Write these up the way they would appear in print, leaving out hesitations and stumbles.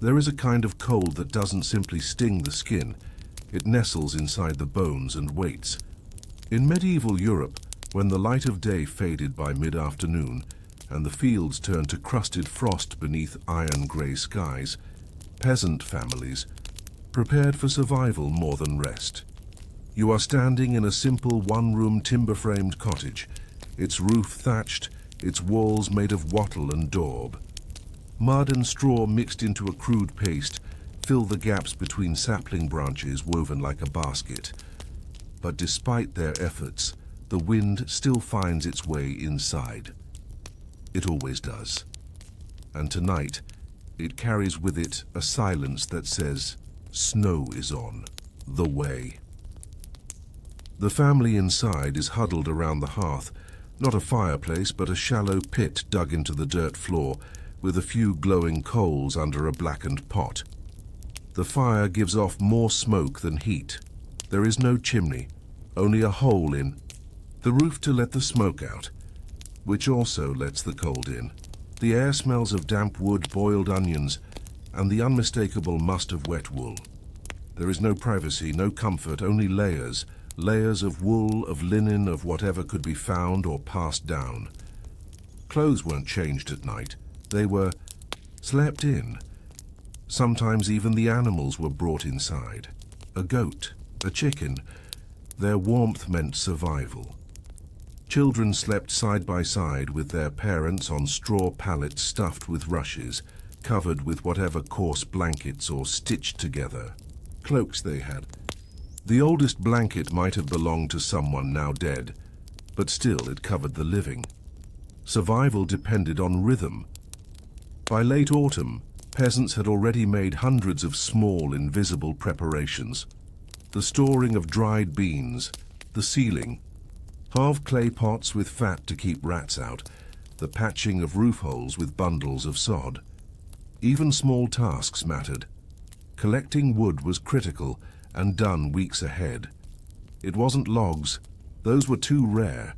There is a kind of cold that doesn't simply sting the skin, it nestles inside the bones and waits. In medieval Europe, when the light of day faded by mid-afternoon and the fields turned to crusted frost beneath iron-grey skies, peasant families prepared for survival more than rest. You are standing in a simple one-room timber-framed cottage, its roof thatched, its walls made of wattle and daub. Mud and straw mixed into a crude paste fill the gaps between sapling branches woven like a basket. But despite their efforts, the wind still finds its way inside. It always does. And tonight, it carries with it a silence that says, snow is on the way. The family inside is huddled around the hearth, not a fireplace, but a shallow pit dug into the dirt floor, with a few glowing coals under a blackened pot. The fire gives off more smoke than heat. There is no chimney, only a hole in the roof to let the smoke out, which also lets the cold in. The air smells of damp wood, boiled onions, and the unmistakable must of wet wool. There is no privacy, no comfort, only layers, layers of wool, of linen, of whatever could be found or passed down. Clothes weren't changed at night. They were slept in. Sometimes even the animals were brought inside. A goat, a chicken. Their warmth meant survival. Children slept side by side with their parents on straw pallets stuffed with rushes, covered with whatever coarse blankets or stitched together cloaks they had. The oldest blanket might have belonged to someone now dead, but still it covered the living. Survival depended on rhythm. By late autumn, peasants had already made hundreds of small, invisible preparations. The storing of dried beans, the sealing, half clay pots with fat to keep rats out, the patching of roof holes with bundles of sod. Even small tasks mattered. Collecting wood was critical and done weeks ahead. It wasn't logs, those were too rare.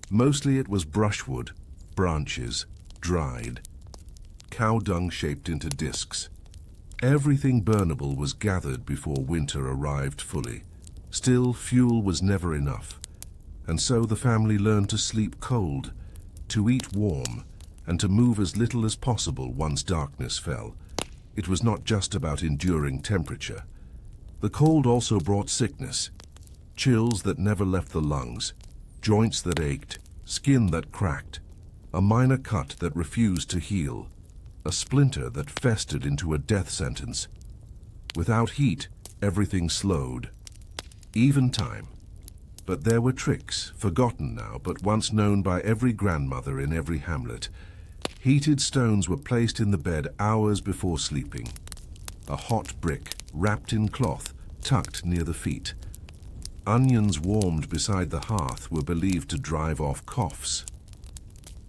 Mostly it was brushwood, branches, dried, cow dung shaped into discs. Everything burnable was gathered before winter arrived fully. Still, fuel was never enough, and so the family learned to sleep cold, to eat warm, and to move as little as possible once darkness fell. It was not just about enduring temperature. The cold also brought sickness, chills that never left the lungs, joints that ached, skin that cracked, a minor cut that refused to heal, a splinter that festered into a death sentence. Without heat, everything slowed, even time. But there were tricks, forgotten now, but once known by every grandmother in every hamlet. Heated stones were placed in the bed hours before sleeping. A hot brick, wrapped in cloth, tucked near the feet. Onions warmed beside the hearth were believed to drive off coughs.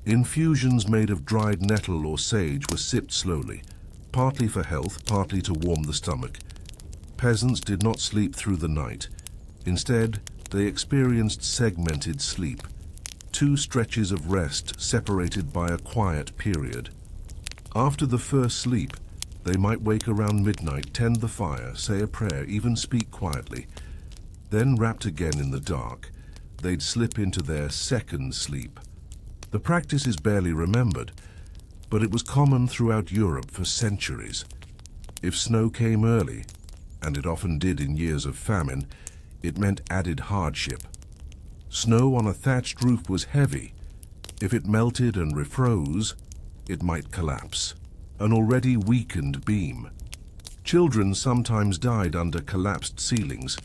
Infusions made of dried nettle or sage were sipped slowly, partly for health, partly to warm the stomach. Peasants did not sleep through the night. Instead, they experienced segmented sleep, 2 stretches of rest separated by a quiet period. After the first sleep, they might wake around midnight, tend the fire, say a prayer, even speak quietly. Then, wrapped again in the dark, they'd slip into their second sleep. The practice is barely remembered, but it was common throughout Europe for centuries. If snow came early, and it often did in years of famine, it meant added hardship. Snow on a thatched roof was heavy. If it melted and refroze, it might collapse, an already weakened beam. Children sometimes died under collapsed ceilings,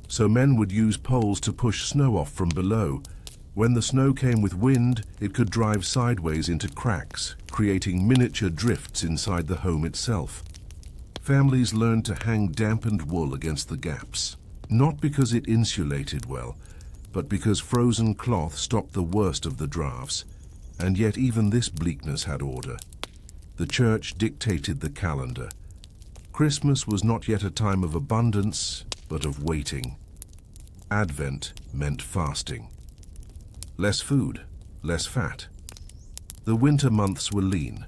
so men would use poles to push snow off from below. When the snow came with wind, it could drive sideways into cracks, creating miniature drifts inside the home itself. Families learned to hang dampened wool against the gaps, not because it insulated well, but because frozen cloth stopped the worst of the drafts. And yet even this bleakness had order. The church dictated the calendar. Christmas was not yet a time of abundance, but of waiting. Advent meant fasting. Less food, less fat. The winter months were lean.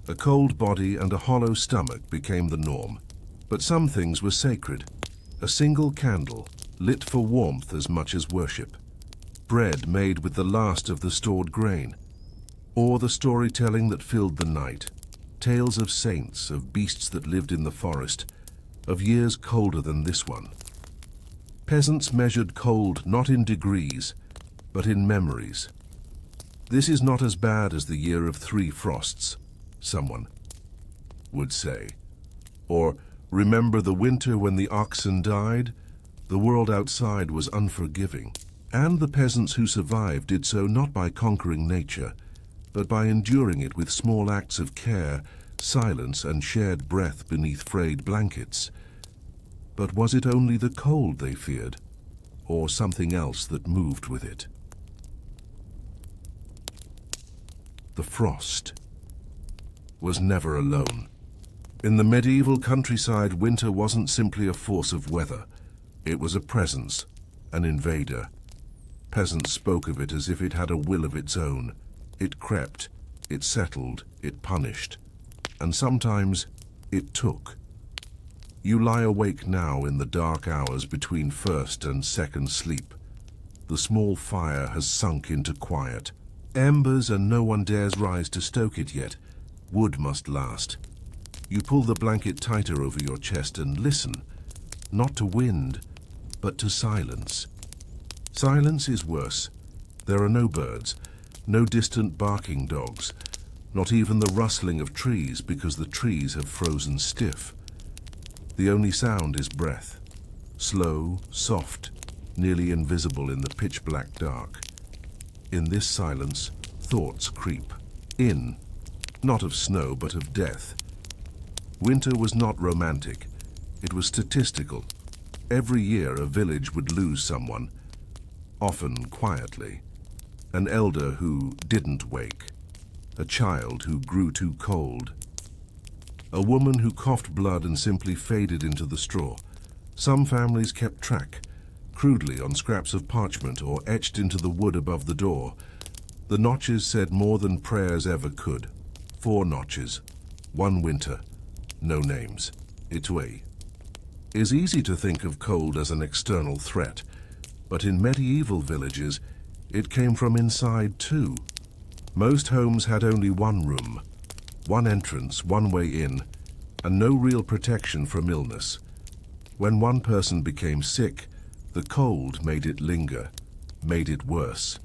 A cold body and a hollow stomach became the norm. But some things were sacred. A single candle, lit for warmth as much as worship. Bread made with the last of the stored grain. Or the storytelling that filled the night. Tales of saints, of beasts that lived in the forest, of years colder than this one. Peasants measured cold not in degrees, but in memories. This is not as bad as the year of 3 frosts, someone would say. Or, remember the winter when the oxen died? The world outside was unforgiving. And the peasants who survived did so not by conquering nature, but by enduring it with small acts of care, silence, and shared breath beneath frayed blankets. But was it only the cold they feared, or something else that moved with it? The frost was never alone. In the medieval countryside, winter wasn't simply a force of weather. It was a presence, an invader. Peasants spoke of it as if it had a will of its own. It crept, it settled, it punished, and sometimes it took. You lie awake now in the dark hours between first and second sleep. The small fire has sunk into quiet. Embers and no one dares rise to stoke it yet. Wood must last. You pull the blanket tighter over your chest and listen, not to wind, but to silence. Silence is worse. There are no birds. No distant barking dogs, not even the rustling of trees because the trees have frozen stiff. The only sound is breath, slow, soft, nearly invisible in the pitch-black dark. In this silence, thoughts creep in, not of snow but of death. Winter was not romantic, it was statistical. Every year a village would lose someone, often quietly. An elder who didn't wake, a child who grew too cold, a woman who coughed blood and simply faded into the straw. Some families kept track, crudely on scraps of parchment or etched into the wood above the door. The notches said more than prayers ever could. 4 notches, 1 winter, no names. Itway. It's easy to think of cold as an external threat, but in medieval villages, it came from inside too. Most homes had only 1 room, 1 entrance, 1 way in, and no real protection from illness. When one person became sick, the cold made it linger, made it worse.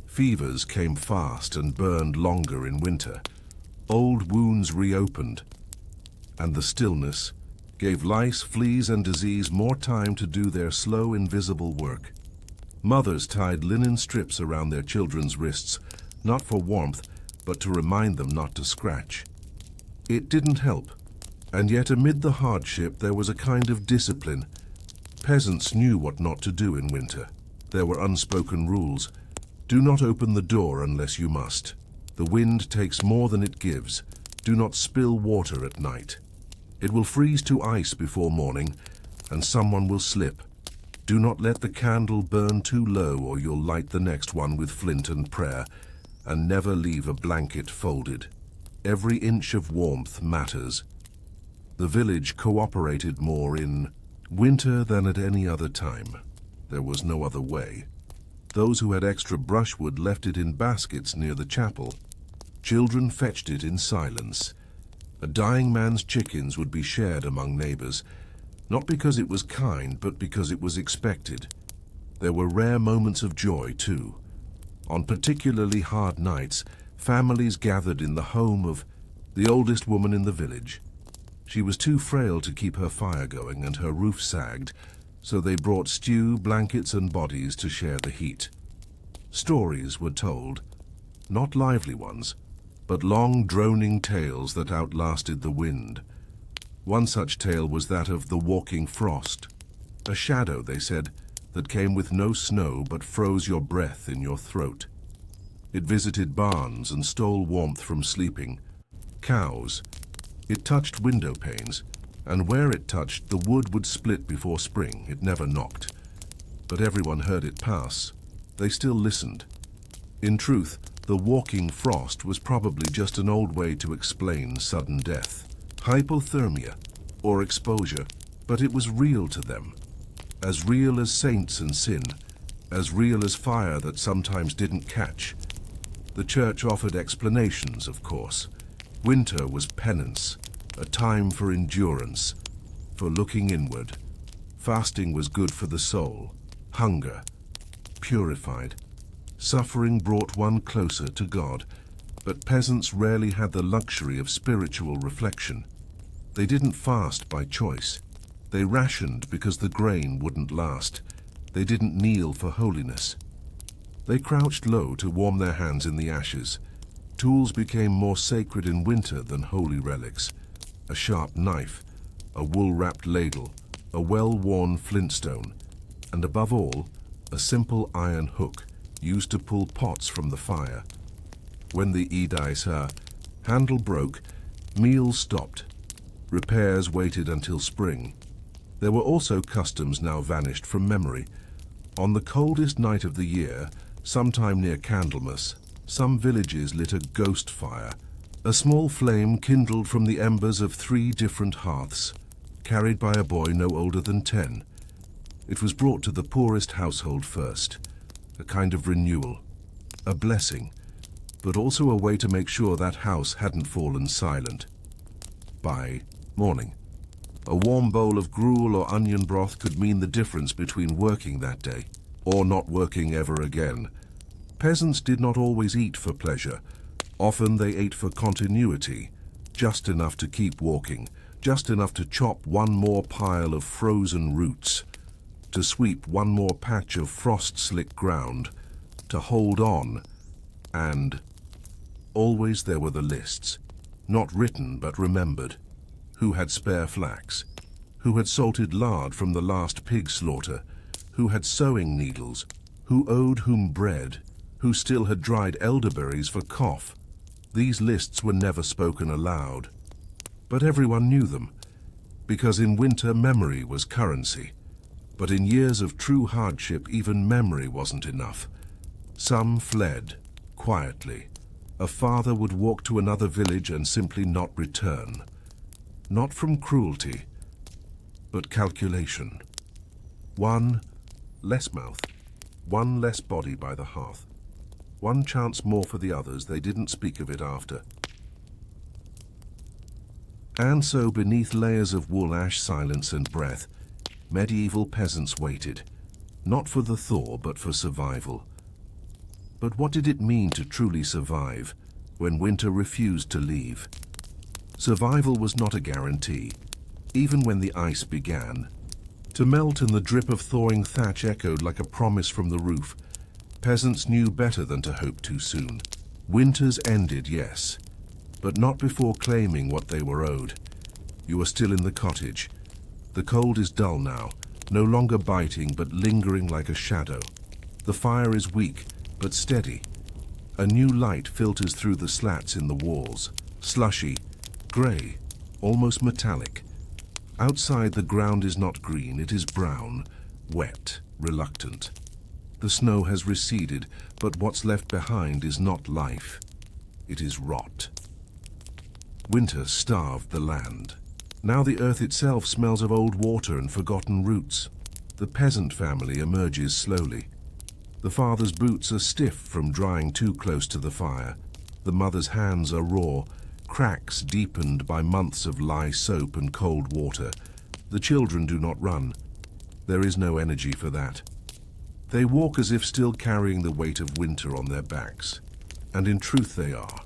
Fevers came fast and burned longer in winter. Old wounds reopened, and the stillness gave lice, fleas, and disease more time to do their slow, invisible work. Mothers tied linen strips around their children's wrists, not for warmth, but to remind them not to scratch. It didn't help, and yet amid the hardship there was a kind of discipline. Peasants knew what not to do in winter. There were unspoken rules. Do not open the door unless you must. The wind takes more than it gives. Do not spill water at night. It will freeze to ice before morning, and someone will slip. Do not let the candle burn too low or you'll light the next one with flint and prayer, and never leave a blanket folded. Every inch of warmth matters. The village cooperated more in winter than at any other time. There was no other way. Those who had extra brushwood left it in baskets near the chapel. Children fetched it in silence. A dying man's chickens would be shared among neighbors, not because it was kind, but because it was expected. There were rare moments of joy, too. On particularly hard nights, families gathered in the home of the oldest woman in the village. She was too frail to keep her fire going, and her roof sagged, so they brought stew, blankets, and bodies to share the heat. Stories were told, not lively ones, but long, droning tales that outlasted the wind. One such tale was that of the walking frost, a shadow, they said, that came with no snow but froze your breath in your throat. It visited barns and stole warmth from sleeping. Cows. It touched window panes, and where it touched, the wood would split before spring. It never knocked. But everyone heard it pass. They still listened. In truth, The walking frost was probably just an old way to explain sudden death. Hypothermia, or exposure, but it was real to them. As real as saints and sin, as real as fire that sometimes didn't catch. The church offered explanations, of course. Winter was penance, a time for endurance, for looking inward. Fasting was good for the soul. Hunger purified. Suffering brought one closer to God, but peasants rarely had the luxury of spiritual reflection. They didn't fast by choice. They rationed because the grain wouldn't last. They didn't kneel for holiness. They crouched low to warm their hands in the ashes. Tools became more sacred in winter than holy relics. A sharp knife, a wool-wrapped ladle, a well-worn flintstone, and above all, a simple iron hook used to pull pots from the fire. When the Edisa handle broke, meals stopped. Repairs waited until spring. There were also customs now vanished from memory. On the coldest night of the year, sometime near Candlemas, some villages lit a ghost fire. A small flame kindled from the embers of 3 different hearths, carried by a boy no older than 10. It was brought to the poorest household first, a kind of renewal, a blessing, but also a way to make sure that house hadn't fallen silent. By morning, a warm bowl of gruel or onion broth could mean the difference between working that day or not working ever again. Peasants did not always eat for pleasure. Often they ate for continuity, just enough to keep walking, just enough to chop one more pile of frozen roots, to sweep one more patch of frost-slick ground, to hold on, and always there were the lists, not written but remembered. Who had spare flax? Who had salted lard from the last pig slaughter? Who had sewing needles? Who owed whom bread? Who still had dried elderberries for cough? These lists were never spoken aloud. But everyone knew them, because in winter memory was currency. But in years of true hardship, even memory wasn't enough. Some fled, quietly. A father would walk to another village and simply not return. Not from cruelty, but calculation. One less mouth, one less body by the hearth. One chance more for the others, they didn't speak of it after. And so, beneath layers of wool ash, silence and breath, medieval peasants waited, not for the thaw, but for survival. But what did it mean to truly survive when winter refused to leave? Survival was not a guarantee, even when the ice began. To melt and the drip of thawing thatch echoed like a promise from the roof. Peasants knew better than to hope too soon. Winters ended, yes, but not before claiming what they were owed. You are still in the cottage. The cold is dull now, no longer biting but lingering like a shadow. The fire is weak but steady. A new light filters through the slats in the walls, slushy, grey, almost metallic. Outside the ground is not green, it is brown, wet, reluctant. The snow has receded, but what's left behind is not life. It is rot. Winter starved the land. Now the earth itself smells of old water and forgotten roots. The peasant family emerges slowly. The father's boots are stiff from drying too close to the fire. The mother's hands are raw, cracks deepened by months of lye soap and cold water. The children do not run. There is no energy for that. They walk as if still carrying the weight of winter on their backs. And in truth they are.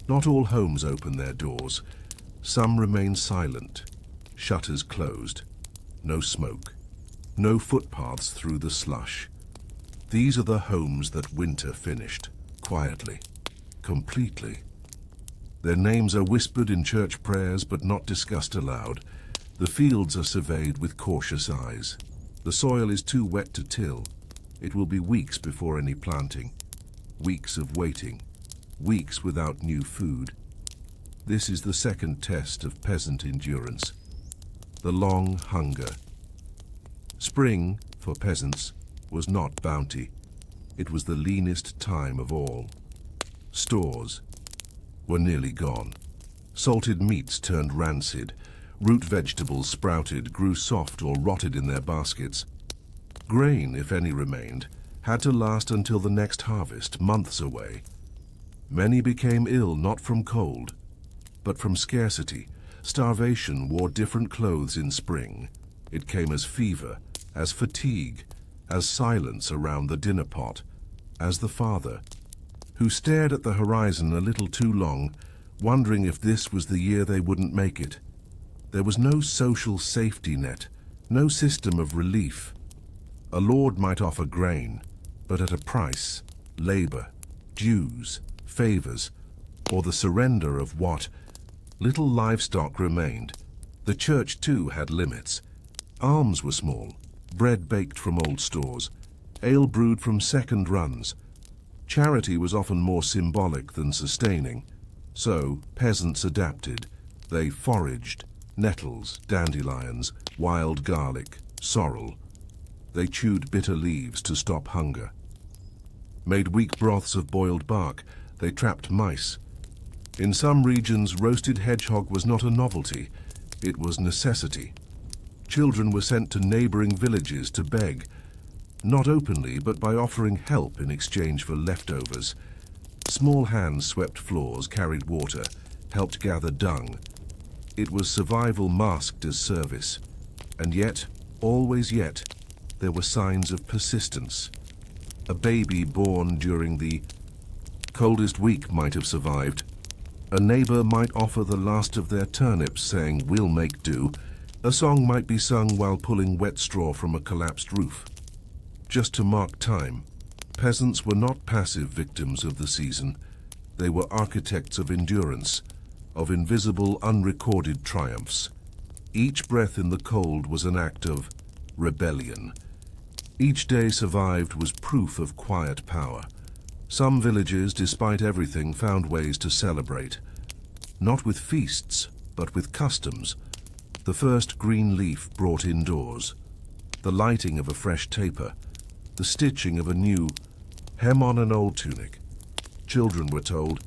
Not all homes open their doors. Some remain silent, shutters closed. No smoke, no footpaths through the slush. These are the homes that winter finished, quietly, completely. Their names are whispered in church prayers but not discussed aloud. The fields are surveyed with cautious eyes. The soil is too wet to till. It will be weeks before any planting, weeks of waiting, weeks without new food. This is the second test of peasant endurance, the long hunger. Spring, for peasants, was not bounty. It was the leanest time of all. Stores were nearly gone. Salted meats turned rancid. Root vegetables sprouted, grew soft, or rotted in their baskets. Grain, if any remained, had to last until the next harvest, months away. Many became ill not from cold, but from scarcity. Starvation wore different clothes in spring. It came as fever, as fatigue, as silence around the dinner pot, as the father, who stared at the horizon a little too long, wondering if this was the year they wouldn't make it. There was no social safety net, no system of relief. A lord might offer grain, but at a price: labor, dues, favors, or the surrender of what little livestock remained. The church, too, had limits. Alms were small, bread baked from old stores, ale brewed from second runs. Charity was often more symbolic than sustaining. So peasants adapted. They foraged nettles, dandelions, wild garlic, sorrel. They chewed bitter leaves to stop hunger. Made weak broths of boiled bark. They trapped mice. In some regions, roasted hedgehog was not a novelty. It was necessity. Children were sent to neighboring villages to beg, not openly, but by offering help in exchange for leftovers. Small hands swept floors, carried water, helped gather dung. It was survival masked as service. And yet, always yet, there were signs of persistence. A baby born during the coldest week might have survived. A neighbor might offer the last of their turnips, saying, "We'll make do." A song might be sung while pulling wet straw from a collapsed roof. Just to mark time, peasants were not passive victims of the season. They were architects of endurance, of invisible, unrecorded triumphs. Each breath in the cold was an act of rebellion. Each day survived was proof of quiet power. Some villages, despite everything, found ways to celebrate. Not with feasts, but with customs. The first green leaf brought indoors, the lighting of a fresh taper, the stitching of a new hem on an old tunic. Children were told,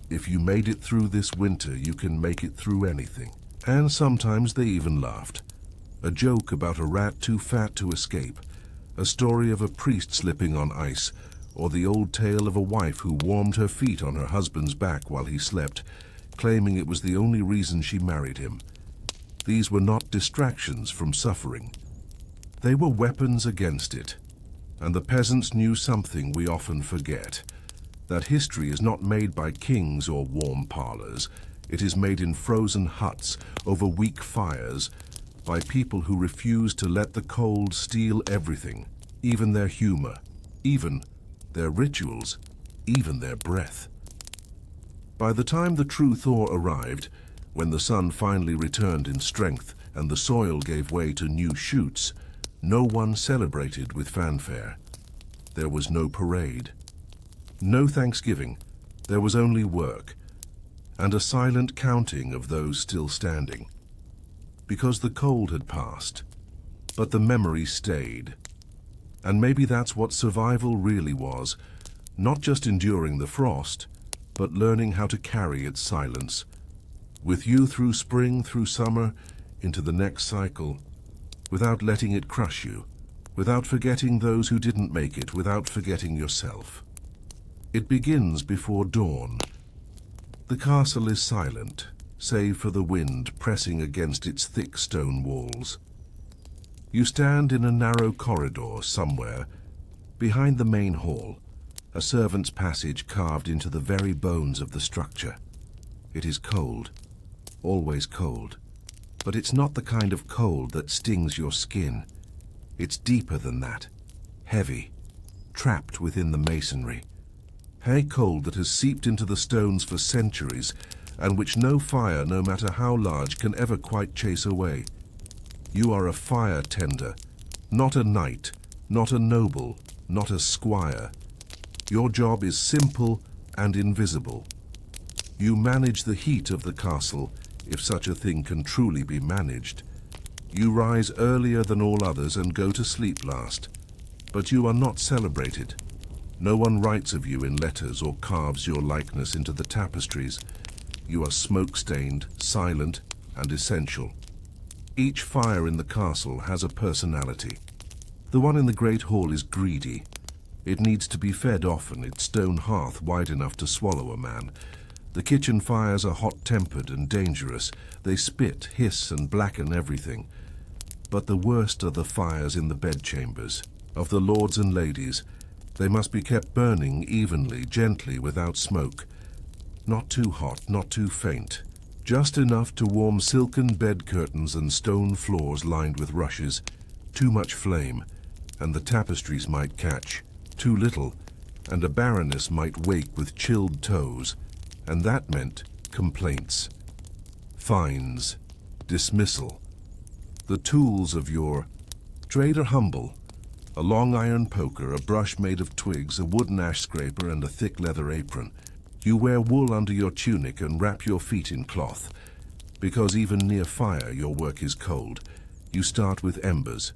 if you made it through this winter, you can make it through anything. And sometimes they even laughed. A joke about a rat too fat to escape, a story of a priest slipping on ice, or the old tale of a wife who warmed her feet on her husband's back while he slept, claiming it was the only reason she married him. These were not distractions from suffering. They were weapons against it. And the peasants knew something we often forget, that history is not made by kings or warm parlors. It is made in frozen huts over weak fires by people who refuse to let the cold steal everything, even their humor, even their rituals, even their breath. By the time the true thaw arrived, when the sun finally returned in strength and the soil gave way to new shoots, no one celebrated with fanfare. There was no parade, no Thanksgiving. There was only work, and a silent counting of those still standing. Because the cold had passed, but the memory stayed. And maybe that's what survival really was, not just enduring the frost, but learning how to carry its silence. With you through spring, through summer, into the next cycle, without letting it crush you, without forgetting those who didn't make it, without forgetting yourself. It begins before dawn. The castle is silent, save for the wind pressing against its thick stone walls. You stand in a narrow corridor somewhere, behind the main hall, a servant's passage carved into the very bones of the structure. It is cold, always cold, but it's not the kind of cold that stings your skin. It's deeper than that, heavy, trapped within the masonry. Hay cold that has seeped into the stones for centuries, and which no fire, no matter how large, can ever quite chase away. You are a fire tender, not a knight, not a noble, not a squire. Your job is simple and invisible. You manage the heat of the castle, if such a thing can truly be managed. You rise earlier than all others and go to sleep last. But you are not celebrated. No one writes of you in letters or carves your likeness into the tapestries. You are smoke-stained, silent, and essential. Each fire in the castle has a personality. The one in the great hall is greedy. It needs to be fed often, its stone hearth wide enough to swallow a man. The kitchen fires are hot-tempered and dangerous. They spit, hiss, and blacken everything. But the worst are the fires in the bedchambers, of the lords and ladies. They must be kept burning evenly, gently, without smoke. Not too hot, not too faint. Just enough to warm silken bed curtains and stone floors lined with rushes. Too much flame, and the tapestries might catch. Too little, and a baroness might wake with chilled toes. And that meant complaints, fines, dismissal. The tools of your trade are humble. A long iron poker, a brush made of twigs, a wooden ash scraper, and a thick leather apron. You wear wool under your tunic and wrap your feet in cloth. Because even near fire, your work is cold. You start with embers.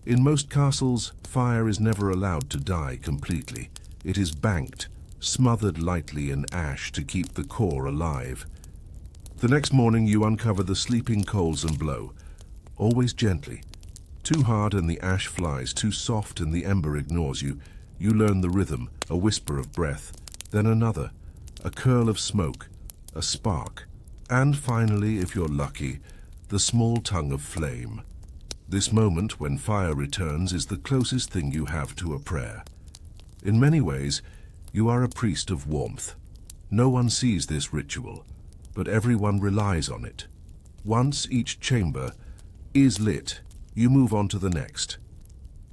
In most castles, fire is never allowed to die completely. It is banked, smothered lightly in ash to keep the core alive. The next morning, you uncover the sleeping coals and blow, always gently. Too hard and the ash flies, too soft and the ember ignores you. You learn the rhythm, a whisper of breath, then another, a curl of smoke, a spark, and finally, if you're lucky, the small tongue of flame. This moment, when fire returns, is the closest thing you have to a prayer. In many ways, you are a priest of warmth. No one sees this ritual, but everyone relies on it. Once each chamber is lit, you move on to the next.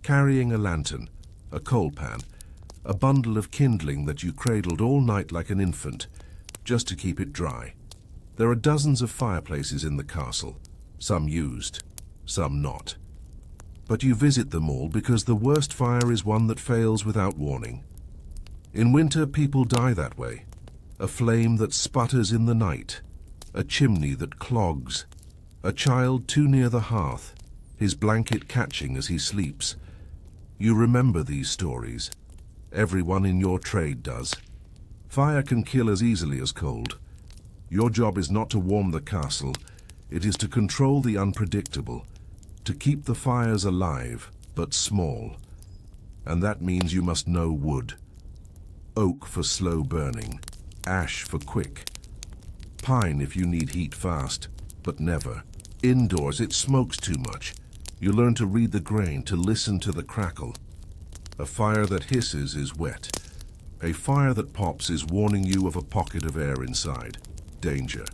Carrying a lantern, a coal pan, a bundle of kindling that you cradled all night like an infant, just to keep it dry. There are dozens of fireplaces in the castle, some used, some not. But you visit them all because the worst fire is one that fails without warning. In winter, people die that way. A flame that sputters in the night, a chimney that clogs, a child too near the hearth, his blanket catching as he sleeps. You remember these stories. Everyone in your trade does. Fire can kill as easily as cold. Your job is not to warm the castle. It is to control the unpredictable, to keep the fires alive, but small. And that means you must know wood. Oak for slow burning, ash for quick. Pine if you need heat fast, but never. Indoors, it smokes too much. You learn to read the grain, to listen to the crackle. A fire that hisses is wet. A fire that pops is warning you of a pocket of air inside. Danger.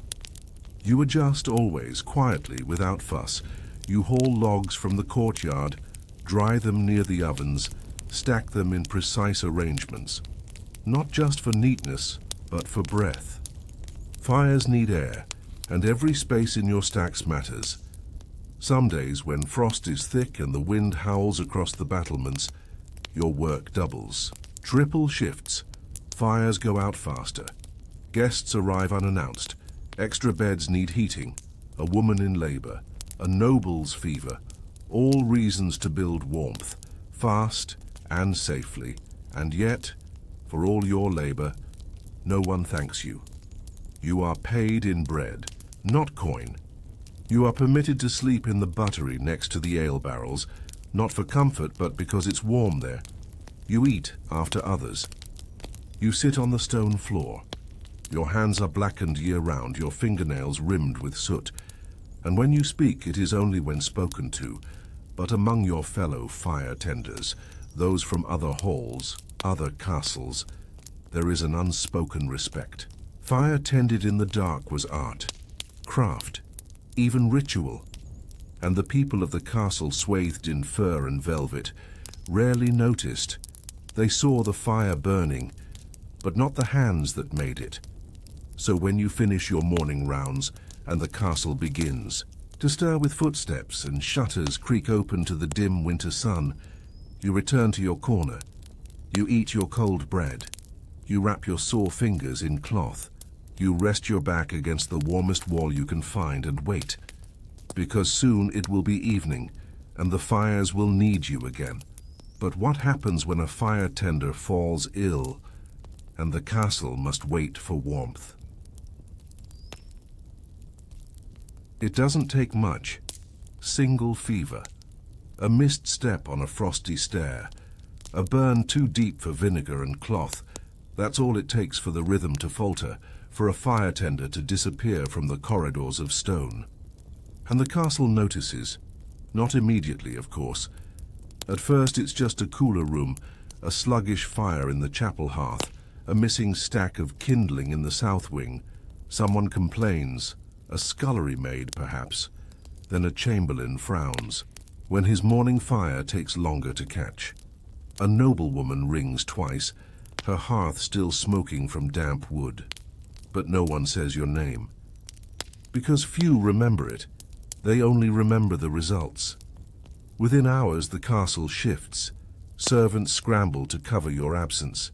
You adjust always, quietly, without fuss. You haul logs from the courtyard, dry them near the ovens, stack them in precise arrangements. Not just for neatness, but for breath. Fires need air, and every space in your stacks matters. Some days, when frost is thick and the wind howls across the battlements, your work doubles. Triple shifts. Fires go out faster. Guests arrive unannounced. Extra beds need heating. A woman in labor. A noble's fever. All reasons to build warmth, fast and safely. And yet, for all your labor, no one thanks you. You are paid in bread, not coin. You are permitted to sleep in the buttery next to the ale barrels, not for comfort, but because it's warm there. You eat after others. You sit on the stone floor. Your hands are blackened year-round, your fingernails rimmed with soot. And when you speak, it is only when spoken to, but among your fellow fire tenders, those from other halls, other castles, there is an unspoken respect. Fire tended in the dark was art, craft, even ritual, and the people of the castle swathed in fur and velvet rarely noticed. They saw the fire burning, but not the hands that made it. So when you finish your morning rounds and the castle begins to stir with footsteps and shutters creak open to the dim winter sun, you return to your corner. You eat your cold bread. You wrap your sore fingers in cloth. You rest your back against the warmest wall you can find and wait, because soon it will be evening and the fires will need you again. But what happens when a fire tender falls ill and the castle must wait for warmth? It doesn't take much. Single fever, a missed step on a frosty stair, a burn too deep for vinegar and cloth. That's all it takes for the rhythm to falter, for a fire tender to disappear from the corridors of stone. And the castle notices. Not immediately, of course. At first it's just a cooler room, a sluggish fire in the chapel hearth, a missing stack of kindling in the south wing. Someone complains, a scullery maid perhaps. Then a chamberlain frowns, when his morning fire takes longer to catch. A noblewoman rings twice, her hearth still smoking from damp wood. But no one says your name. Because few remember it, they only remember the results. Within hours the castle shifts. Servants scramble to cover your absence.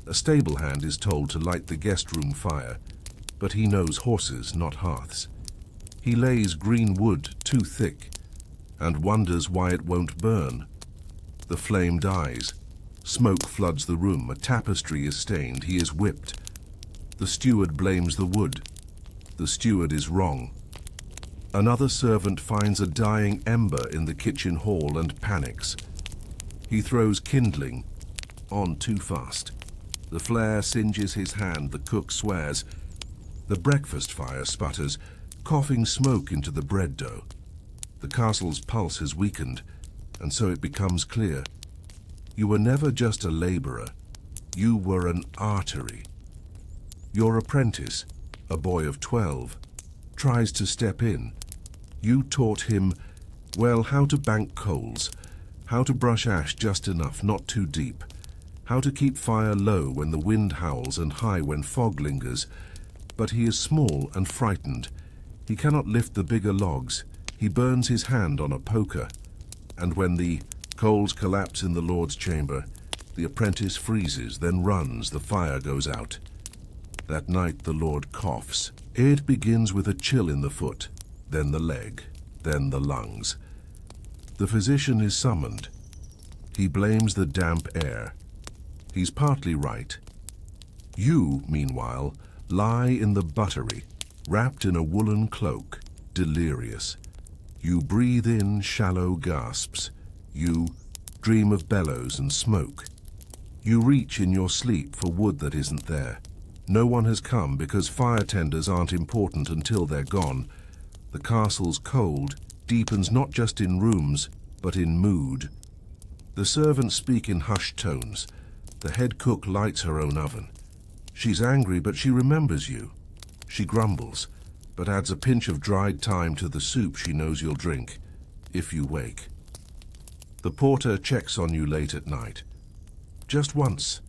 A stable hand is told to light the guest room fire, but he knows horses, not hearths. He lays green wood too thick, and wonders why it won't burn. The flame dies. Smoke floods the room, a tapestry is stained, he is whipped. The steward blames the wood. The steward is wrong. Another servant finds a dying ember in the kitchen hall and panics. He throws kindling on too fast. The flare singes his hand, the cook swears. The breakfast fire sputters, coughing smoke into the bread dough. The castle's pulse has weakened, and so it becomes clear. You were never just a laborer. You were an artery. Your apprentice, a boy of 12, tries to step in. You taught him, well, how to bank coals, how to brush ash just enough, not too deep, how to keep fire low when the wind howls and high when fog lingers. But he is small and frightened. He cannot lift the bigger logs. He burns his hand on a poker. And when the coals collapse in the Lord's chamber, the apprentice freezes, then runs, the fire goes out. That night the Lord coughs. It begins with a chill in the foot, then the leg, then the lungs. The physician is summoned. He blames the damp air. He's partly right. You, meanwhile, lie in the buttery, wrapped in a woolen cloak, delirious. You breathe in shallow gasps. You dream of bellows and smoke. You reach in your sleep for wood that isn't there. No one has come because fire tenders aren't important until they're gone. The castle's cold deepens not just in rooms, but in mood. The servants speak in hushed tones. The head cook lights her own oven. She's angry, but she remembers you. She grumbles, but adds a pinch of dried thyme to the soup she knows you'll drink, if you wake. The porter checks on you late at night. Just once.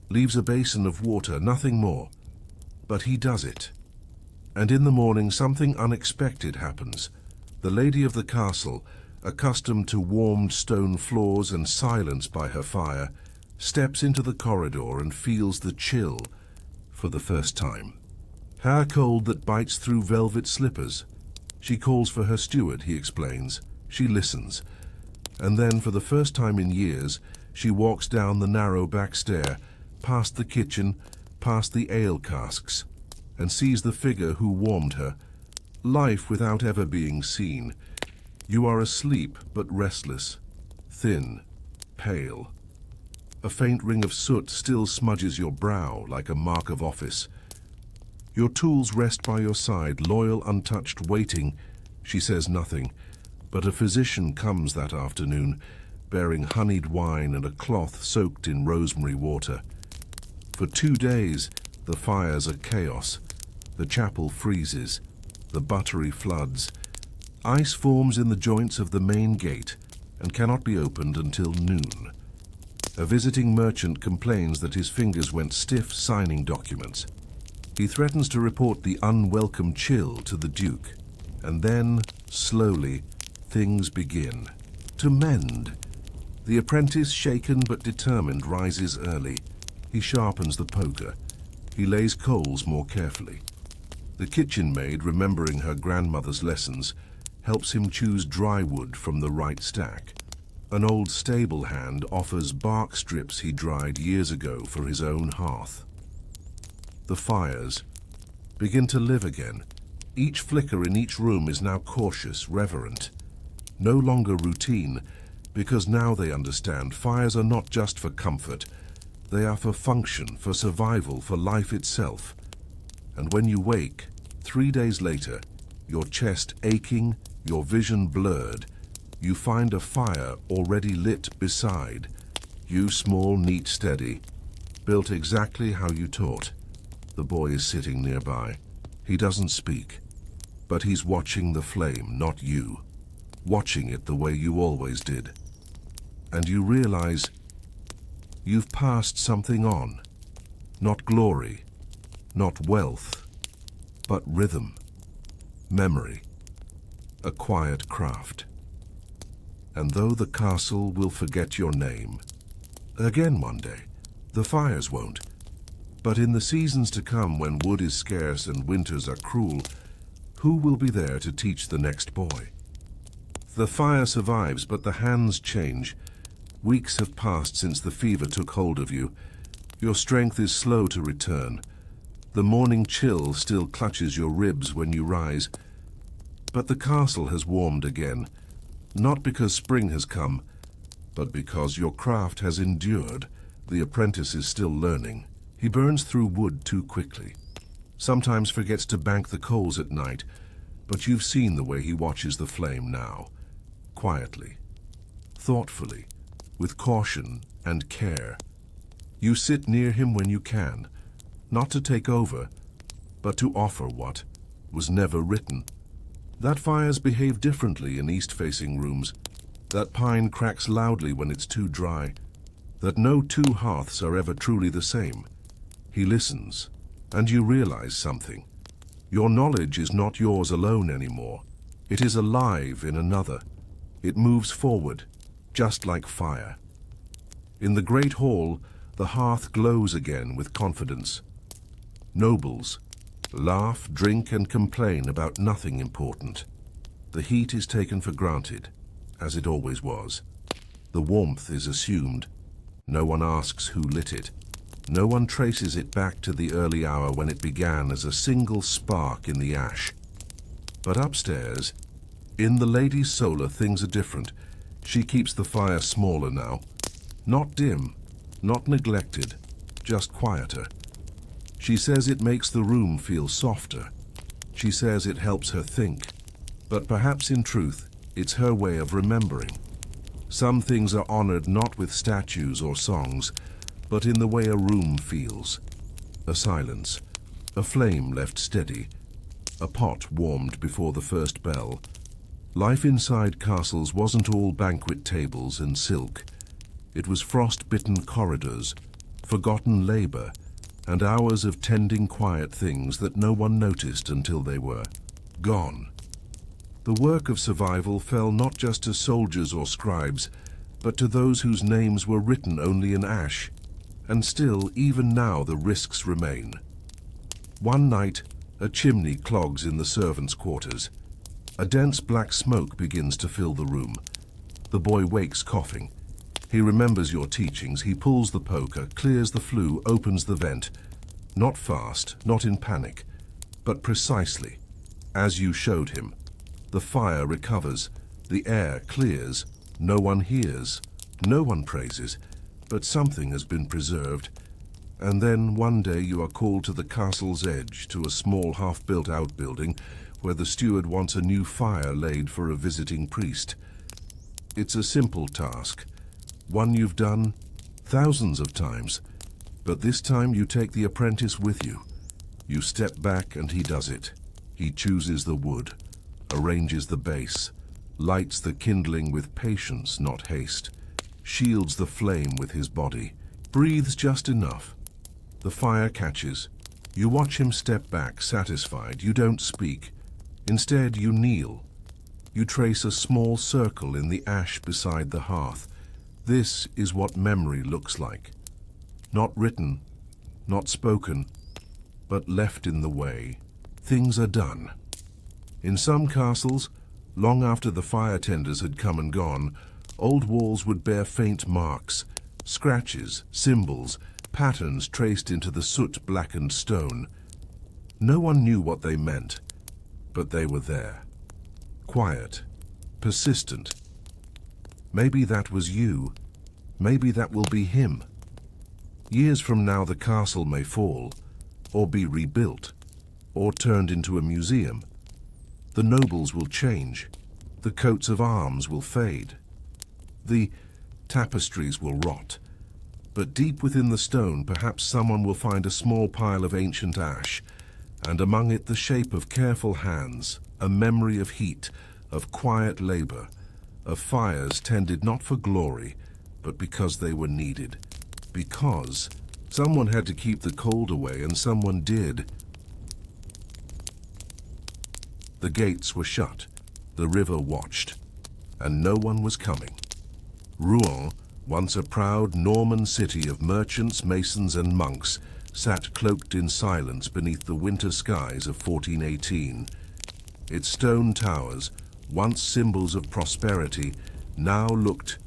Leaves a basin of water, nothing more. But he does it. And in the morning something unexpected happens. The lady of the castle, accustomed to warmed stone floors and silence by her fire, steps into the corridor and feels the chill for the first time. Hair cold that bites through velvet slippers. She calls for her steward, he explains. She listens. And then, for the first time in years, she walks down the narrow back stair, past the kitchen, past the ale casks, and sees the figure who warmed her. Life without ever being seen. You are asleep but restless, thin, pale. A faint ring of soot still smudges your brow like a mark of office. Your tools rest by your side, loyal, untouched, waiting. She says nothing, but a physician comes that afternoon, bearing honeyed wine and a cloth soaked in rosemary water. For 2 days, the fires are chaos. The chapel freezes. The buttery floods. Ice forms in the joints of the main gate and cannot be opened until noon. A visiting merchant complains that his fingers went stiff signing documents. He threatens to report the unwelcome chill to the Duke. And then, slowly, things begin to mend. The apprentice, shaken but determined, rises early. He sharpens the poker. He lays coals more carefully. The kitchen maid, remembering her grandmother's lessons, helps him choose dry wood from the right stack. An old stable hand offers bark strips he dried years ago for his own hearth. The fires begin to live again. Each flicker in each room is now cautious, reverent, no longer routine, because now they understand fires are not just for comfort, they are for function, for survival, for life itself. And when you wake, 3 days later, your chest aching, your vision blurred, you find a fire already lit beside you, small, neat, steady, built exactly how you taught. The boy is sitting nearby. He doesn't speak, but he's watching the flame, not you, watching it the way you always did. And you realize you've passed something on, not glory, not wealth, but rhythm, memory, a quiet craft. And though the castle will forget your name, again one day, the fires won't. But in the seasons to come, when wood is scarce and winters are cruel, who will be there to teach the next boy? The fire survives, but the hands change. Weeks have passed since the fever took hold of you. Your strength is slow to return. The morning chill still clutches your ribs when you rise. But the castle has warmed again. Not because spring has come, but because your craft has endured. The apprentice is still learning. He burns through wood too quickly. Sometimes forgets to bank the coals at night, but you've seen the way he watches the flame now. Quietly, thoughtfully, with caution and care. You sit near him when you can, not to take over, but to offer what was never written. That fires behave differently in east-facing rooms. That pine cracks loudly when it's too dry. That no two hearths are ever truly the same. He listens, and you realize something. Your knowledge is not yours alone anymore. It is alive in another. It moves forward, just like fire. In the great hall, the hearth glows again with confidence. Nobles laugh, drink, and complain about nothing important. The heat is taken for granted, as it always was. The warmth is assumed. No one asks who lit it. No one traces it back to the early hour when it began as a single spark in the ash. But upstairs, in the Lady Solar, things are different. She keeps the fire smaller now. Not dim, not neglected, just quieter. She says it makes the room feel softer. She says it helps her think. But perhaps in truth, it's her way of remembering. Some things are honored not with statues or songs, but in the way a room feels. A silence, a flame left steady, a pot warmed before the first bell. Life inside castles wasn't all banquet tables and silk. It was frost-bitten corridors, forgotten labor, and hours of tending quiet things that no one noticed until they were gone. The work of survival fell not just to soldiers or scribes, but to those whose names were written only in ash. And still, even now, the risks remain. One night, a chimney clogs in the servants' quarters. A dense black smoke begins to fill the room. The boy wakes coughing. He remembers your teachings. He pulls the poker, clears the flue, opens the vent. Not fast, not in panic, but precisely, as you showed him. The fire recovers, the air clears, no one hears, no one praises, but something has been preserved. And then one day you are called to the castle's edge, to a small half-built outbuilding, where the steward wants a new fire laid for a visiting priest. It's a simple task, one you've done thousands of times, but this time you take the apprentice with you. You step back and he does it. He chooses the wood, arranges the base, lights the kindling with patience, not haste, shields the flame with his body, breathes just enough. The fire catches. You watch him step back, satisfied. You don't speak. Instead, you kneel. You trace a small circle in the ash beside the hearth. This is what memory looks like. Not written, not spoken, but left in the way. Things are done. In some castles, long after the fire tenders had come and gone, Old walls would bear faint marks, scratches, symbols, patterns traced into the soot-blackened stone. No one knew what they meant, but they were there. Quiet, persistent. Maybe that was you. Maybe that will be him. Years from now the castle may fall, or be rebuilt, or turned into a museum. The nobles will change. The coats of arms will fade. The tapestries will rot. But deep within the stone, perhaps someone will find a small pile of ancient ash, and among it the shape of careful hands, a memory of heat, of quiet labor, of fires tended not for glory, but because they were needed. Because someone had to keep the cold away, and someone did. The gates were shut, the river watched, and no one was coming. Rouen, once a proud Norman city of merchants, masons, and monks, sat cloaked in silence beneath the winter skies of 1418. Its stone towers, once symbols of prosperity, now looked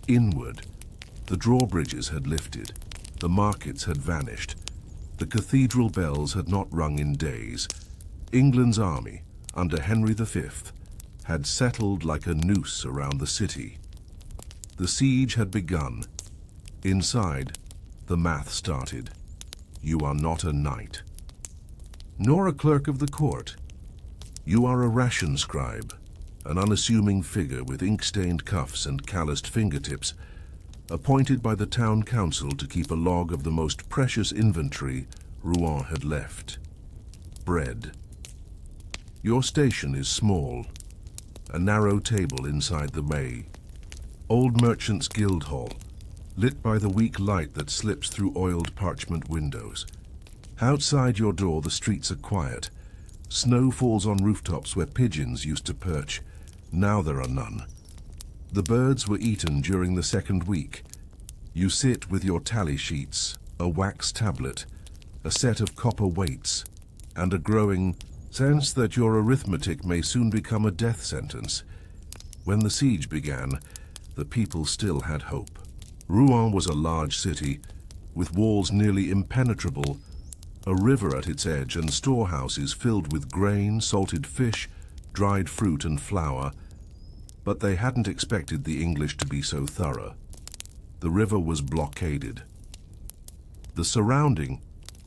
inward. The drawbridges had lifted, the markets had vanished, the cathedral bells had not rung in days. England's army, under Henry V, had settled like a noose around the city. The siege had begun. Inside, the math started. You are not a knight, nor a clerk of the court. You are a ration scribe, an unassuming figure with ink-stained cuffs and calloused fingertips, appointed by the town council to keep a log of the most precious inventory Rouen had left: bread. Your station is small, a narrow table inside the May. Old Merchants' Guild Hall, lit by the weak light that slips through oiled parchment windows. Outside your door the streets are quiet. Snow falls on rooftops where pigeons used to perch. Now there are none. The birds were eaten during the second week. You sit with your tally sheets, a wax tablet, a set of copper weights, and a growing sense that your arithmetic may soon become a death sentence. When the siege began, the people still had hope. Rouen was a large city, with walls nearly impenetrable, a river at its edge, and storehouses filled with grain, salted fish, dried fruit and flour. But they hadn't expected the English to be so thorough. The river was blockaded. The surrounding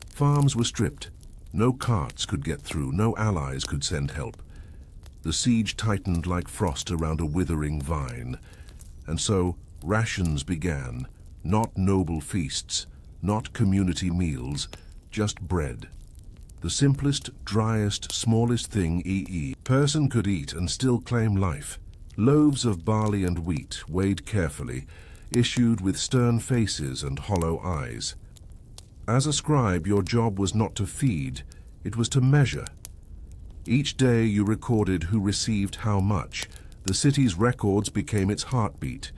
farms were stripped. No carts could get through, no allies could send help. The siege tightened like frost around a withering vine. And so rations began, not noble feasts, not community meals, just bread. The simplest, driest, smallest thing a person could eat and still claim life. Loaves of barley and wheat, weighed carefully, issued with stern faces and hollow eyes. As a scribe, your job was not to feed, it was to measure. Each day you recorded who received how much. The city's records became its heartbeat.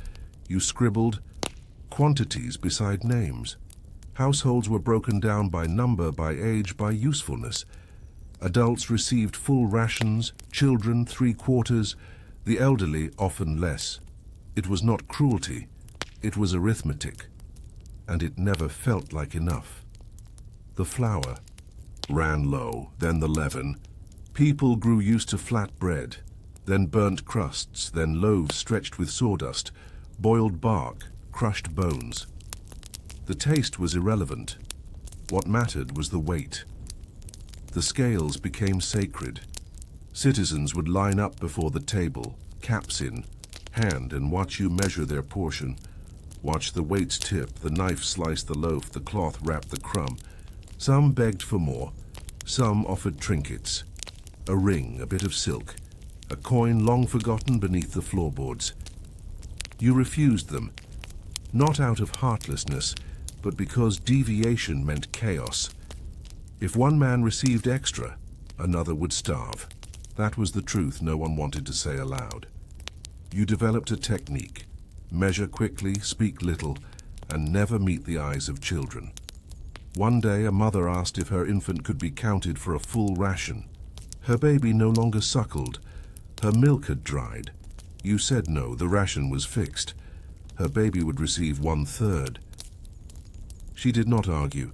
You scribbled quantities beside names. Households were broken down by number, by age, by usefulness. Adults received full rations, children 3/4, the elderly often less. It was not cruelty, it was arithmetic, and it never felt like enough. The flour ran low, then the leaven. People grew used to flat bread, then burnt crusts, then loaves stretched with sawdust, boiled bark, crushed bones. The taste was irrelevant. What mattered was the weight. The scales became sacred. Citizens would line up before the table, caps in hand, and watch you measure their portion. Watch the weights tip, the knife slice the loaf, the cloth wrap the crumb. Some begged for more, some offered trinkets. A ring, a bit of silk, a coin long forgotten beneath the floorboards. You refused them, not out of heartlessness, but because deviation meant chaos. If one man received extra, another would starve. That was the truth no one wanted to say aloud. You developed a technique: measure quickly, speak little, and never meet the eyes of children. One day a mother asked if her infant could be counted for a full ration. Her baby no longer suckled. Her milk had dried. You said no, the ration was fixed. Her baby would receive 1/3. She did not argue.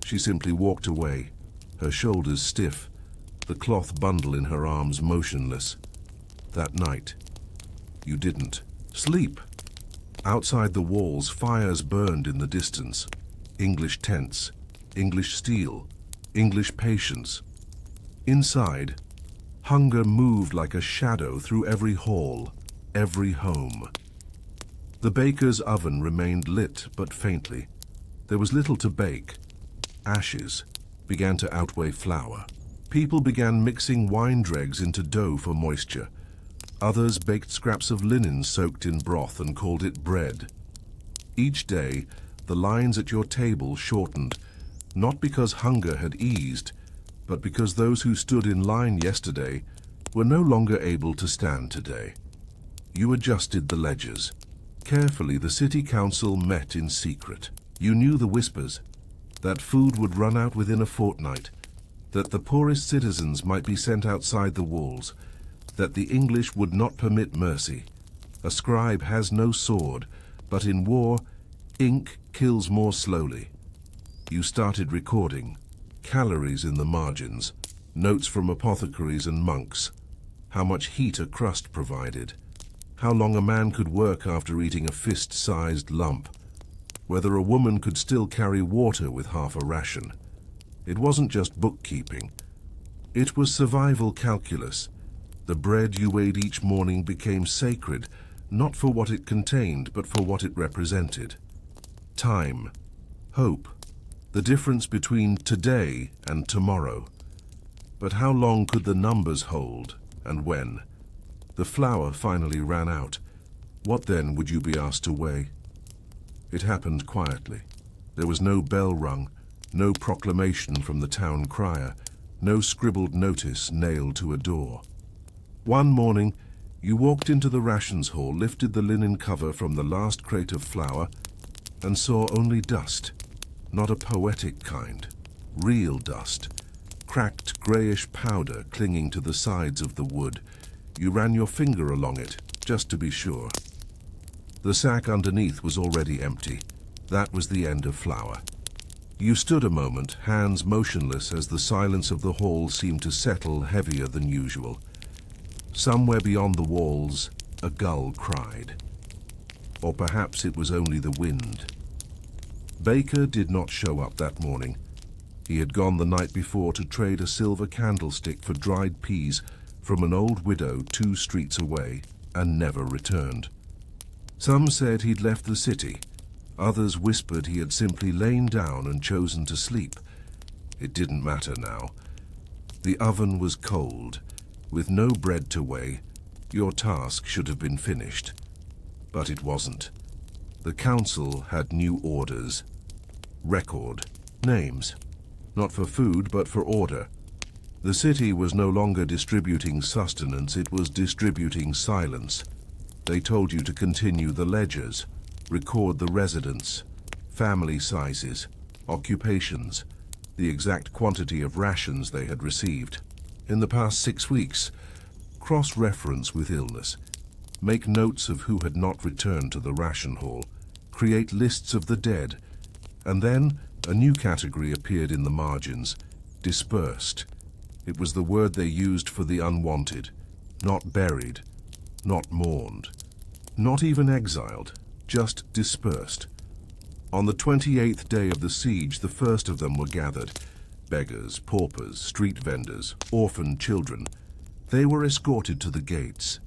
She simply walked away, her shoulders stiff, the cloth bundle in her arms motionless. That night, you didn't sleep. Outside the walls, fires burned in the distance. English tents, English steel, English patience. Inside, hunger moved like a shadow through every hall, every home. The baker's oven remained lit, but faintly. There was little to bake. Ashes began to outweigh flour. People began mixing wine dregs into dough for moisture. Others baked scraps of linen soaked in broth and called it bread. Each day, the lines at your table shortened, not because hunger had eased, but because those who stood in line yesterday were no longer able to stand today. You adjusted the ledgers. Carefully, the city council met in secret. You knew the whispers, that food would run out within a fortnight, that the poorest citizens might be sent outside the walls, that the English would not permit mercy. A scribe has no sword, but in war, ink kills more slowly. You started recording, calories in the margins, notes from apothecaries and monks, how much heat a crust provided, how long a man could work after eating a fist-sized lump, whether a woman could still carry water with half a ration. It wasn't just bookkeeping. It was survival calculus. The bread you ate each morning became sacred, not for what it contained, but for what it represented. Time, hope, the difference between today and tomorrow. But how long could the numbers hold, and when? The flour finally ran out. What then would you be asked to weigh? It happened quietly. There was no bell rung, no proclamation from the town crier, no scribbled notice nailed to a door. One morning, you walked into the rations hall, lifted the linen cover from the last crate of flour, and saw only dust. Not a poetic kind, real dust. Cracked grayish powder clinging to the sides of the wood. You ran your finger along it, just to be sure. The sack underneath was already empty. That was the end of flour. You stood a moment, hands motionless as the silence of the hall seemed to settle heavier than usual. Somewhere beyond the walls, a gull cried. Or perhaps it was only the wind. Baker did not show up that morning. He had gone the night before to trade a silver candlestick for dried peas from an old widow 2 streets away, and never returned. Some said he'd left the city. Others whispered he had simply lain down and chosen to sleep. It didn't matter now. The oven was cold. With no bread to weigh, your task should have been finished. But it wasn't. The council had new orders. Record. Names. Not for food, but for order. The city was no longer distributing sustenance, it was distributing silence. They told you to continue the ledgers, record the residents, family sizes, occupations, the exact quantity of rations they had received. In the past 6 weeks, cross-reference with illness, make notes of who had not returned to the ration hall, create lists of the dead, and then a new category appeared in the margins, dispersed. It was the word they used for the unwanted, not buried, not mourned, not even exiled, just dispersed. On the 28th day of the siege, the first of them were gathered. Beggars, paupers, street vendors, orphaned children. They were escorted to the gates.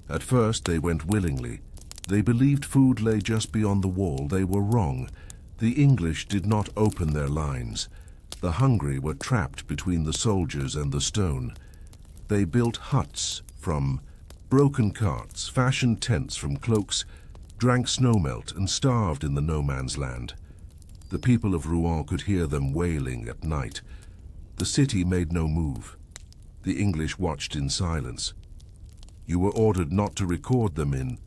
At first they went willingly. They believed food lay just beyond the wall. They were wrong. The English did not open their lines. The hungry were trapped between the soldiers and the stone. They built huts from broken carts, fashioned tents from cloaks, drank snowmelt and starved in the no-man's land. The people of Rouen could hear them wailing at night. The city made no move. The English watched in silence. You were ordered not to record them in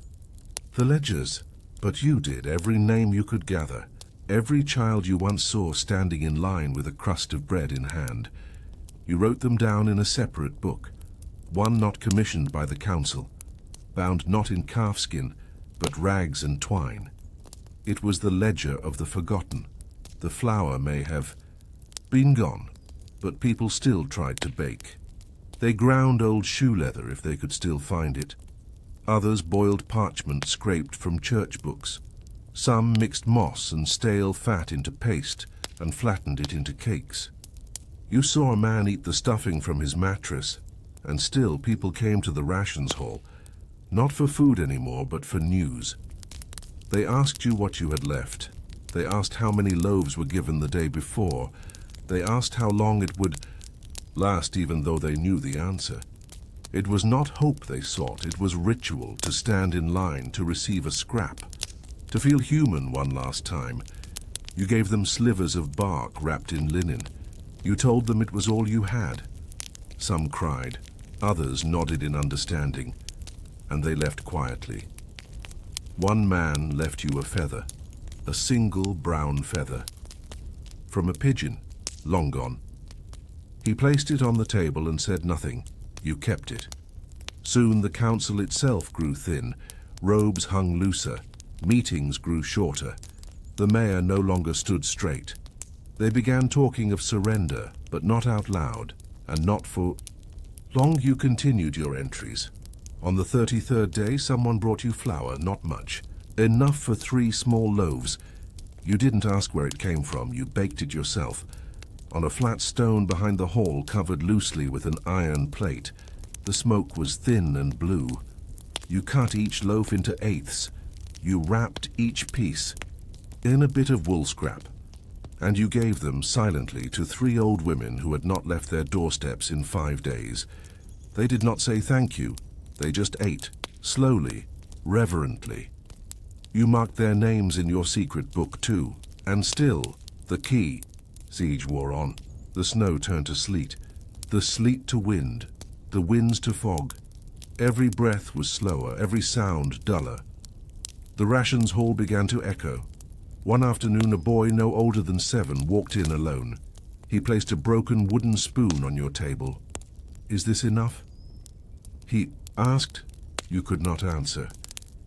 the ledgers, but you did, every name you could gather, every child you once saw standing in line with a crust of bread in hand. You wrote them down in a separate book, one not commissioned by the council, bound not in calfskin, but rags and twine. It was the ledger of the forgotten. The flour may have been gone, but people still tried to bake. They ground old shoe leather if they could still find it. Others boiled parchment scraped from church books. Some mixed moss and stale fat into paste and flattened it into cakes. You saw a man eat the stuffing from his mattress, and still people came to the rations hall, not for food anymore, but for news. They asked you what you had left. They asked how many loaves were given the day before. They asked how long it would last, even though they knew the answer. It was not hope they sought, it was ritual to stand in line to receive a scrap, to feel human one last time. You gave them slivers of bark wrapped in linen. You told them it was all you had. Some cried, others nodded in understanding, and they left quietly. One man left you a feather, a single brown feather, from a pigeon, long gone. He placed it on the table and said nothing. You kept it. Soon the council itself grew thin, robes hung looser, meetings grew shorter. The mayor no longer stood straight. They began talking of surrender, but not out loud, and not for long. You continued your entries. On the 33rd day, someone brought you flour, not much. Enough for 3 small loaves. You didn't ask where it came from, you baked it yourself. On a flat stone behind the hall, covered loosely with an iron plate. The smoke was thin and blue. You cut each loaf into eighths. You wrapped each piece in a bit of wool scrap, and you gave them silently to 3 old women who had not left their doorsteps in 5 days. They did not say thank you. They just ate, slowly, reverently. You marked their names in your secret book too, and still, the key. Siege wore on. The snow turned to sleet, the sleet to wind, the winds to fog. Every breath was slower, every sound duller. The rations hall began to echo. One afternoon, a boy no older than 7 walked in alone. He placed a broken wooden spoon on your table. "Is this enough?" he asked. You could not answer.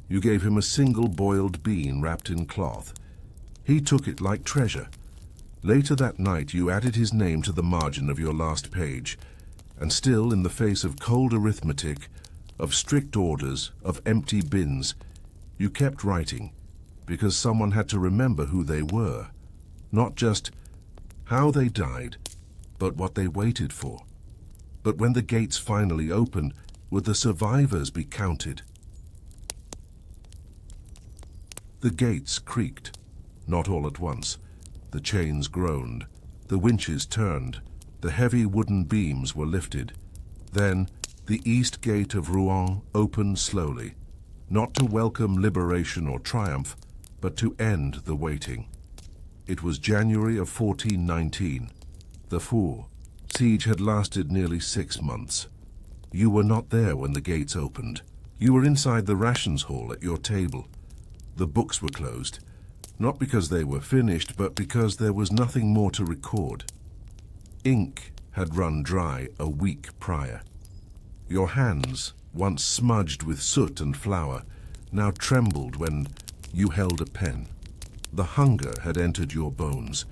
You gave him a single boiled bean wrapped in cloth. He took it like treasure. Later that night, you added his name to the margin of your last page, and still, in the face of cold arithmetic, of strict orders, of empty bins, you kept writing, because someone had to remember who they were, not just how they died, but what they waited for. But when the gates finally opened, would the survivors be counted? The gates creaked, not all at once. The chains groaned, the winches turned, the heavy wooden beams were lifted. Then the east gate of Rouen opened slowly, not to welcome liberation or triumph, but to end the waiting. It was January of 1419. The Four siege had lasted nearly 6 months. You were not there when the gates opened. You were inside the rations hall at your table. The books were closed. Not because they were finished, but because there was nothing more to record. Ink had run dry a week prior. Your hands, once smudged with soot and flour, now trembled when you held a pen. The hunger had entered your bones.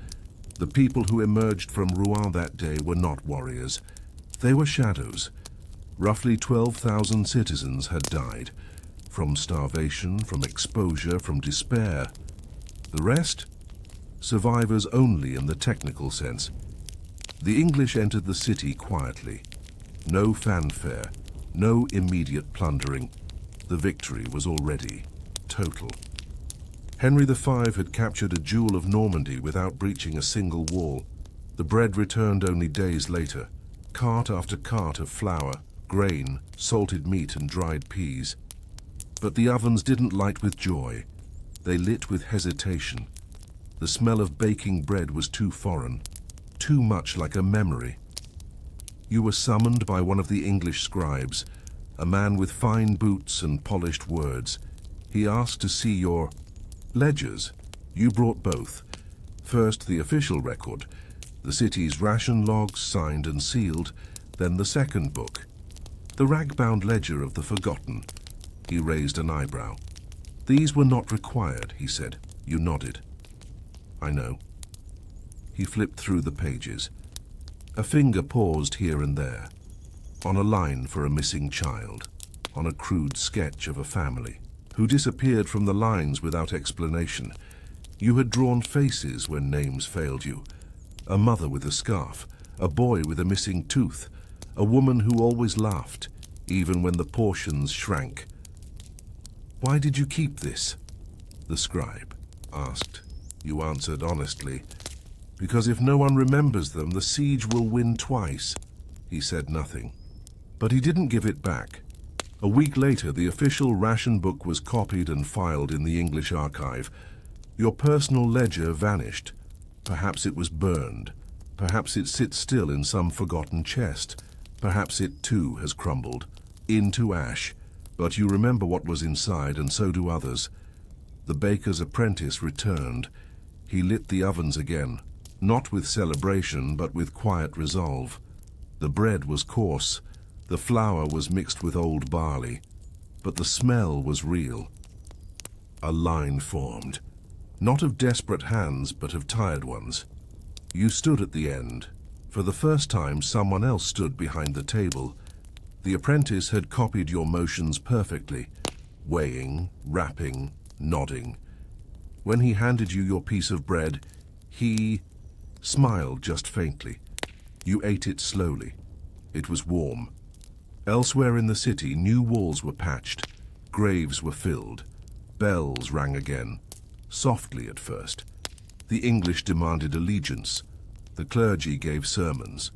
The people who emerged from Rouen that day were not warriors. They were shadows. Roughly 12,000 citizens had died, from starvation, from exposure, from despair. The rest? Survivors only in the technical sense. The English entered the city quietly. No fanfare, no immediate plundering. The victory was already total. Henry V had captured a jewel of Normandy without breaching a single wall. The bread returned only days later. Cart after cart of flour, grain, salted meat and dried peas. But the ovens didn't light with joy. They lit with hesitation. The smell of baking bread was too foreign, too much like a memory. You were summoned by one of the English scribes, a man with fine boots and polished words. He asked to see your ledgers. You brought both. First the official record, the city's ration logs signed and sealed, then the second book, the rag-bound ledger of the forgotten. He raised an eyebrow. "These were not required," he said. "You nodded." "I know." He flipped through the pages. A finger paused here and there, on a line for a missing child, on a crude sketch of a family who disappeared from the lines without explanation. You had drawn faces when names failed you. A mother with a scarf, a boy with a missing tooth, a woman who always laughed, even when the portions shrank. "Why did you keep this?" the scribe asked. You answered honestly, "Because if no one remembers them, the siege will win twice." He said nothing. But he didn't give it back. A week later, the official ration book was copied and filed in the English archive. Your personal ledger vanished. Perhaps it was burned. Perhaps it sits still in some forgotten chest. Perhaps it too has crumbled into ash. But you remember what was inside, and so do others. The baker's apprentice returned. He lit the ovens again, not with celebration, but with quiet resolve. The bread was coarse. The flour was mixed with old barley. But the smell was real. A line formed. Not of desperate hands, but of tired ones. You stood at the end. For the first time, someone else stood behind the table. The apprentice had copied your motions perfectly, weighing, wrapping, nodding. When he handed you your piece of bread, he smiled just faintly. You ate it slowly. It was warm. Elsewhere in the city, new walls were patched, graves were filled, bells rang again, softly at first. The English demanded allegiance. The clergy gave sermons.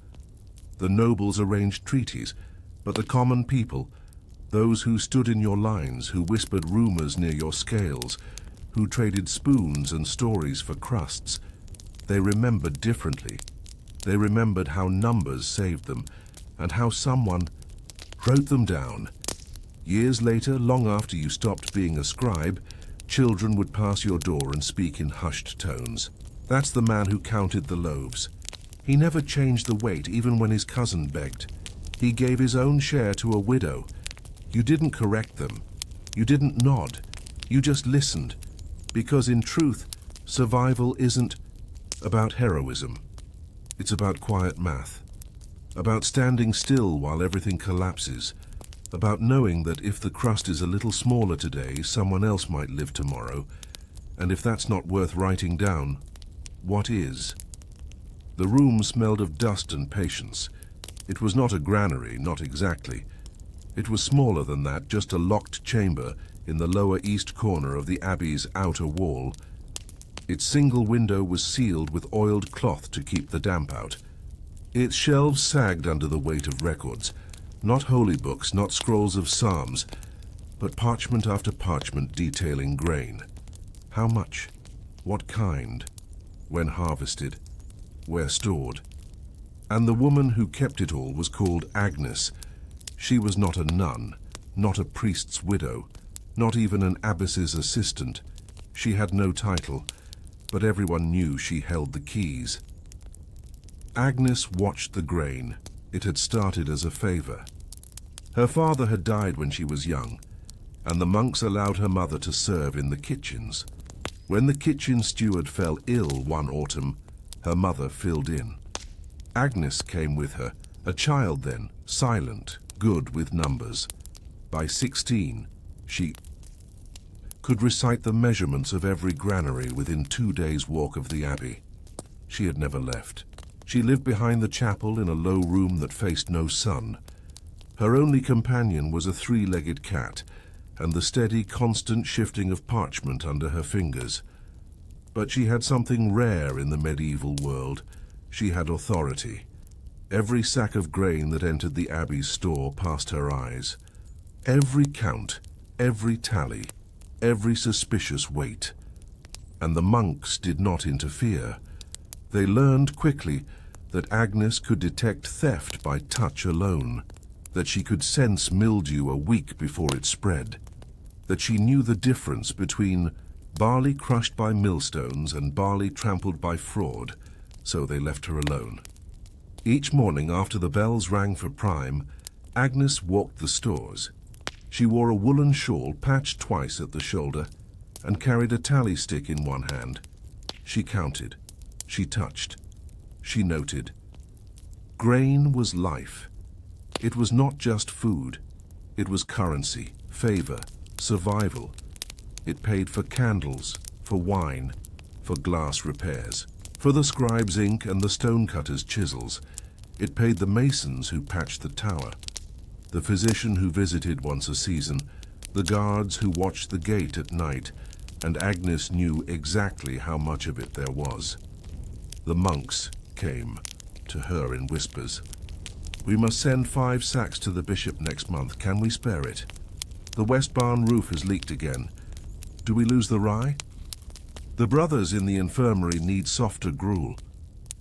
The nobles arranged treaties, but the common people, those who stood in your lines, who whispered rumors near your scales, who traded spoons and stories for crusts, they remembered differently. They remembered how numbers saved them, and how someone wrote them down. Years later, long after you stopped being a scribe, children would pass your door and speak in hushed tones. "That's the man who counted the loaves. He never changed the weight, even when his cousin begged. He gave his own share to a widow. You didn't correct them. You didn't nod. You just listened. Because in truth, survival isn't about heroism. It's about quiet math. About standing still while everything collapses. About knowing that if the crust is a little smaller today, someone else might live tomorrow. And if that's not worth writing down, what is?" The room smelled of dust and patience. It was not a granary, not exactly. It was smaller than that, just a locked chamber in the lower east corner of the abbey's outer wall. Its single window was sealed with oiled cloth to keep the damp out. Its shelves sagged under the weight of records. Not holy books, not scrolls of psalms, but parchment after parchment detailing grain. How much? What kind? When harvested? Where stored? And the woman who kept it all was called Agnes. She was not a nun, not a priest's widow, not even an abbess's assistant. She had no title, but everyone knew she held the keys. Agnes watched the grain. It had started as a favor. Her father had died when she was young, and the monks allowed her mother to serve in the kitchens. When the kitchen steward fell ill one autumn, her mother filled in. Agnes came with her, a child then, silent, good with numbers. By 16, she could recite the measurements of every granary within 2 days' walk of the abbey. She had never left. She lived behind the chapel in a low room that faced no sun. Her only companion was a 3-legged cat, and the steady, constant shifting of parchment under her fingers. But she had something rare in the medieval world. She had authority. Every sack of grain that entered the abbey's store passed her eyes. Every count, every tally, every suspicious weight. And the monks did not interfere. They learned quickly that Agnes could detect theft by touch alone, that she could sense mildew a week before it spread, that she knew the difference between barley crushed by millstones and barley trampled by fraud, so they left her alone. Each morning after the bells rang for prime, Agnes walked the stores. She wore a woolen shawl patched twice at the shoulder and carried a tally stick in one hand. She counted. She touched. She noted. Grain was life. It was not just food. It was currency, favor, survival. It paid for candles, for wine, for glass repairs, for the scribe's ink and the stonecutter's chisels. It paid the masons who patched the tower, the physician who visited once a season, the guards who watched the gate at night, and Agnes knew exactly how much of it there was. The monks came to her in whispers. "We must send 5 sacks to the bishop next month. Can we spare it? The west barn roof has leaked again. Do we lose the rye? The brothers in the infirmary need softer gruel.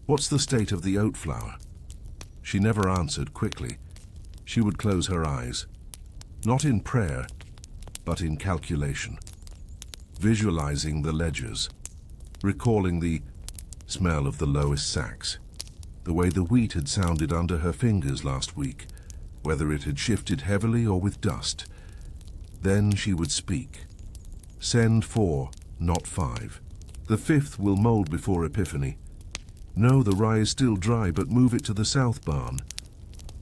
What's the state of the oat flour?" She never answered quickly. She would close her eyes, not in prayer, but in calculation, visualizing the ledgers, recalling the smell of the lowest sacks, the way the wheat had sounded under her fingers last week, whether it had shifted heavily or with dust. Then she would speak. "Send 4, not 5. The 5th will mold before Epiphany. No, the rye is still dry, but move it to the south barn.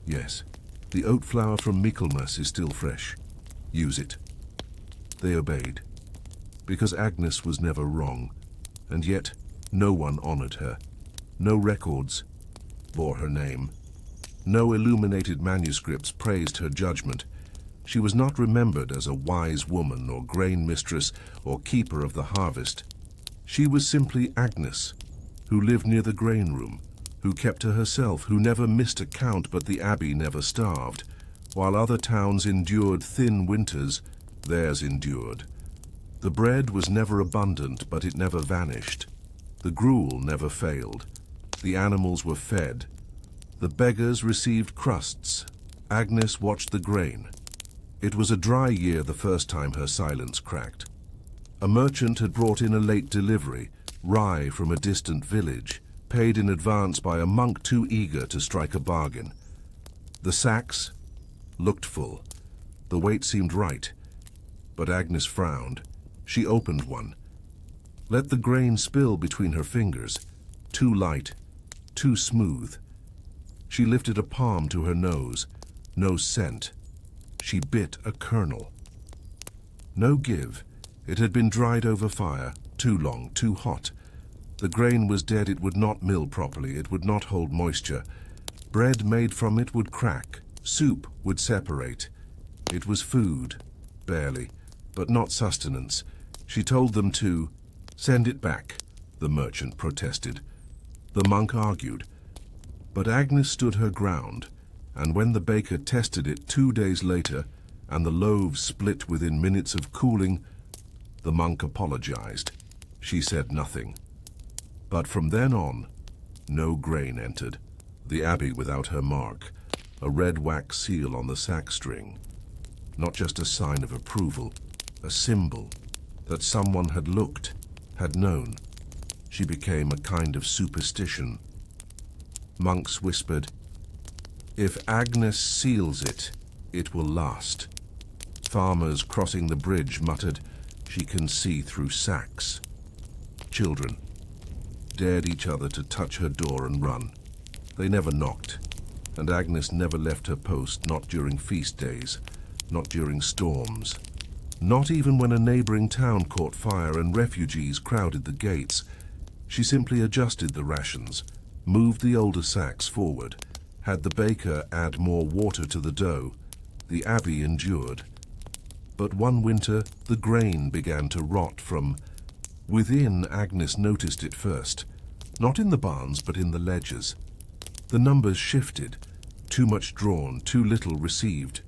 Yes, the oat flour from Michaelmas is still fresh. Use it." They obeyed, because Agnes was never wrong, and yet no one honored her. No records bore her name. No illuminated manuscripts praised her judgment. She was not remembered as a wise woman or grain mistress or keeper of the harvest. She was simply Agnes, who lived near the grain room, who kept to herself, who never missed a count, but the abbey never starved. While other towns endured thin winters, theirs endured. The bread was never abundant, but it never vanished. The gruel never failed. The animals were fed. The beggars received crusts. Agnes watched the grain. It was a dry year the first time her silence cracked. A merchant had brought in a late delivery, rye from a distant village, paid in advance by a monk too eager to strike a bargain. The sacks looked full. The weight seemed right, but Agnes frowned. She opened one. Let the grain spill between her fingers. Too light, too smooth. She lifted a palm to her nose. No scent. She bit a kernel. No give. It had been dried over fire, too long, too hot. The grain was dead. It would not mill properly. It would not hold moisture. Bread made from it would crack. Soup would separate. It was food, barely, but not sustenance. She told them to send it back, the merchant protested. The monk argued. But Agnes stood her ground, and when the baker tested it 2 days later, and the loaves split within minutes of cooling, the monk apologized. She said nothing. But from then on, no grain entered. The abbey without her mark, a red wax seal on the sack string. Not just a sign of approval, a symbol that someone had looked, had known. She became a kind of superstition. Monks whispered, "If Agnes seals it, it will last." Farmers crossing the bridge muttered, "She can see through sacks." Children dared each other to touch her door and run. They never knocked, and Agnes never left her post, not during feast days, not during storms, not even when a neighboring town caught fire and refugees crowded the gates. She simply adjusted the rations, moved the older sacks forward, had the baker add more water to the dough. The abbey endured. But one winter, the grain began to rot from within. Agnes noticed it first, not in the barns, but in the ledgers. The numbers shifted, too much drawn, too little received.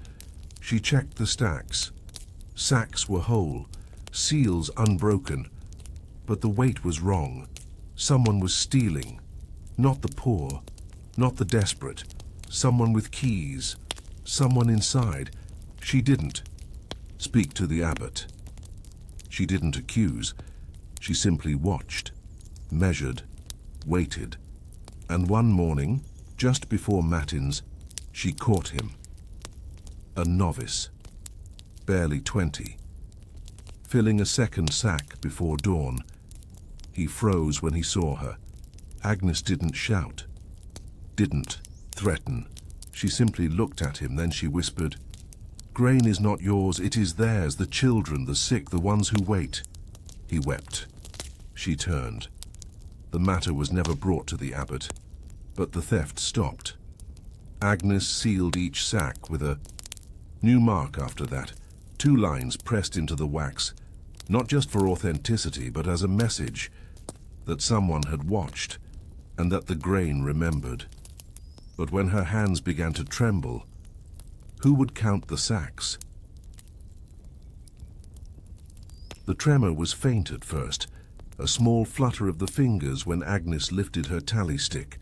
She checked the stacks. Sacks were whole, seals unbroken, but the weight was wrong. Someone was stealing, not the poor, not the desperate, someone with keys, someone inside. She didn't speak to the abbot. She didn't accuse. She simply watched, measured, waited. And one morning, just before matins, she caught him. A novice. barely 20. Filling a second sack before dawn. He froze when he saw her. Agnes didn't shout, didn't threaten. She simply looked at him, then she whispered, "Grain is not yours, it is theirs, the children, the sick, the ones who wait." He wept. She turned. The matter was never brought to the abbot, but the theft stopped. Agnes sealed each sack with a new mark after that, 2 lines pressed into the wax, not just for authenticity, but as a message that someone had watched and that the grain remembered. But when her hands began to tremble, who would count the sacks? The tremor was faint at first, a small flutter of the fingers when Agnes lifted her tally stick,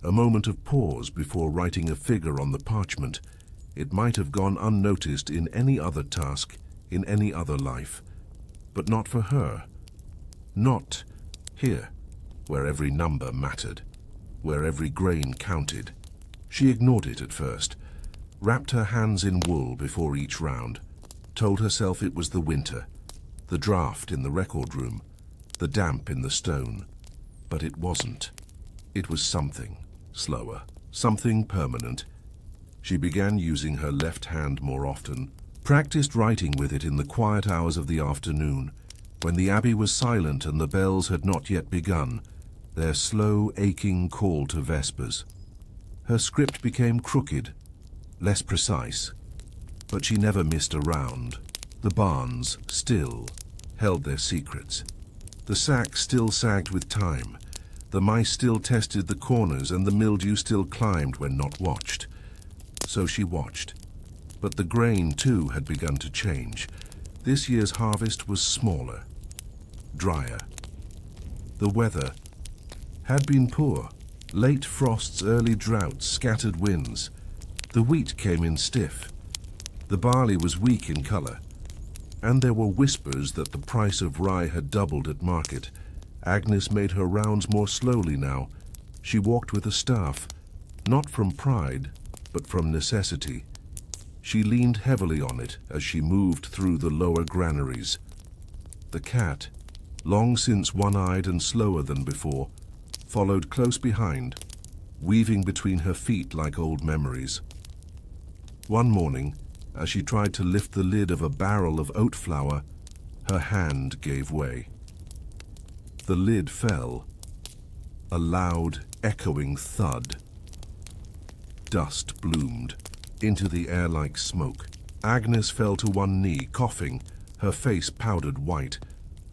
a moment of pause before writing a figure on the parchment. It might have gone unnoticed in any other task, in any other life, but not for her. Not here, where every number mattered, where every grain counted. She ignored it at first, wrapped her hands in wool before each round, told herself it was the winter, the draft in the record room, the damp in the stone. But it wasn't. It was something slower, something permanent. She began using her left hand more often, practiced writing with it in the quiet hours of the afternoon, when the abbey was silent and the bells had not yet begun, their slow, aching call to vespers. Her script became crooked, less precise, but she never missed a round. The barns still held their secrets. The sack still sagged with time. The mice still tested the corners and the mildew still climbed when not watched. So she watched. But the grain, too, had begun to change. This year's harvest was smaller, drier. The weather had been poor. Late frosts, early droughts, scattered winds. The wheat came in stiff. The barley was weak in color. And there were whispers that the price of rye had doubled at market. Agnes made her rounds more slowly now. She walked with a staff, not from pride, but from necessity. She leaned heavily on it as she moved through the lower granaries. The cat, long since one-eyed and slower than before, followed close behind, weaving between her feet like old memories. One morning, as she tried to lift the lid of a barrel of oat flour, her hand gave way. The lid fell. A loud, echoing thud. Dust bloomed into the air like smoke. Agnes fell to one knee, coughing, her face powdered white.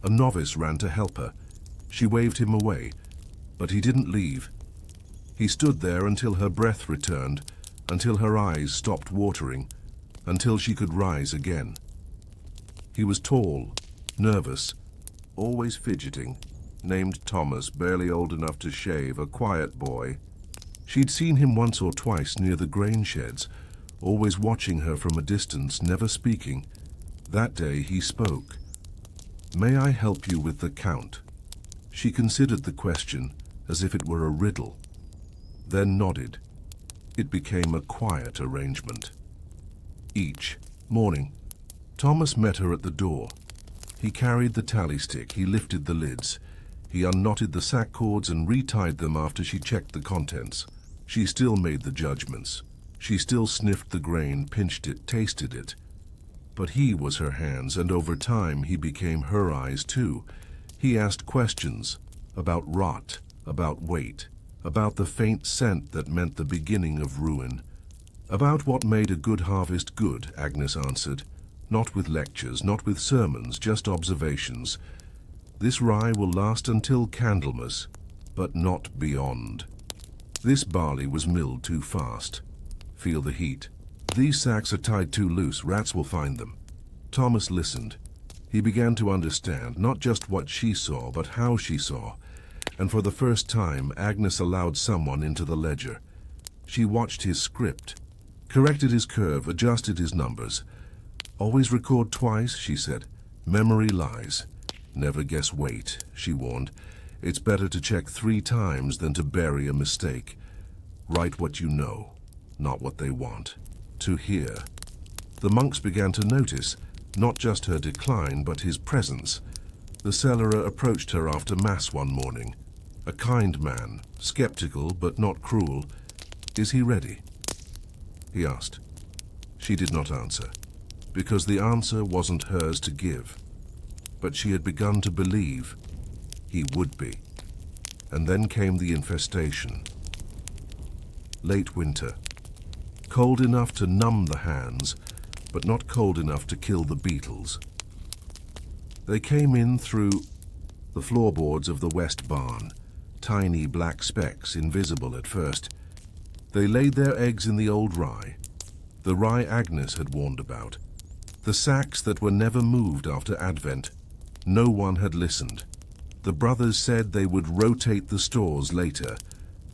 A novice ran to help her. She waved him away, but he didn't leave. He stood there until her breath returned, until her eyes stopped watering, until she could rise again. He was tall, nervous, always fidgeting, named Thomas, barely old enough to shave, a quiet boy. She'd seen him once or twice near the grain sheds, always watching her from a distance, never speaking. That day he spoke. "May I help you with the count?" She considered the question as if it were a riddle, then nodded. It became a quiet arrangement. Each morning, Thomas met her at the door. He carried the tally stick, he lifted the lids. He unknotted the sack cords and retied them after she checked the contents. She still made the judgments. She still sniffed the grain, pinched it, tasted it. But he was her hands, and over time he became her eyes too. He asked questions about rot, about weight, about the faint scent that meant the beginning of ruin. About what made a good harvest good, Agnes answered. Not with lectures, not with sermons, just observations. This rye will last until Candlemas, but not beyond. This barley was milled too fast. Feel the heat. These sacks are tied too loose, rats will find them. Thomas listened. He began to understand, not just what she saw, but how she saw. And for the first time, Agnes allowed someone into the ledger. She watched his script, corrected his curve, adjusted his numbers. "Always record twice," she said. "Memory lies. Never guess weight," she warned. "It's better to check 3 times than to bury a mistake. Write what you know, not what they want to hear." The monks began to notice not just her decline, but his presence. The cellarer approached her after Mass one morning. A kind man, skeptical but not cruel. "Is he ready?" he asked. She did not answer, because the answer wasn't hers to give. But she had begun to believe he would be. And then came the infestation. Late winter. Cold enough to numb the hands, but not cold enough to kill the beetles. They came in through the floorboards of the west barn, tiny black specks, invisible at first. They laid their eggs in the old rye, the rye Agnes had warned about, the sacks that were never moved after Advent. No one had listened. The brothers said they would rotate the stores later.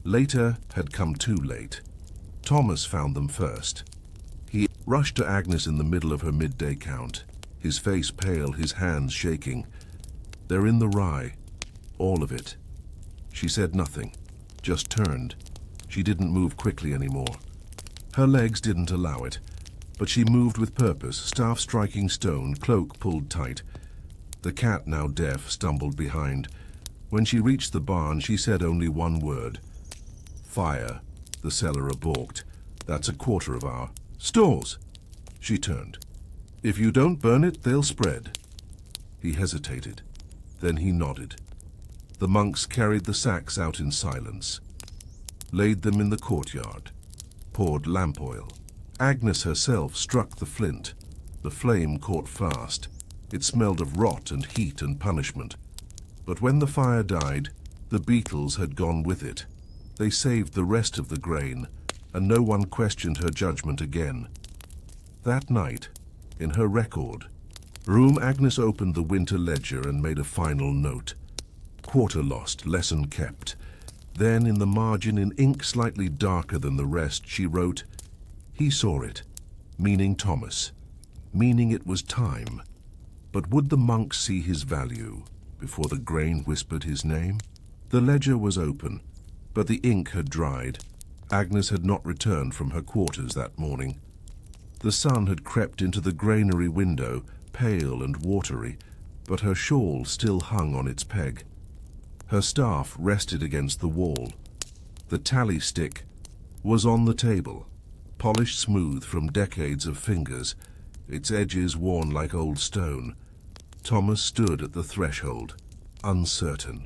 Later had come too late. Thomas found them first. He rushed to Agnes in the middle of her midday count, his face pale, his hands shaking. "They're in the rye, all of it." She said nothing, just turned. She didn't move quickly anymore. Her legs didn't allow it, but she moved with purpose, staff striking stone, cloak pulled tight. The cat, now deaf, stumbled behind. When she reached the barn, she said only one word. "Fire." The cellarer balked. "That's a quarter of our stores." She turned. "If you don't burn it, they'll spread." He hesitated. Then he nodded. The monks carried the sacks out in silence, laid them in the courtyard, poured lamp oil. Agnes herself struck the flint. The flame caught fast. It smelled of rot and heat and punishment. But when the fire died, the beetles had gone with it. They saved the rest of the grain, and no one questioned her judgment again. That night, in her record room, Agnes opened the winter ledger and made a final note. Quarter lost, lesson kept. Then in the margin, in ink slightly darker than the rest, she wrote, "He saw it," meaning Thomas, meaning it was time. But would the monks see his value before the grain whispered his name? The ledger was open, but the ink had dried. Agnes had not returned from her quarters that morning. The sun had crept into the granary window, pale and watery, but her shawl still hung on its peg. Her staff rested against the wall. The tally stick was on the table, polished smooth from decades of fingers, its edges worn like old stone. Thomas stood at the threshold, uncertain.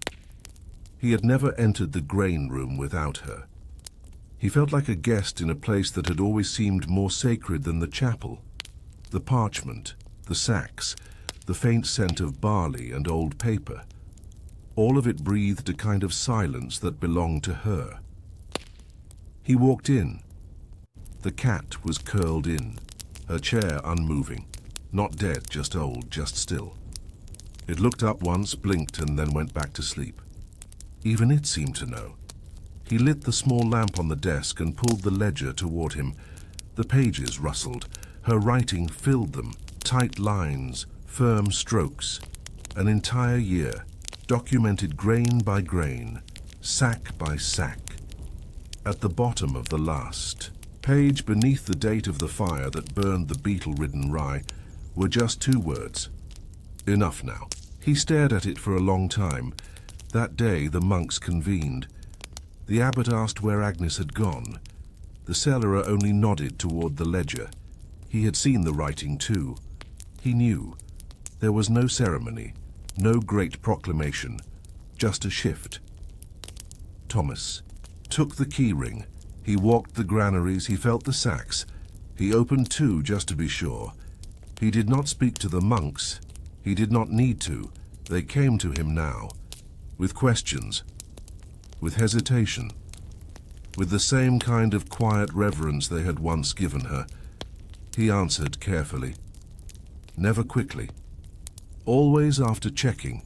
He had never entered the grain room without her. He felt like a guest in a place that had always seemed more sacred than the chapel. The parchment, the sacks, the faint scent of barley and old paper. All of it breathed a kind of silence that belonged to her. He walked in. The cat was curled in, her chair unmoving. Not dead, just old, just still. It looked up once, blinked, and then went back to sleep. Even it seemed to know. He lit the small lamp on the desk and pulled the ledger toward him. The pages rustled. Her writing filled them, tight lines, firm strokes. An entire year, documented grain by grain, sack by sack. At the bottom of the last page, beneath the date of the fire that burned the beetle-ridden rye, were just two words. Enough now. He stared at it for a long time. That day the monks convened. The abbot asked where Agnes had gone. The cellarer only nodded toward the ledger. He had seen the writing too. He knew. There was no ceremony, no great proclamation, just a shift. Thomas took the key ring. He walked the granaries, he felt the sacks. He opened two just to be sure. He did not speak to the monks. He did not need to. They came to him now, with questions, with hesitation, with the same kind of quiet reverence they had once given her. He answered carefully, never quickly, always after checking.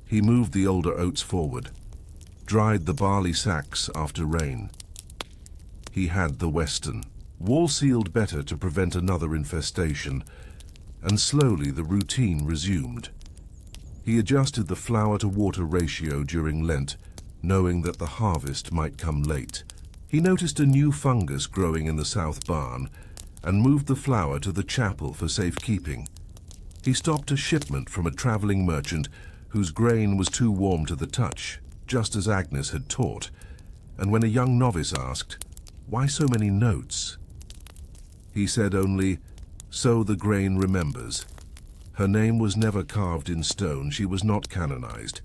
He moved the older oats forward, dried the barley sacks after rain. He had the western, wall-sealed better to prevent another infestation, and slowly the routine resumed. He adjusted the flour-to-water ratio during Lent, knowing that the harvest might come late. He noticed a new fungus growing in the south barn, and moved the flour to the chapel for safekeeping. He stopped a shipment from a travelling merchant whose grain was too warm to the touch, just as Agnes had taught, and when a young novice asked, "Why so many notes?" he said only, "So the grain remembers." Her name was never carved in stone, she was not canonized,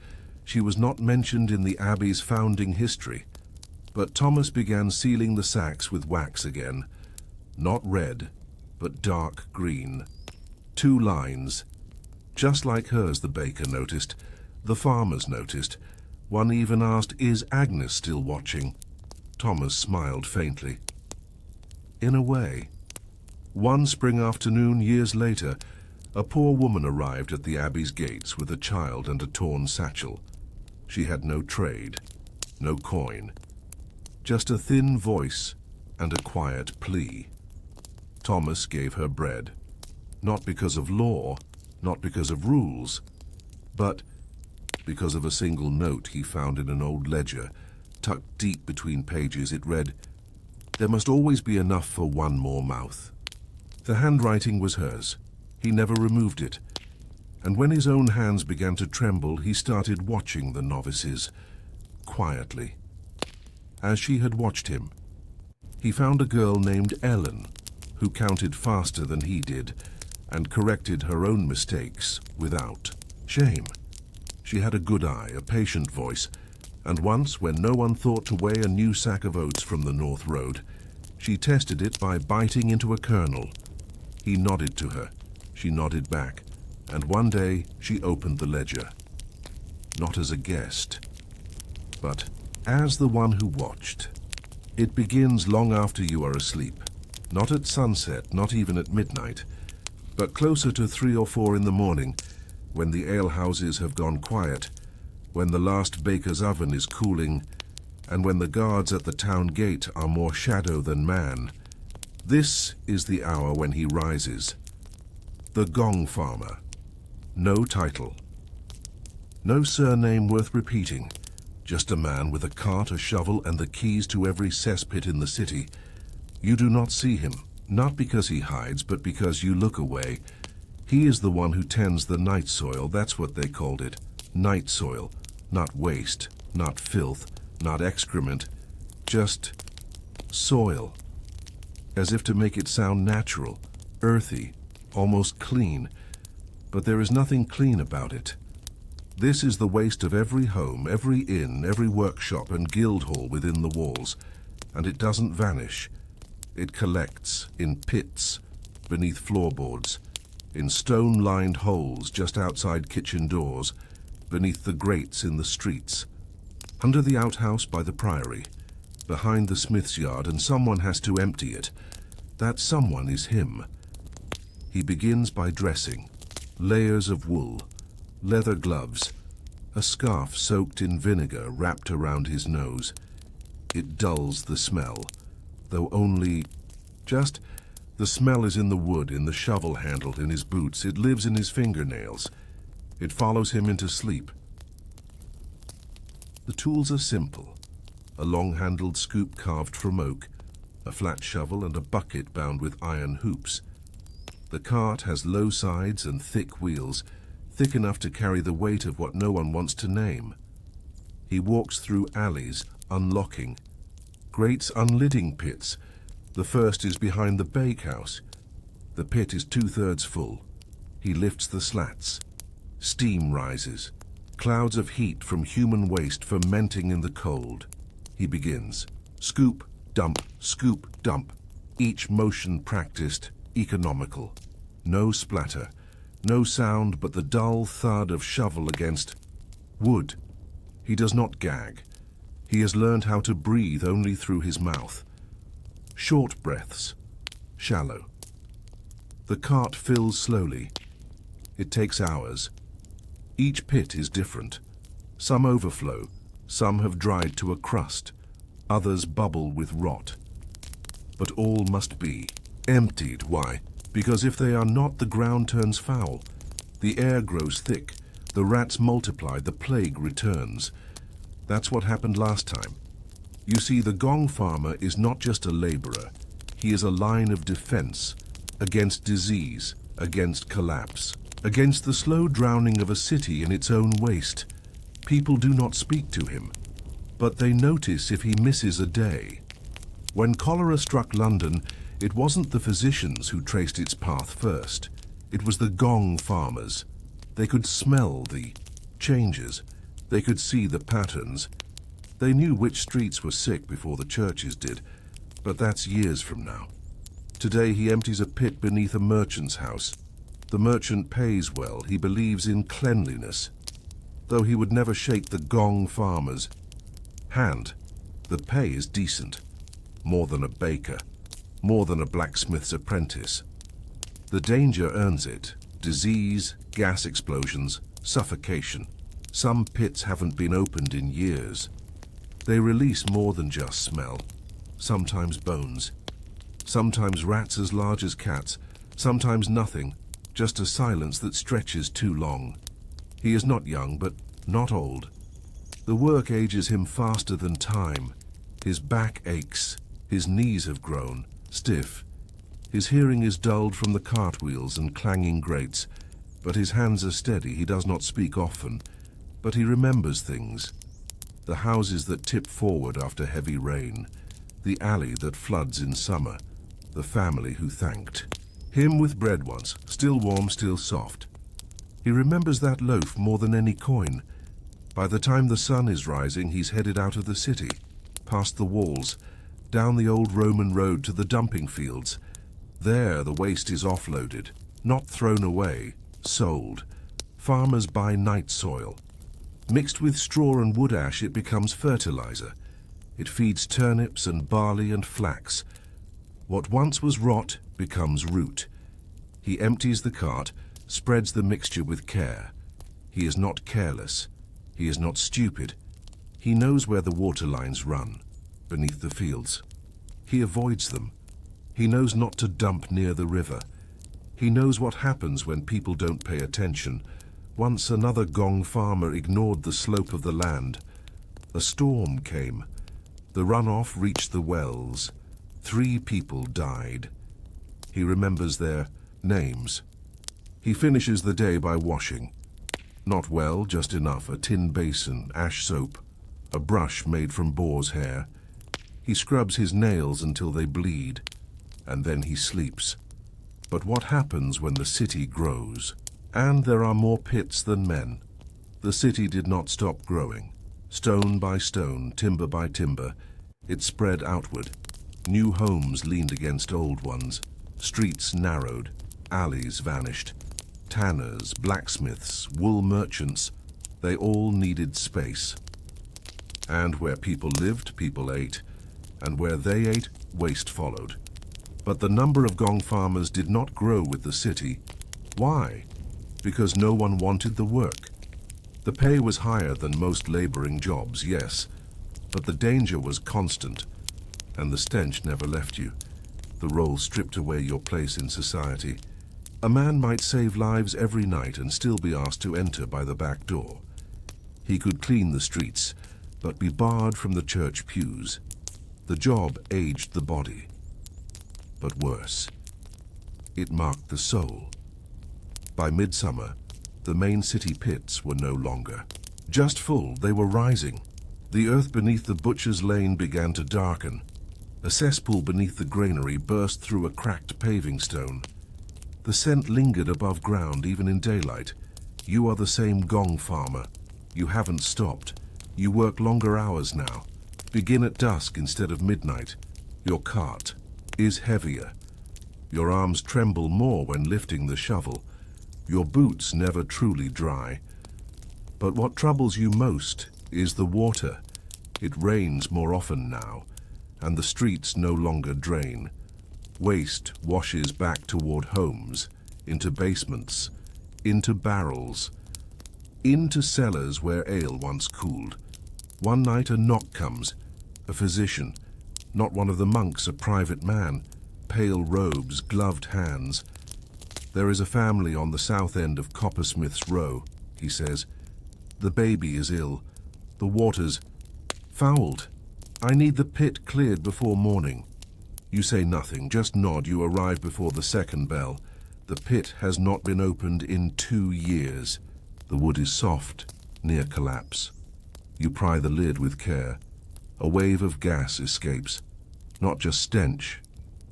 she was not mentioned in the Abbey's founding history, but Thomas began sealing the sacks with wax again, not red, but dark green. 2 lines, just like hers, the baker noticed, the farmers noticed. One even asked, "Is Agnes still watching?" Thomas smiled faintly. In a way. One spring afternoon, years later, a poor woman arrived at the Abbey's gates with a child and a torn satchel. She had no trade, no coin, just a thin voice and a quiet plea. Thomas gave her bread, not because of law, not because of rules, but because of a single note he found in an old ledger, tucked deep between pages. It read, "There must always be enough for one more mouth." The handwriting was hers. He never removed it. And when his own hands began to tremble, he started watching the novices, quietly. As she had watched him, he found a girl named Ellen, who counted faster than he did, and corrected her own mistakes without shame. She had a good eye, a patient voice, and once, when no one thought to weigh a new sack of oats from the North Road, she tested it by biting into a kernel. He nodded to her. She nodded back, and one day she opened the ledger. Not as a guest, but as the one who watched. It begins long after you are asleep, not at sunset, not even at midnight, but closer to 3 or 4 in the morning, when the alehouses have gone quiet, when the last baker's oven is cooling, and when the guards at the town gate are more shadow than man. This is the hour when he rises. The Gong Farmer. No title. No surname worth repeating. Just a man with a cart, a shovel, and the keys to every cesspit in the city. You do not see him, not because he hides, but because you look away. He is the one who tends the night soil, that's what they called it. Night soil. Not waste, not filth, not excrement. Just soil. As if to make it sound natural, earthy, almost clean. But there is nothing clean about it. This is the waste of every home, every inn, every workshop and guild hall within the walls. And it doesn't vanish. It collects in pits, beneath floorboards, in stone-lined holes just outside kitchen doors, beneath the grates in the streets, under the outhouse by the priory, behind the smith's yard, and someone has to empty it. That someone is him. He begins by dressing. Layers of wool, leather gloves, a scarf soaked in vinegar wrapped around his nose. It dulls the smell, though only just. The smell is in the wood, in the shovel handle, in his boots. It lives in his fingernails. It follows him into sleep. The tools are simple. A long-handled scoop carved from oak, a flat shovel and a bucket bound with iron hoops. The cart has low sides and thick wheels, thick enough to carry the weight of what no one wants to name. He walks through alleys, unlocking. Grates unlidding pits. The first is behind the bakehouse. The pit is 2/3 full. He lifts the slats. Steam rises. Clouds of heat from human waste fermenting in the cold. He begins. Scoop, dump, each motion practiced, economical. No splatter, no sound but the dull thud of shovel against wood. He does not gag. He has learned how to breathe only through his mouth. Short breaths, shallow. The cart fills slowly. It takes hours. Each pit is different. Some overflow, some have dried to a crust, others bubble with rot. But all must be emptied. Why? Because if they are not, the ground turns foul. The air grows thick, the rats multiply, the plague returns. That's what happened last time. You see, the Gong Farmer is not just a laborer. He is a line of defense against disease, against collapse, against the slow drowning of a city in its own waste. People do not speak to him, but they notice if he misses a day. When cholera struck London, it wasn't the physicians who traced its path first. It was the gong farmers. They could smell the changes. They could see the patterns. They knew which streets were sick before the churches did, but that's years from now. Today he empties a pit beneath a merchant's house. The merchant pays well. He believes in cleanliness, though he would never shake the gong farmer's hand. The pay is decent, more than a baker, more than a blacksmith's apprentice. The danger earns it: disease, gas explosions, suffocation. Some pits haven't been opened in years. They release more than just smell, sometimes bones, sometimes rats as large as cats, sometimes nothing, just a silence that stretches too long. He is not young, but not old. The work ages him faster than time. His back aches, his knees have grown stiff. His hearing is dulled from the cartwheels and clanging grates, but his hands are steady. He does not speak often, but he remembers things. The houses that tip forward after heavy rain, the alley that floods in summer, the family who thanked him with bread once, still warm, still soft. He remembers that loaf more than any coin. By the time the sun is rising, he's headed out of the city, past the walls, down the old Roman road to the dumping fields. There the waste is offloaded, not thrown away, sold. Farmers buy night soil. Mixed with straw and wood ash, it becomes fertilizer. It feeds turnips and barley and flax. What once was rot becomes root. He empties the cart, spreads the mixture with care. He is not careless. He is not stupid. He knows where the water lines run, beneath the fields. He avoids them. He knows not to dump near the river. He knows what happens when people don't pay attention. Once another gong farmer ignored the slope of the land. A storm came. The runoff reached the wells. 3 people died. He remembers their names. He finishes the day by washing. Not well, just enough: a tin basin, ash soap, a brush made from boar's hair. He scrubs his nails until they bleed, and then he sleeps. But what happens when the city grows? And there are more pits than men. The city did not stop growing. Stone by stone, timber by timber, it spread outward. New homes leaned against old ones. Streets narrowed. Alleys vanished. Tanners, blacksmiths, wool merchants, they all needed space. And where people lived, people ate. And where they ate, waste followed. But the number of gong farmers did not grow with the city. Why? Because no one wanted the work. The pay was higher than most laboring jobs, yes, but the danger was constant, and the stench never left you. The role stripped away your place in society. A man might save lives every night and still be asked to enter by the back door. He could clean the streets, but be barred from the church pews. The job aged the body. But worse, it marked the soul. By midsummer, the main city pits were no longer just full, they were rising. The earth beneath the butcher's lane began to darken. A cesspool beneath the granary burst through a cracked paving stone. The scent lingered above ground even in daylight. You are the same gong farmer. You haven't stopped. You work longer hours now. Begin at dusk instead of midnight. Your cart is heavier. Your arms tremble more when lifting the shovel. Your boots never truly dry. But what troubles you most is the water. It rains more often now, and the streets no longer drain. Waste washes back toward homes, into basements, into barrels, into cellars where ale once cooled. One night a knock comes, a physician, not one of the monks, a private man, pale robes, gloved hands. There is a family on the south end of Coppersmith's Row, he says. The baby is ill. The water's fouled. I need the pit cleared before morning. You say nothing, just nod. You arrive before the second bell. The pit has not been opened in 2 years. The wood is soft, near collapse. You pry the lid with care. A wave of gas escapes. Not just stench,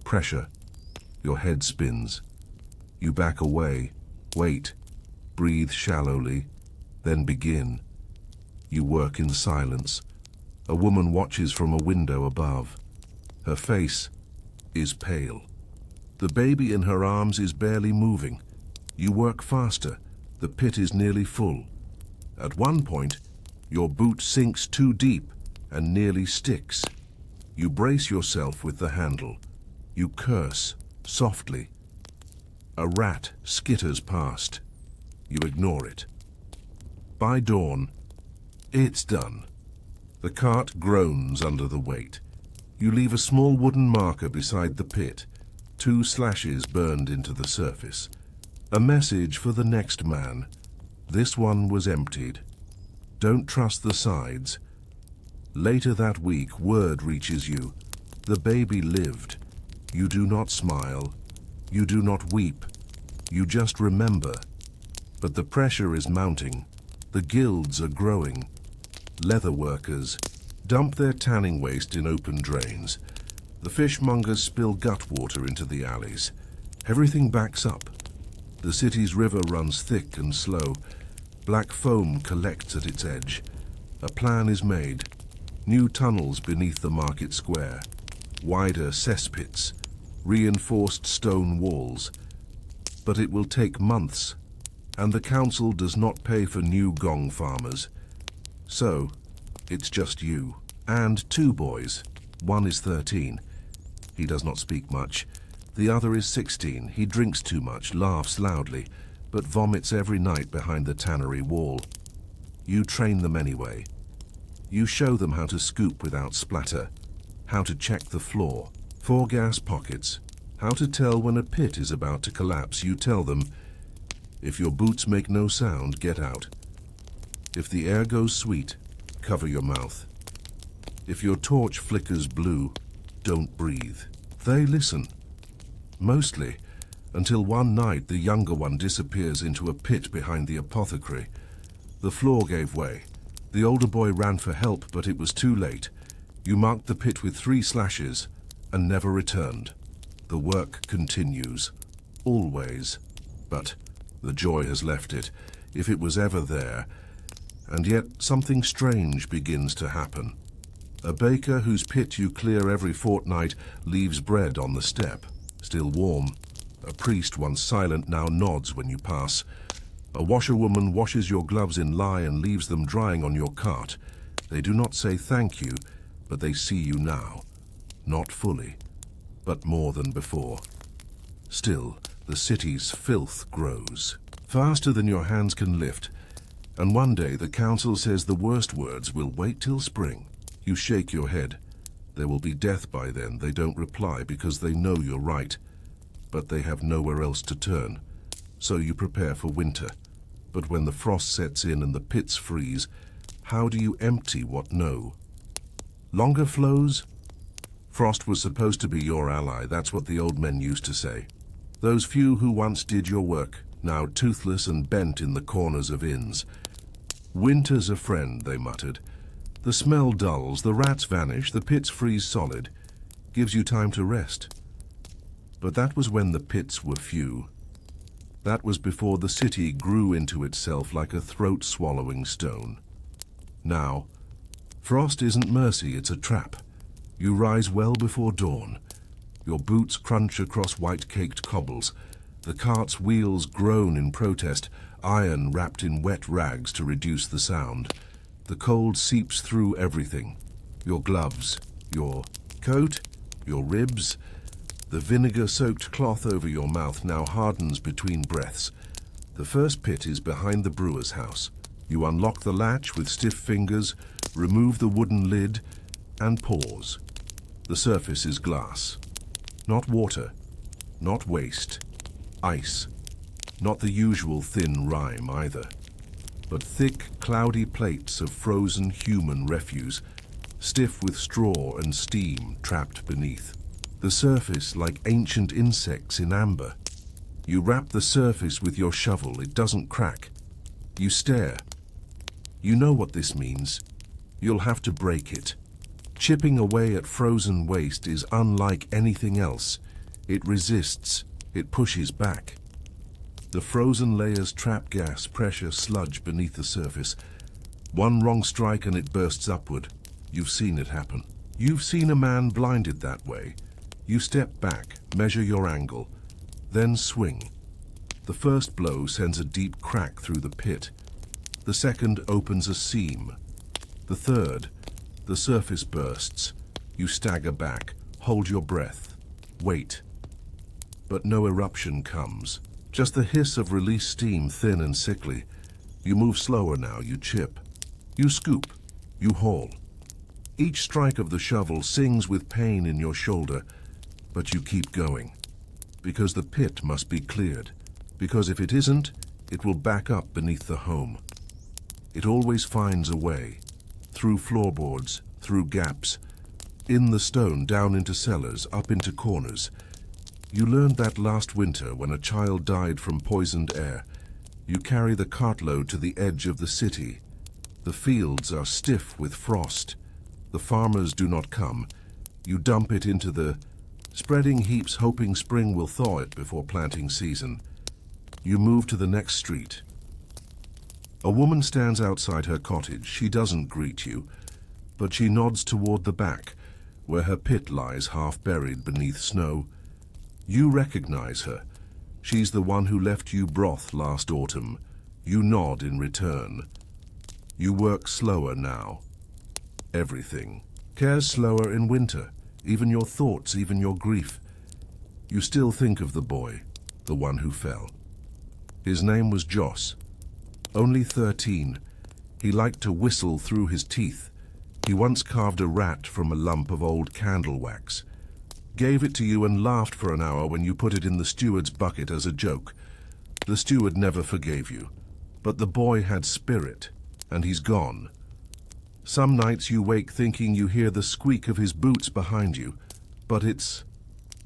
pressure. Your head spins. You back away, wait, breathe shallowly, then begin. You work in silence. A woman watches from a window above. Her face is pale. The baby in her arms is barely moving. You work faster. The pit is nearly full. At one point, your boot sinks too deep and nearly sticks. You brace yourself with the handle. You curse, softly. A rat skitters past. You ignore it. By dawn, it's done. The cart groans under the weight. You leave a small wooden marker beside the pit, 2 slashes burned into the surface. A message for the next man. This one was emptied. Don't trust the sides. Later that week, word reaches you. The baby lived. You do not smile. You do not weep. You just remember. But the pressure is mounting. The guilds are growing. Leather workers dump their tanning waste in open drains. The fishmongers spill gut water into the alleys. Everything backs up. The city's river runs thick and slow. Black foam collects at its edge. A plan is made. New tunnels beneath the market square. Wider cesspits. Reinforced stone walls. But it will take months, and the council does not pay for new gong farmers. So, it's just you, and 2 boys. One is 13. He does not speak much. The other is 16. He drinks too much, laughs loudly, but vomits every night behind the tannery wall. You train them anyway. You show them how to scoop without splatter, how to check the floor, 4 gas pockets, how to tell when a pit is about to collapse. You tell them, if your boots make no sound, get out. If the air goes sweet, cover your mouth. If your torch flickers blue, don't breathe. They listen. Mostly, until one night the younger one disappears into a pit behind the apothecary. The floor gave way. The older boy ran for help, but it was too late. You marked the pit with 3 slashes and never returned. The work continues. Always. But the joy has left it, if it was ever there. And yet something strange begins to happen. A baker whose pit you clear every fortnight leaves bread on the step, still warm. A priest, once silent, now nods when you pass. A washerwoman washes your gloves in lye and leaves them drying on your cart. They do not say thank you, but they see you now. Not fully, but more than before. Still, the city's filth grows, faster than your hands can lift. And one day the council says the worst words will wait till spring. You shake your head. There will be death by then. They don't reply because they know you're right. But they have nowhere else to turn. So you prepare for winter. But when the frost sets in and the pits freeze, how do you empty what know? Longer flows? Frost was supposed to be your ally. That's what the old men used to say. Those few who once did your work, now toothless and bent in the corners of inns. Winter's a friend, they muttered. The smell dulls, the rats vanish, the pits freeze solid. Gives you time to rest. But that was when the pits were few. That was before the city grew into itself like a throat-swallowing stone. Now, frost isn't mercy, it's a trap. You rise well before dawn. Your boots crunch across white-caked cobbles. The cart's wheels groan in protest, iron wrapped in wet rags to reduce the sound. The cold seeps through everything. Your gloves, your coat, your ribs. The vinegar-soaked cloth over your mouth now hardens between breaths. The first pit is behind the brewer's house. You unlock the latch with stiff fingers, remove the wooden lid, and pause. The surface is glass. Not water, not waste, ice. Not the usual thin rime either, but thick, cloudy plates of frozen human refuse, stiff with straw and steam trapped beneath. the surface like ancient insects in amber. You rap the surface with your shovel, it doesn't crack. You stare. You know what this means. You'll have to break it. Chipping away at frozen waste is unlike anything else. It resists, it pushes back. The frozen layers trap gas, pressure, sludge beneath the surface. One wrong strike and it bursts upward. You've seen it happen. You've seen a man blinded that way. You step back, measure your angle, then swing. The first blow sends a deep crack through the pit. The second opens a seam. The third, the surface bursts. You stagger back, hold your breath, wait. But no eruption comes. Just the hiss of released steam, thin and sickly. You move slower now, you chip. You scoop, you haul. Each strike of the shovel sings with pain in your shoulder, but you keep going. Because the pit must be cleared. Because if it isn't, it will back up beneath the home. It always finds a way. Through floorboards, through gaps, in the stone, down into cellars, up into corners. You learned that last winter when a child died from poisoned air. You carry the cartload to the edge of the city. The fields are stiff with frost. The farmers do not come. You dump it into the spreading heaps, hoping spring will thaw it before planting season. You move to the next street. A woman stands outside her cottage. She doesn't greet you, but she nods toward the back, where her pit lies half buried beneath snow. You recognize her. She's the one who left you broth last autumn. You nod in return. You work slower now. Everything. Cares slower in winter. Even your thoughts, even your grief. You still think of the boy, the one who fell. His name was Joss. Only 13. He liked to whistle through his teeth. He once carved a rat from a lump of old candle wax. Gave it to you and laughed for an hour when you put it in the steward's bucket as a joke. The steward never forgave you. But the boy had spirit, and he's gone. Some nights you wake thinking you hear the squeak of his boots behind you, but it's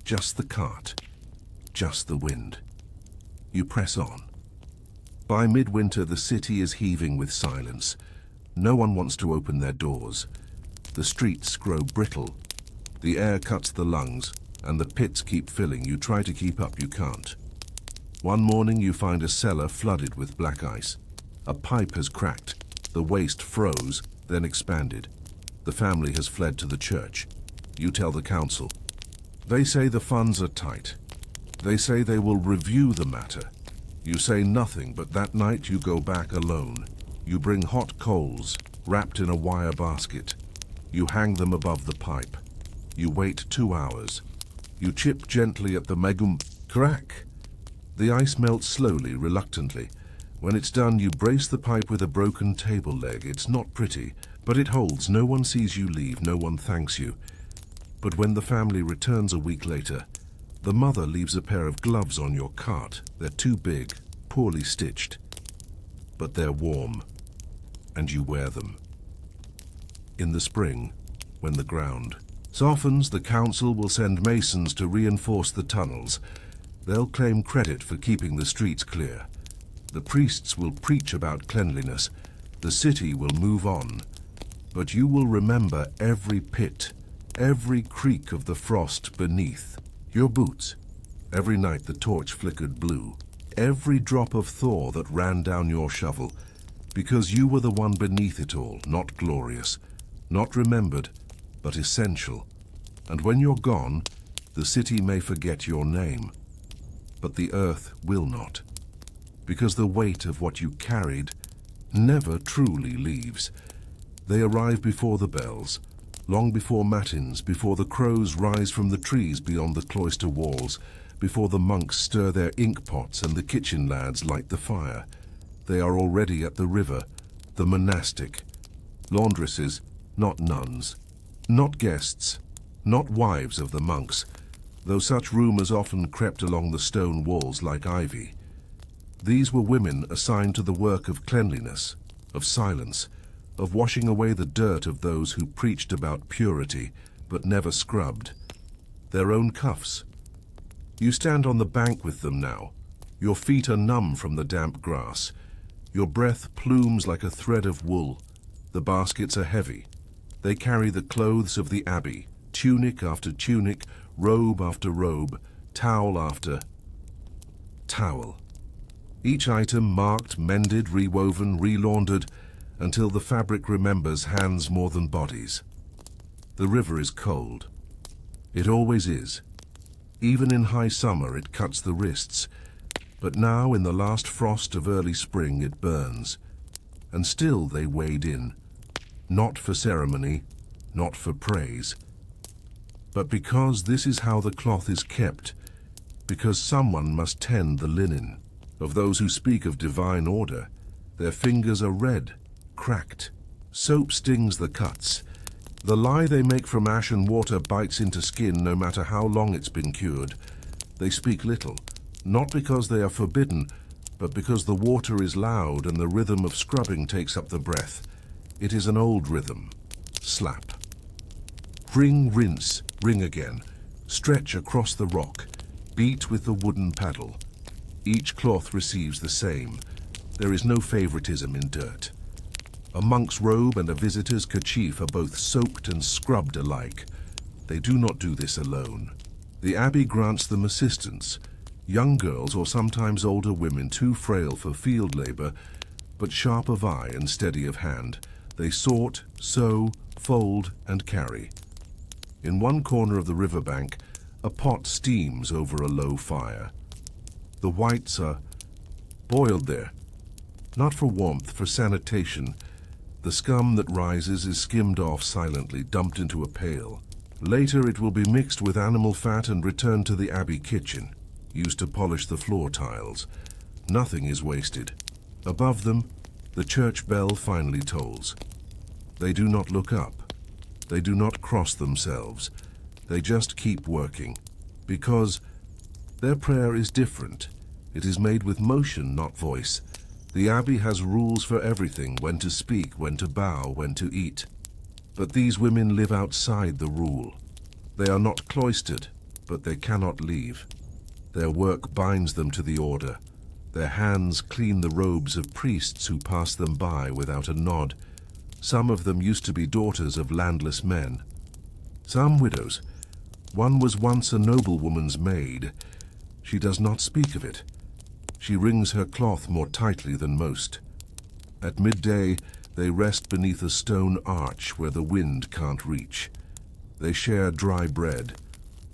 just the cart, just the wind. You press on. By midwinter, the city is heaving with silence. No one wants to open their doors. The streets grow brittle. The air cuts the lungs, and the pits keep filling. You try to keep up, you can't. One morning you find a cellar flooded with black ice. A pipe has cracked. The waste froze, then expanded. The family has fled to the church. You tell the council. They say the funds are tight. They say they will review the matter. You say nothing, but that night you go back alone. You bring hot coals, wrapped in a wire basket. You hang them above the pipe. You wait 2 hours. You chip gently at the megum. Crack! The ice melts slowly, reluctantly. When it's done, you brace the pipe with a broken table leg. It's not pretty, but it holds. No one sees you leave. No one thanks you. But when the family returns a week later, the mother leaves a pair of gloves on your cart. They're too big, poorly stitched. But they're warm, and you wear them. In the spring, when the ground softens, the council will send masons to reinforce the tunnels. They'll claim credit for keeping the streets clear. The priests will preach about cleanliness. The city will move on. But you will remember every pit, every creak of the frost beneath. Your boots. Every night the torch flickered blue. Every drop of thaw that ran down your shovel. Because you were the one beneath it all, not glorious, not remembered, but essential. And when you're gone, the city may forget your name. But the earth will not. Because the weight of what you carried never truly leaves. They arrive before the bells, long before matins, before the crows rise from the trees beyond the cloister walls, before the monks stir their ink pots and the kitchen lads light the fire. They are already at the river, the monastic. Laundresses, not nuns, not guests, not wives of the monks, though such rumors often crept along the stone walls like ivy. These were women assigned to the work of cleanliness, of silence, of washing away the dirt of those who preached about purity but never scrubbed. their own cuffs. You stand on the bank with them now. Your feet are numb from the damp grass. Your breath plumes like a thread of wool. The baskets are heavy. They carry the clothes of the abbey, tunic after tunic, robe after robe, towel after towel. Each item marked, mended, rewoven, relaundered, until the fabric remembers hands more than bodies. The river is cold. It always is. Even in high summer it cuts the wrists, but now in the last frost of early spring it burns. And still they wade in, not for ceremony, not for praise, but because this is how the cloth is kept, because someone must tend the linen. Of those who speak of divine order, their fingers are red, cracked. Soap stings the cuts. The lye they make from ash and water bites into skin no matter how long it's been cured. They speak little, not because they are forbidden, but because the water is loud and the rhythm of scrubbing takes up the breath. It is an old rhythm. Slap. Wring, rinse, ring again. Stretch across the rock. Beat with the wooden paddle. Each cloth receives the same. There is no favoritism in dirt. A monk's robe and a visitor's kerchief are both soaked and scrubbed alike. They do not do this alone. The abbey grants them assistance. Young girls or sometimes older women too frail for field labor, but sharp of eye and steady of hand. They sort, sew, fold, and carry. In one corner of the riverbank, a pot steams over a low fire. The whites are boiled there, not for warmth, for sanitation. The scum that rises is skimmed off silently, dumped into a pail. Later it will be mixed with animal fat and returned to the abbey kitchen, used to polish the floor tiles. Nothing is wasted. Above them, the church bell finally tolls. They do not look up. They do not cross themselves. They just keep working, because their prayer is different. It is made with motion, not voice. The abbey has rules for everything, when to speak, when to bow, when to eat. But these women live outside the rule. They are not cloistered, but they cannot leave. Their work binds them to the order. Their hands clean the robes of priests who pass them by without a nod. Some of them used to be daughters of landless men. Some widows. One was once a noblewoman's maid. She does not speak of it. She wrings her cloth more tightly than most. At midday, they rest beneath a stone arch where the wind can't reach. They share dry bread.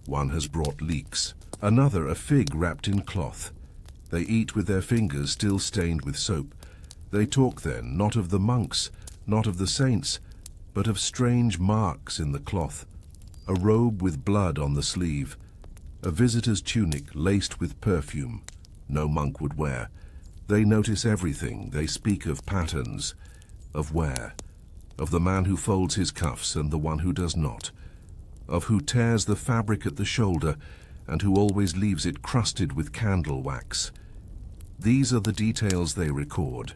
One has brought leeks, another a fig wrapped in cloth. They eat with their fingers still stained with soap. They talk then, not of the monks, not of the saints, but of strange marks in the cloth. A robe with blood on the sleeve, a visitor's tunic laced with perfume, no monk would wear. They notice everything. They speak of patterns, of wear, of the man who folds his cuffs and the one who does not, of who tears the fabric at the shoulder and who always leaves it crusted with candle wax. These are the details they record,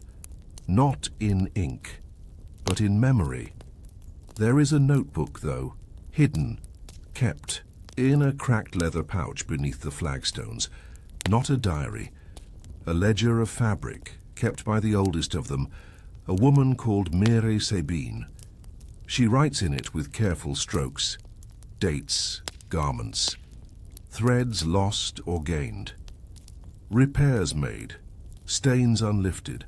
not in ink, but in memory. There is a notebook, though, hidden, kept, in a cracked leather pouch beneath the flagstones. Not a diary, a ledger of fabric, kept by the oldest of them, a woman called Mere Sabine. She writes in it with careful strokes, dates, garments, threads lost or gained, repairs made, stains unlifted.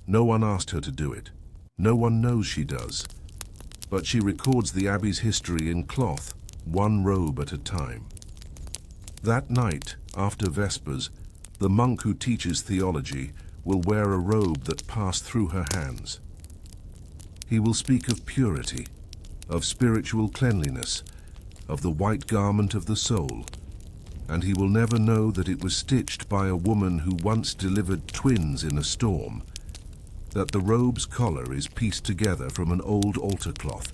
No one asked her to do it. No one knows she does. But she records the abbey's history in cloth, one robe at a time. That night, after Vespers, the monk who teaches theology will wear a robe that passed through her hands. He will speak of purity, of spiritual cleanliness, of the white garment of the soul, and he will never know that it was stitched by a woman who once delivered twins in a storm, that the robe's collar is pieced together from an old altar cloth.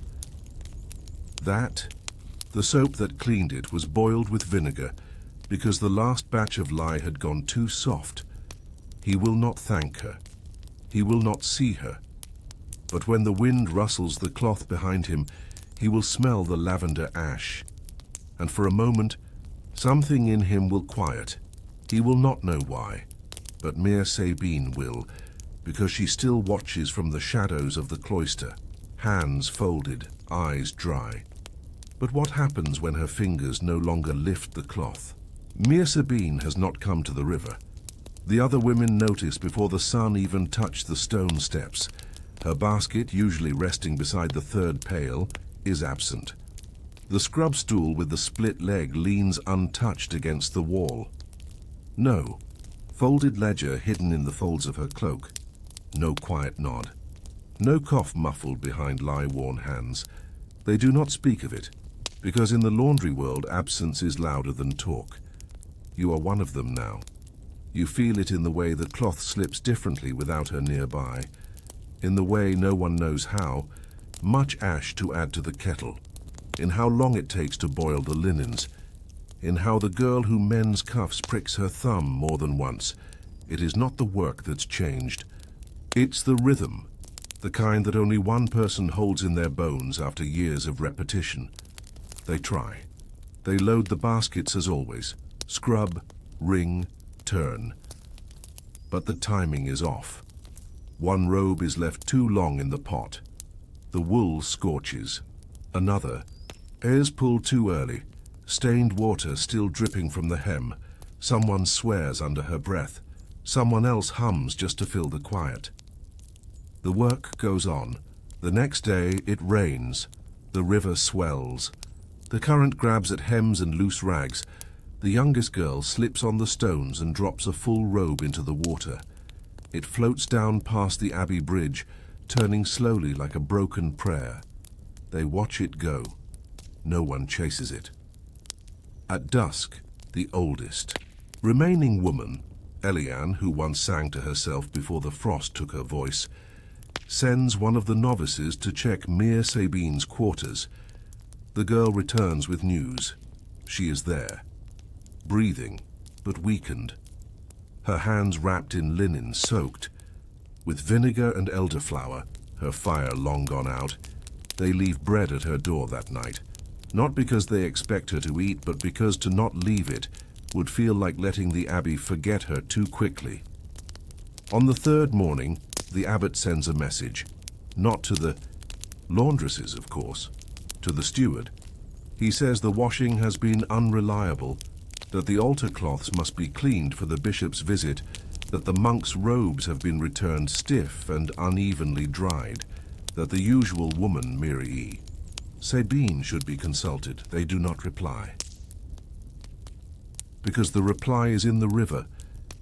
That, the soap that cleaned it, was boiled with vinegar, because the last batch of lye had gone too soft. He will not thank her. He will not see her. But when the wind rustles the cloth behind him, he will smell the lavender ash. and for a moment, something in him will quiet. He will not know why, but mere Sabine will, because she still watches from the shadows of the cloister, hands folded, eyes dry. But what happens when her fingers no longer lift the cloth? Mere Sabine has not come to the river. The other women notice before the sun even touched the stone steps. Her basket, usually resting beside the third pail, is absent. The scrub stool with the split leg leans untouched against the wall. No. Folded ledger hidden in the folds of her cloak. No quiet nod. No cough muffled behind lie-worn hands. They do not speak of it, because in the laundry world absence is louder than talk. You are one of them now. You feel it in the way the cloth slips differently without her nearby, in the way no one knows how, much ash to add to the kettle, in how long it takes to boil the linens, in how the girl who mends cuffs pricks her thumb more than once. It is not the work that's changed. It's the rhythm, the kind that only one person holds in their bones after years of repetition. They try. They load the baskets as always. Scrub, wring, turn. But the timing is off. One robe is left too long in the pot. The wool scorches. Another. Airs pulled too early. Stained water still dripping from the hem. Someone swears under her breath. Someone else hums just to fill the quiet. The work goes on. The next day it rains. The river swells. The current grabs at hems and loose rags. The youngest girl slips on the stones and drops a full robe into the water. It floats down past the Abbey Bridge, turning slowly like a broken prayer. They watch it go. No one chases it. At dusk, the oldest, remaining woman, Eliane, who once sang to herself before the frost took her voice, sends one of the novices to check Mere Sabine's quarters. The girl returns with news. She is there, breathing, but weakened. Her hands wrapped in linen, soaked. With vinegar and elderflower, her fire long gone out, they leave bread at her door that night. Not because they expect her to eat, but because to not leave it would feel like letting the abbey forget her too quickly. On the third morning, the abbot sends a message. Not to the laundresses, of course. To the steward. He says the washing has been unreliable, that the altar cloths must be cleaned for the bishop's visit, that the monks' robes have been returned stiff and unevenly dried, that the usual woman, Miri, Sabine, should be consulted. They do not reply. Because the reply is in the river,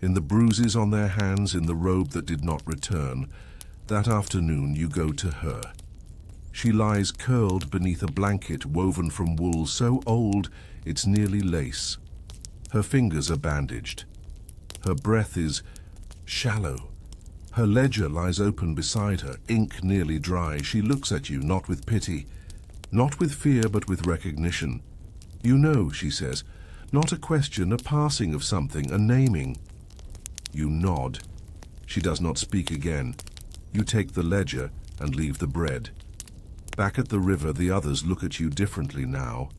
in the bruises on their hands, in the robe that did not return. That afternoon you go to her. She lies curled beneath a blanket woven from wool so old it's nearly lace. Her fingers are bandaged. Her breath is shallow. Her ledger lies open beside her, ink nearly dry. She looks at you, not with pity, not with fear, but with recognition. You know, she says, not a question, a passing of something, a naming. You nod. She does not speak again. You take the ledger and leave the bread. Back at the river, the others look at you differently now.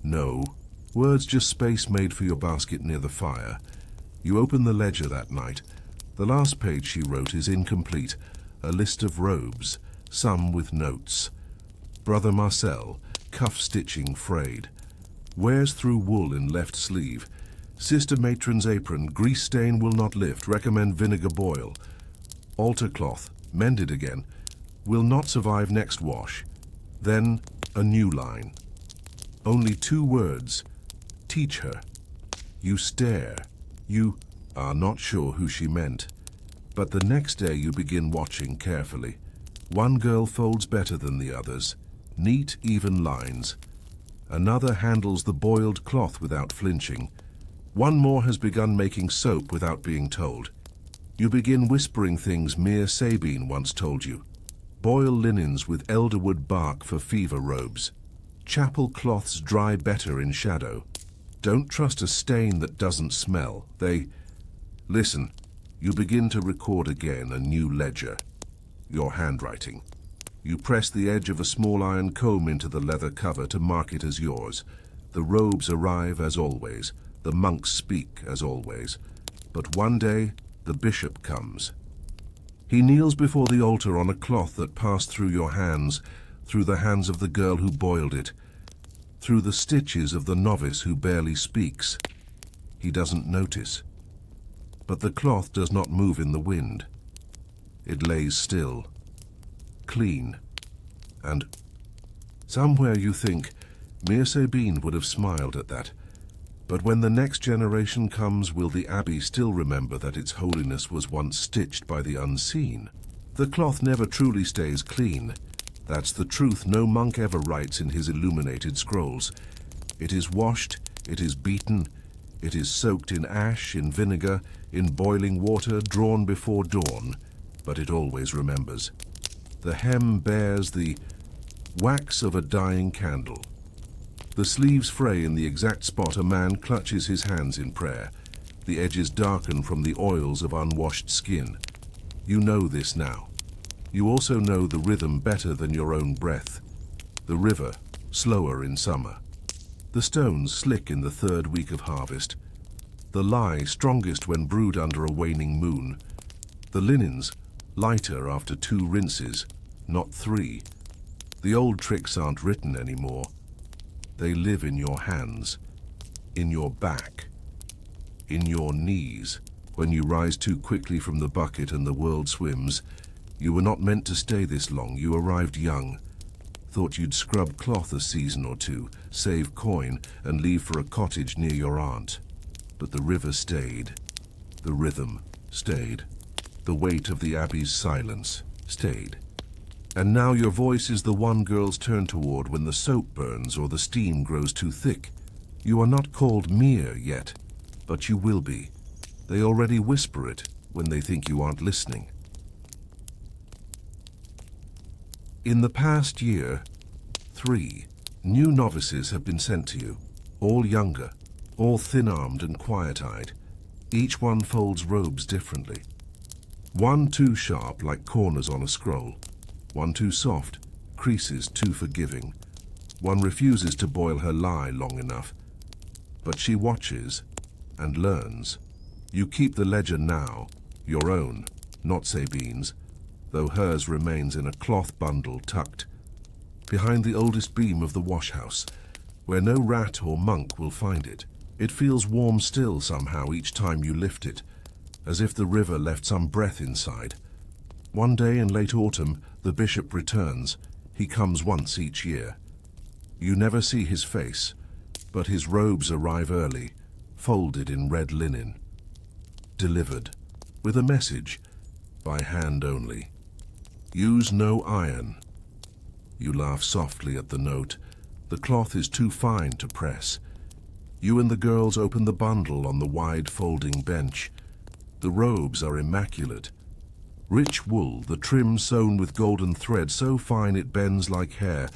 No. Words just space made for your basket near the fire. You open the ledger that night. The last page she wrote is incomplete. A list of robes, some with notes. Brother Marcel, cuff stitching frayed. Wears through wool in left sleeve. Sister matron's apron, grease stain will not lift. Recommend vinegar boil. Altar cloth, mended again. Will not survive next wash. Then a new line. Only 2 words. Teach her. You stare. You are not sure who she meant. But the next day you begin watching carefully. One girl folds better than the others. Neat, even lines. Another handles the boiled cloth without flinching. One more has begun making soap without being told. You begin whispering things Mere Sabine once told you. Boil linens with elderwood bark for fever robes. Chapel cloths dry better in shadow. Don't trust a stain that doesn't smell. Listen, you begin to record again a new ledger. Your handwriting. You press the edge of a small iron comb into the leather cover to mark it as yours. The robes arrive as always, the monks speak as always, but one day the bishop comes. He kneels before the altar on a cloth that passed through your hands, through the hands of the girl who boiled it, through the stitches of the novice who barely speaks. He doesn't notice. But the cloth does not move in the wind. It lays still, clean, and somewhere you think, Mir Sabine would have smiled at that. But when the next generation comes, will the abbey still remember that its holiness was once stitched by the unseen? The cloth never truly stays clean. That's the truth no monk ever writes in his illuminated scrolls. It is washed, it is beaten, it is soaked in ash, in vinegar, in boiling water, drawn before dawn, but it always remembers. The hem bears the wax of a dying candle. The sleeves fray in the exact spot a man clutches his hands in prayer. The edges darken from the oils of unwashed skin. You know this now. You also know the rhythm better than your own breath. The river, slower in summer. The stones slick in the third week of harvest. The lye strongest when brewed under a waning moon. The linens lighter after 2 rinses, not 3. The old tricks aren't written anymore. They live in your hands, in your back, in your knees. When you rise too quickly from the bucket and the world swims, you were not meant to stay this long. You arrived young. Thought you'd scrub cloth a season or 2, save coin, and leave for a cottage near your aunt. But the river stayed. The rhythm stayed. The weight of the abbey's silence stayed. And now your voice is the one girls turn toward when the soap burns or the steam grows too thick. You are not called Mir yet, but you will be. They already whisper it when they think you aren't listening. In the past year, 3 new novices have been sent to you, all younger, all thin-armed and quiet-eyed. Each one folds robes differently. One too sharp, like corners on a scroll. One too soft, creases too forgiving. One refuses to boil her lye long enough. But she watches and learns. You keep the ledger now, your own, not Sabine's, though hers remains in a cloth bundle tucked behind the oldest beam of the wash-house, where no rat or monk will find it. It feels warm still somehow each time you lift it, as if the river left some breath inside. One day in late autumn, the bishop returns. He comes once each year. You never see his face, but his robes arrive early, folded in red linen. Delivered, with a message, by hand only. Use no iron. You laugh softly at the note. The cloth is too fine to press. You and the girls open the bundle on the wide folding bench. The robes are immaculate. Rich wool, the trim sewn with golden thread, so fine it bends like hair,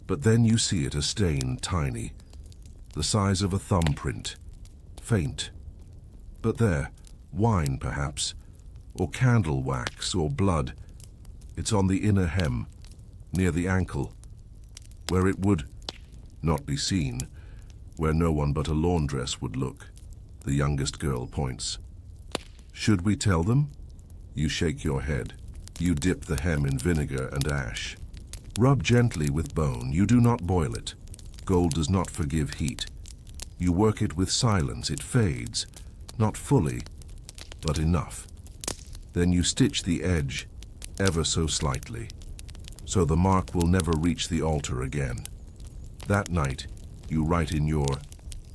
but then you see it a stain tiny, the size of a thumbprint, faint. But there, wine perhaps, or candle wax, or blood. It's on the inner hem, near the ankle, where it would not be seen, where no one but a laundress would look. The youngest girl points. Should we tell them? You shake your head. You dip the hem in vinegar and ash. Rub gently with bone. You do not boil it. Gold does not forgive heat. You work it with silence. It fades. Not fully, but enough. Then you stitch the edge ever so slightly, so the mark will never reach the altar again. That night, you write in your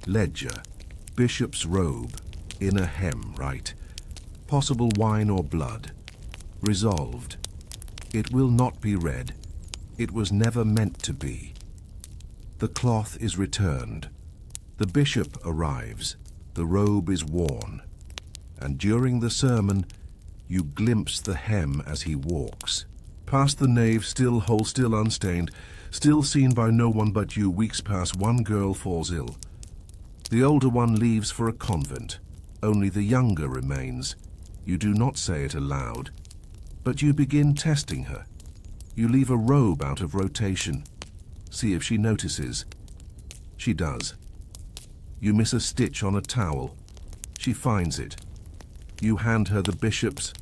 ledger, bishop's robe, inner hem, right? Possible wine or blood. Resolved. It will not be read. It was never meant to be. The cloth is returned. The bishop arrives. The robe is worn. And during the sermon, you glimpse the hem as he walks. Past the nave, still whole, still unstained, still seen by no one but you. Weeks pass. One girl falls ill. The older one leaves for a convent. Only the younger remains. You do not say it aloud, but you begin testing her. You leave a robe out of rotation. See if she notices. She does. You miss a stitch on a towel. She finds it. You hand her the bishop's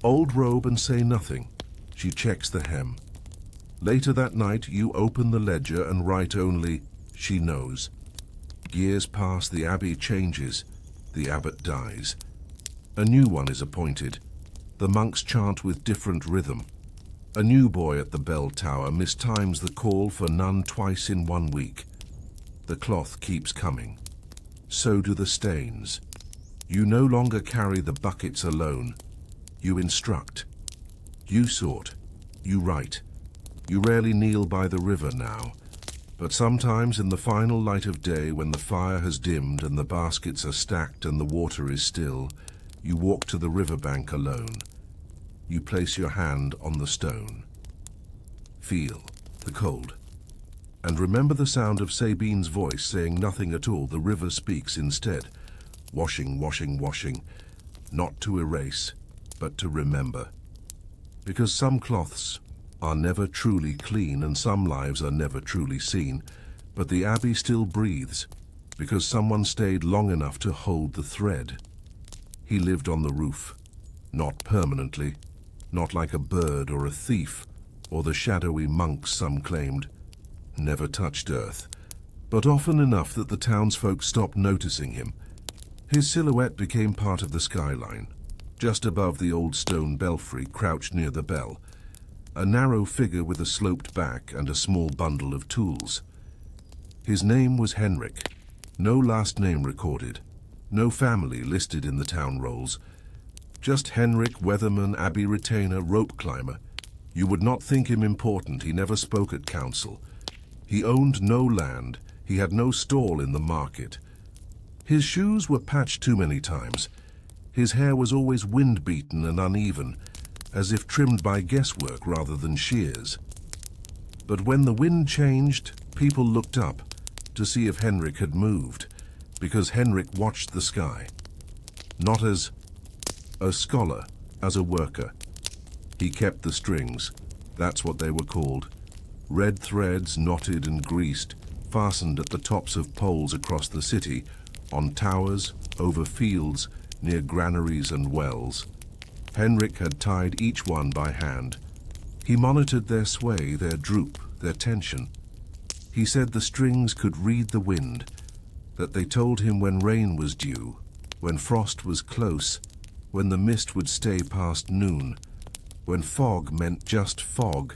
old robe and say nothing. She checks the hem. Later that night, you open the ledger and write only, "She knows." Years pass, the abbey changes, the abbot dies. A new one is appointed. The monks chant with different rhythm. A new boy at the bell tower mistimes the call for none twice in 1 week. The cloth keeps coming. So do the stains. You no longer carry the buckets alone. You instruct. You sort. You write. You rarely kneel by the river now. But sometimes in the final light of day, when the fire has dimmed and the baskets are stacked and the water is still, you walk to the riverbank alone. You place your hand on the stone. Feel the cold. And remember the sound of Sabine's voice saying nothing at all. The river speaks instead. Washing, washing, washing. Not to erase, but to remember. Because some cloths are never truly clean and some lives are never truly seen, but the abbey still breathes, because someone stayed long enough to hold the thread. He lived on the roof, not permanently, not like a bird or a thief, or the shadowy monks some claimed. Never touched earth, but often enough that the townsfolk stopped noticing him. His silhouette became part of the skyline, just above the old stone belfry crouched near the bell, a narrow figure with a sloped back and a small bundle of tools. His name was Henrik. No last name recorded, no family listed in the town rolls. Just Henrik, weatherman, abbey retainer, rope climber. You would not think him important. He never spoke at council. He owned no land. He had no stall in the market. His shoes were patched too many times. His hair was always wind-beaten and uneven, as if trimmed by guesswork rather than shears. But when the wind changed, people looked up to see if Henrik had moved, because Henrik watched the sky. Not as a scholar, as a worker. He kept the strings. That's what they were called. Red threads, knotted and greased, fastened at the tops of poles across the city, on towers, over fields, near granaries and wells. Henrik had tied each one by hand. He monitored their sway, their droop, their tension. He said the strings could read the wind, that they told him when rain was due, when frost was close, when the mist would stay past noon, when fog meant just fog,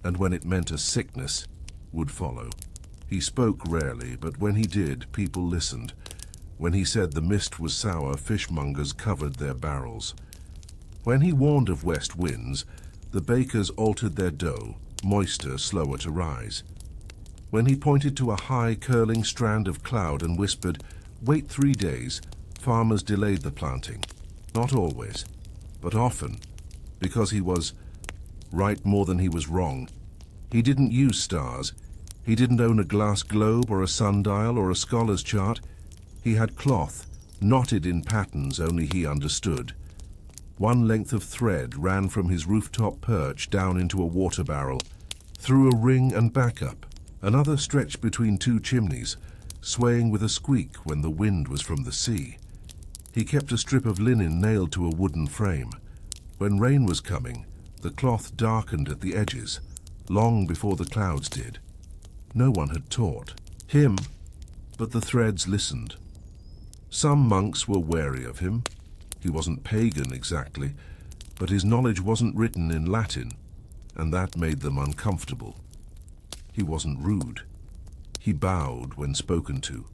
and when it meant a sickness would follow. He spoke rarely, but when he did, people listened. When he said the mist was sour, fishmongers covered their barrels. When he warned of west winds, the bakers altered their dough, moister, slower to rise. When he pointed to a high, curling strand of cloud and whispered, "Wait 3 days," farmers delayed the planting. Not always, but often, because he was right more than he was wrong. He didn't use stars. He didn't own a glass globe or a sundial or a scholar's chart. He had cloth, knotted in patterns only he understood. One length of thread ran from his rooftop perch down into a water barrel, through a ring and back up. Another stretched between 2 chimneys, swaying with a squeak when the wind was from the sea. He kept a strip of linen nailed to a wooden frame. When rain was coming, the cloth darkened at the edges, long before the clouds did. No one had taught him, but the threads listened. Some monks were wary of him. He wasn't pagan exactly, but his knowledge wasn't written in Latin, and that made them uncomfortable. He wasn't rude. He bowed when spoken to,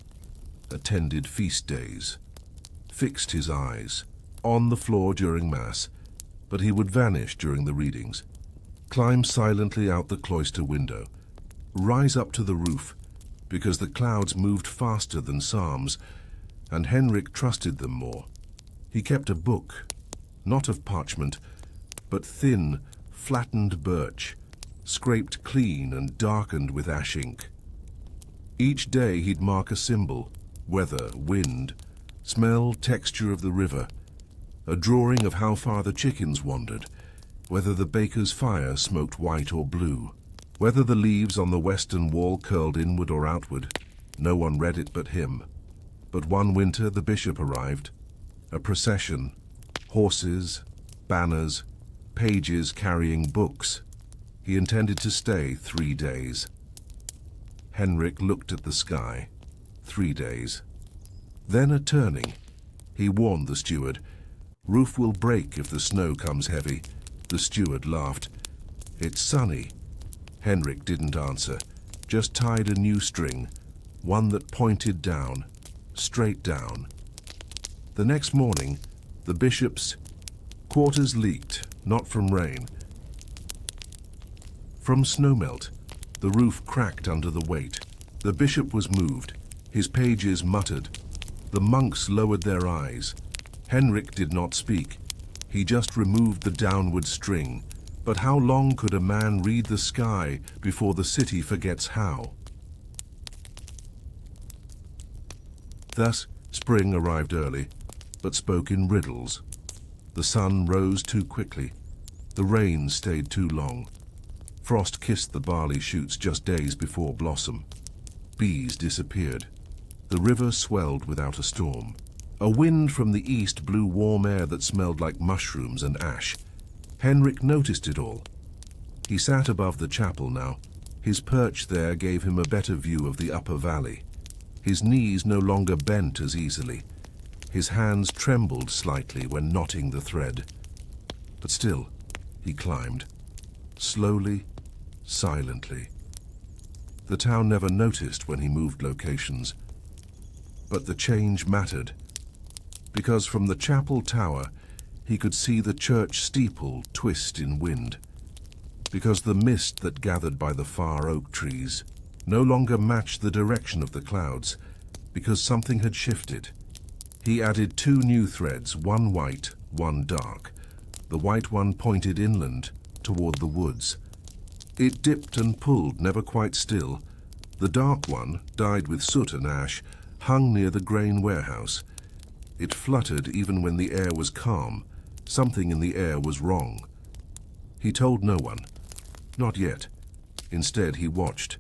attended feast days, fixed his eyes, on the floor during Mass, but he would vanish during the readings, climb silently out the cloister window, rise up to the roof, because the clouds moved faster than psalms, and Henrik trusted them more. He kept a book, not of parchment, but thin, flattened birch, scraped clean and darkened with ash ink. Each day he'd mark a symbol, weather, wind, smell, texture of the river, a drawing of how far the chickens wandered, whether the baker's fire smoked white or blue, whether the leaves on the western wall curled inward or outward. No one read it but him. But one winter the bishop arrived. A procession, horses, banners, pages carrying books. He intended to stay 3 days. Henrik looked at the sky. 3 days. Then a turning. He warned the steward. Roof will break if the snow comes heavy. The steward laughed. It's sunny. Henrik didn't answer, just tied a new string, one that pointed down, straight down. The next morning, the bishop's quarters leaked, not from rain. From snowmelt, the roof cracked under the weight. The bishop was moved. His pages muttered. The monks lowered their eyes. Henrik did not speak. He just removed the downward string. But how long could a man read the sky before the city forgets how? Thus, spring arrived early, but spoke in riddles. The sun rose too quickly. The rain stayed too long. Frost kissed the barley shoots just days before blossom. Bees disappeared. The river swelled without a storm. A wind from the east blew warm air that smelled like mushrooms and ash. Henrik noticed it all. He sat above the chapel now. His perch there gave him a better view of the upper valley. His knees no longer bent as easily. His hands trembled slightly when knotting the thread. But still, he climbed. Slowly, silently. The town never noticed when he moved locations. But the change mattered, because from the chapel tower he could see the church steeple twist in wind, because the mist that gathered by the far oak trees no longer matched the direction of the clouds, because something had shifted. He added 2 new threads, one white, one dark. The white one pointed inland, toward the woods. It dipped and pulled, never quite still. The dark one, dyed with soot and ash, hung near the grain warehouse. It fluttered even when the air was calm. Something in the air was wrong. He told no one. Not yet. Instead, he watched.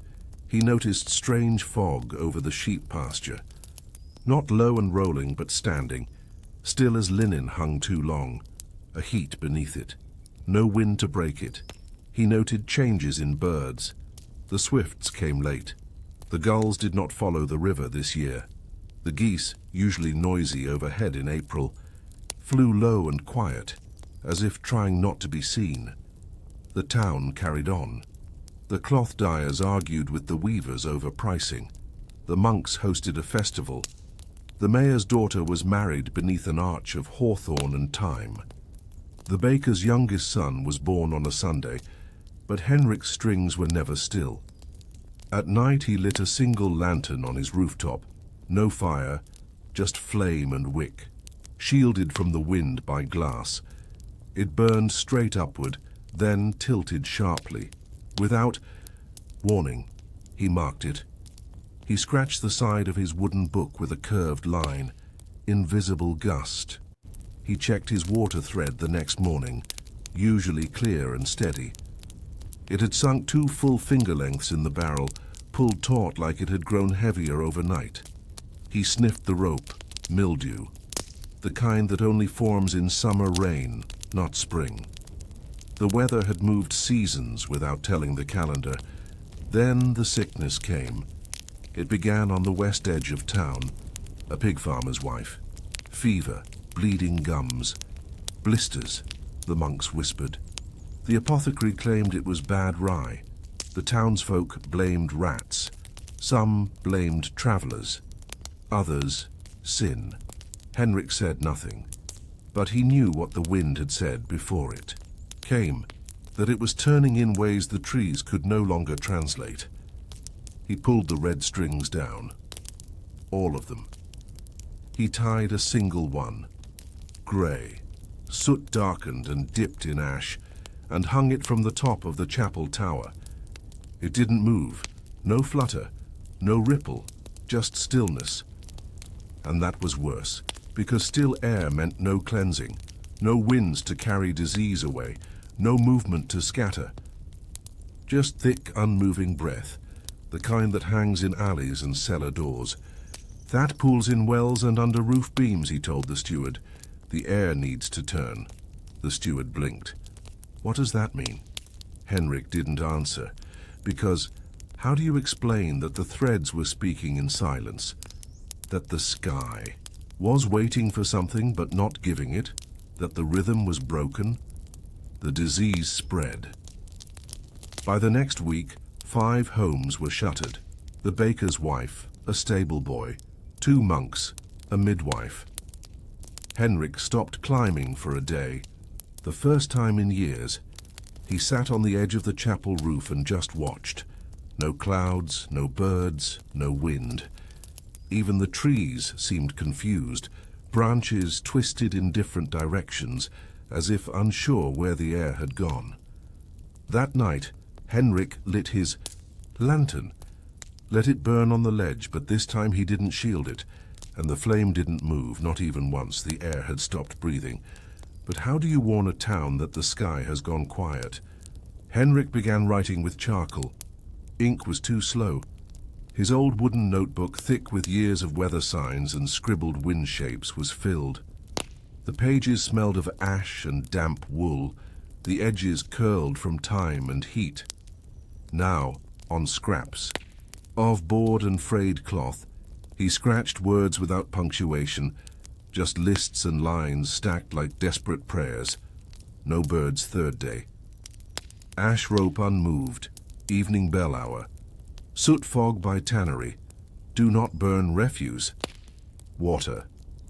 He noticed strange fog over the sheep pasture. Not low and rolling, but standing. Still as linen hung too long. A heat beneath it. No wind to break it. He noted changes in birds. The swifts came late. The gulls did not follow the river this year. The geese, usually noisy overhead in April, flew low and quiet, as if trying not to be seen. The town carried on. The cloth dyers argued with the weavers over pricing. The monks hosted a festival. The mayor's daughter was married beneath an arch of hawthorn and thyme. The baker's youngest son was born on a Sunday, but Henrik's strings were never still. At night he lit a single lantern on his rooftop. No fire, just flame and wick, shielded from the wind by glass. It burned straight upward, then tilted sharply. Without warning, he marked it. He scratched the side of his wooden book with a curved line. Invisible gust. He checked his water thread the next morning, usually clear and steady. It had sunk 2 full finger lengths in the barrel, pulled taut like it had grown heavier overnight. He sniffed the rope. Mildew. The kind that only forms in summer rain, not spring. The weather had moved seasons without telling the calendar. Then the sickness came. It began on the west edge of town. A pig farmer's wife. Fever, bleeding gums. Blisters, the monks whispered. The apothecary claimed it was bad rye. The townsfolk blamed rats. Some blamed travelers. Others, sin. Henrik said nothing, but he knew what the wind had said before it came, that it was turning in ways the trees could no longer translate. He pulled the red strings down. All of them. He tied a single one. Grey, soot darkened and dipped in ash, and hung it from the top of the chapel tower. It didn't move. No flutter. No ripple. Just stillness. And that was worse, because still air meant no cleansing, no winds to carry disease away, no movement to scatter. Just thick, unmoving breath. the kind that hangs in alleys and cellar doors. That pools in wells and under roof beams, he told the steward. The air needs to turn. The steward blinked. What does that mean? Henrik didn't answer, because how do you explain that the threads were speaking in silence? That the sky was waiting for something but not giving it? That the rhythm was broken? The disease spread. By the next week, 5 homes were shuttered. The baker's wife, a stable boy, 2 monks, a midwife. Henrik stopped climbing for a day. The first time in years, he sat on the edge of the chapel roof and just watched. No clouds, no birds, no wind. Even the trees seemed confused, branches twisted in different directions, as if unsure where the air had gone. That night, Henrik lit his lantern, let it burn on the ledge, but this time he didn't shield it, and the flame didn't move, not even once. The air had stopped breathing. But how do you warn a town that the sky has gone quiet? Henrik began writing with charcoal. Ink was too slow. His old wooden notebook, thick with years of weather signs and scribbled wind shapes, was filled. The pages smelled of ash and damp wool, the edges curled from time and heat. Now, on scraps of board and frayed cloth, he scratched words without punctuation, just lists and lines stacked like desperate prayers. No birds, 3rd day. Ash rope unmoved, evening bell hour. Soot fog by tannery. Do not burn refuse. Water.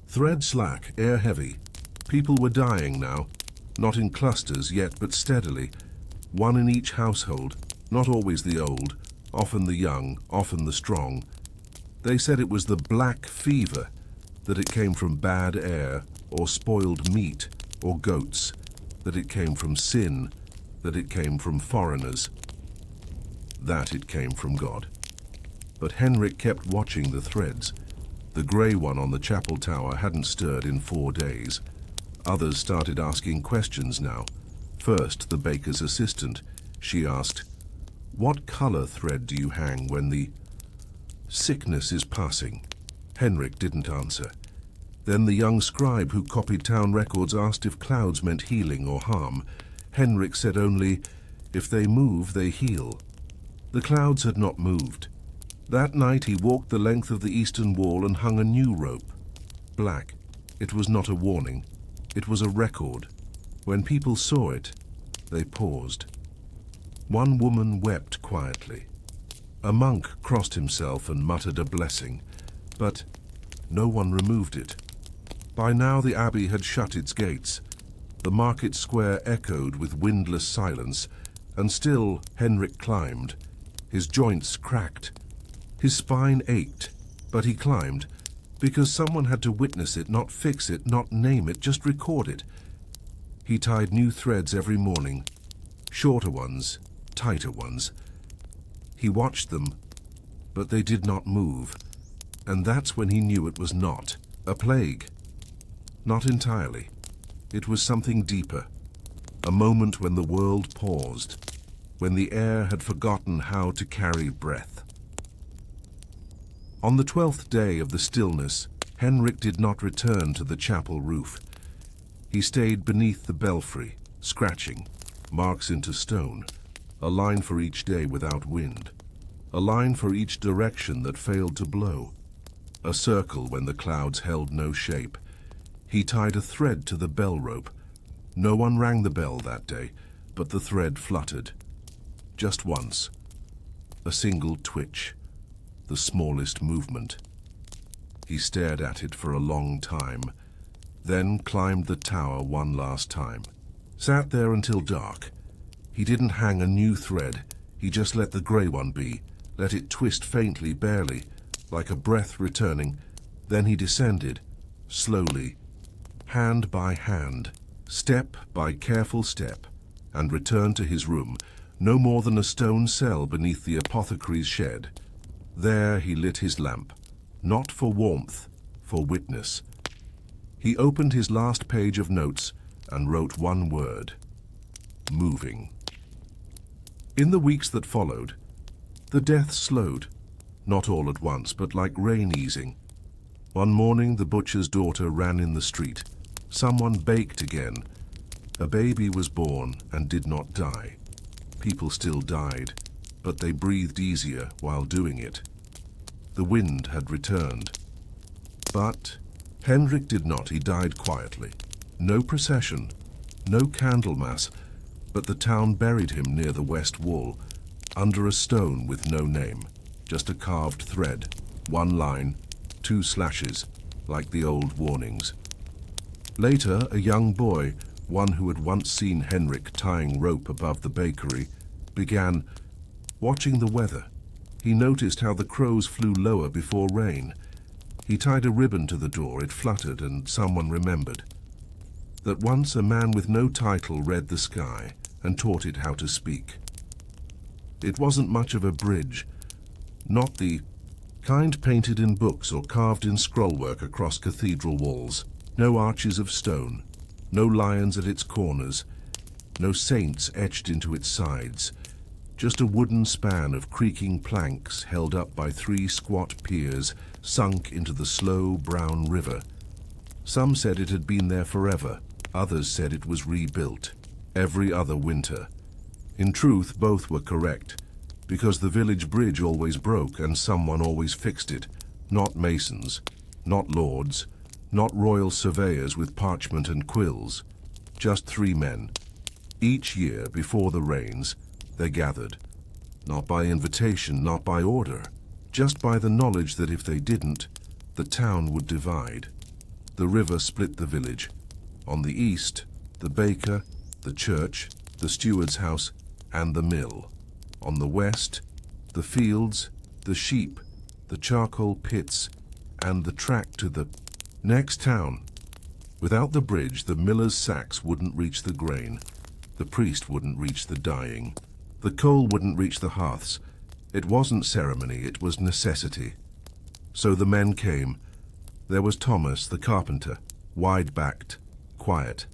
Thread slack, air heavy. People were dying now, not in clusters yet, but steadily. 1 in each household, not always the old, often the young, often the strong. They said it was the black fever, that it came from bad air, or spoiled meat, or goats, that it came from sin, that it came from foreigners, that it came from God. But Henrik kept watching the threads. The grey one on the chapel tower hadn't stirred in 4 days. Others started asking questions now. First, the baker's assistant. She asked, "What colour thread do you hang when the sickness is passing?" Henrik didn't answer. Then the young scribe who copied town records asked if clouds meant healing or harm. Henrik said only, "If they move, they heal." The clouds had not moved. That night he walked the length of the eastern wall and hung a new rope. Black. It was not a warning. It was a record. When people saw it, they paused. 1 woman wept quietly. A monk crossed himself and muttered a blessing, but no one removed it. By now the abbey had shut its gates. The market square echoed with windless silence, and still Henrik climbed. His joints cracked. His spine ached, but he climbed, because someone had to witness it, not fix it, not name it, just record it. He tied new threads every morning, shorter ones, tighter ones. He watched them, but they did not move, and that's when he knew it was not a plague. Not entirely. It was something deeper, a moment when the world paused, when the air had forgotten how to carry breath. On the 12th day of the stillness, Henrik did not return to the chapel roof. He stayed beneath the belfry, scratching, marks into stone, a line for each day without wind, a line for each direction that failed to blow, a circle when the clouds held no shape. He tied a thread to the bell rope. No one rang the bell that day, but the thread fluttered. Just once. A single twitch. The smallest movement. He stared at it for a long time, then climbed the tower one last time. Sat there until dark. He didn't hang a new thread. He just let the grey one be, let it twist faintly, barely, like a breath returning. Then he descended, slowly, hand by hand, step by careful step, and returned to his room, no more than a stone cell beneath the apothecary's shed. There he lit his lamp, not for warmth, for witness. He opened his last page of notes and wrote one word: moving. In the weeks that followed, The death slowed, not all at once, but like rain easing. One morning, the butcher's daughter ran in the street. Someone baked again. A baby was born and did not die. People still died, but they breathed easier while doing it. The wind had returned. But Henrik did not. He died quietly. No procession, no Candlemas, but the town buried him near the west wall, under a stone with no name, just a carved thread, one line, 2 slashes, like the old warnings. Later, a young boy, one who had once seen Henrik tying rope above the bakery, began watching the weather. He noticed how the crows flew lower before rain. He tied a ribbon to the door, it fluttered, and someone remembered that once a man with no title read the sky and taught it how to speak. It wasn't much of a bridge, not the kind painted in books or carved in scrollwork across cathedral walls. No arches of stone, no lions at its corners, no saints etched into its sides. Just a wooden span of creaking planks held up by 3 squat piers sunk into the slow brown river. Some said it had been there forever, others said it was rebuilt every other winter. In truth, both were correct, because the village bridge always broke and someone always fixed it. Not masons, not lords, not royal surveyors with parchment and quills. Just 3 men. Each year, before the rains, they gathered. Not by invitation, not by order, just by the knowledge that if they didn't, the town would divide. The river split the village. On the east, the baker, the church, the steward's house, and the mill. On the west, the fields, the sheep, the charcoal pits, and the track to the next town. Without the bridge, the miller's sacks wouldn't reach the grain. The priest wouldn't reach the dying. The coal wouldn't reach the hearths. It wasn't ceremony, it was necessity. So the men came. There was Thomas, the carpenter, wide-backed, quiet.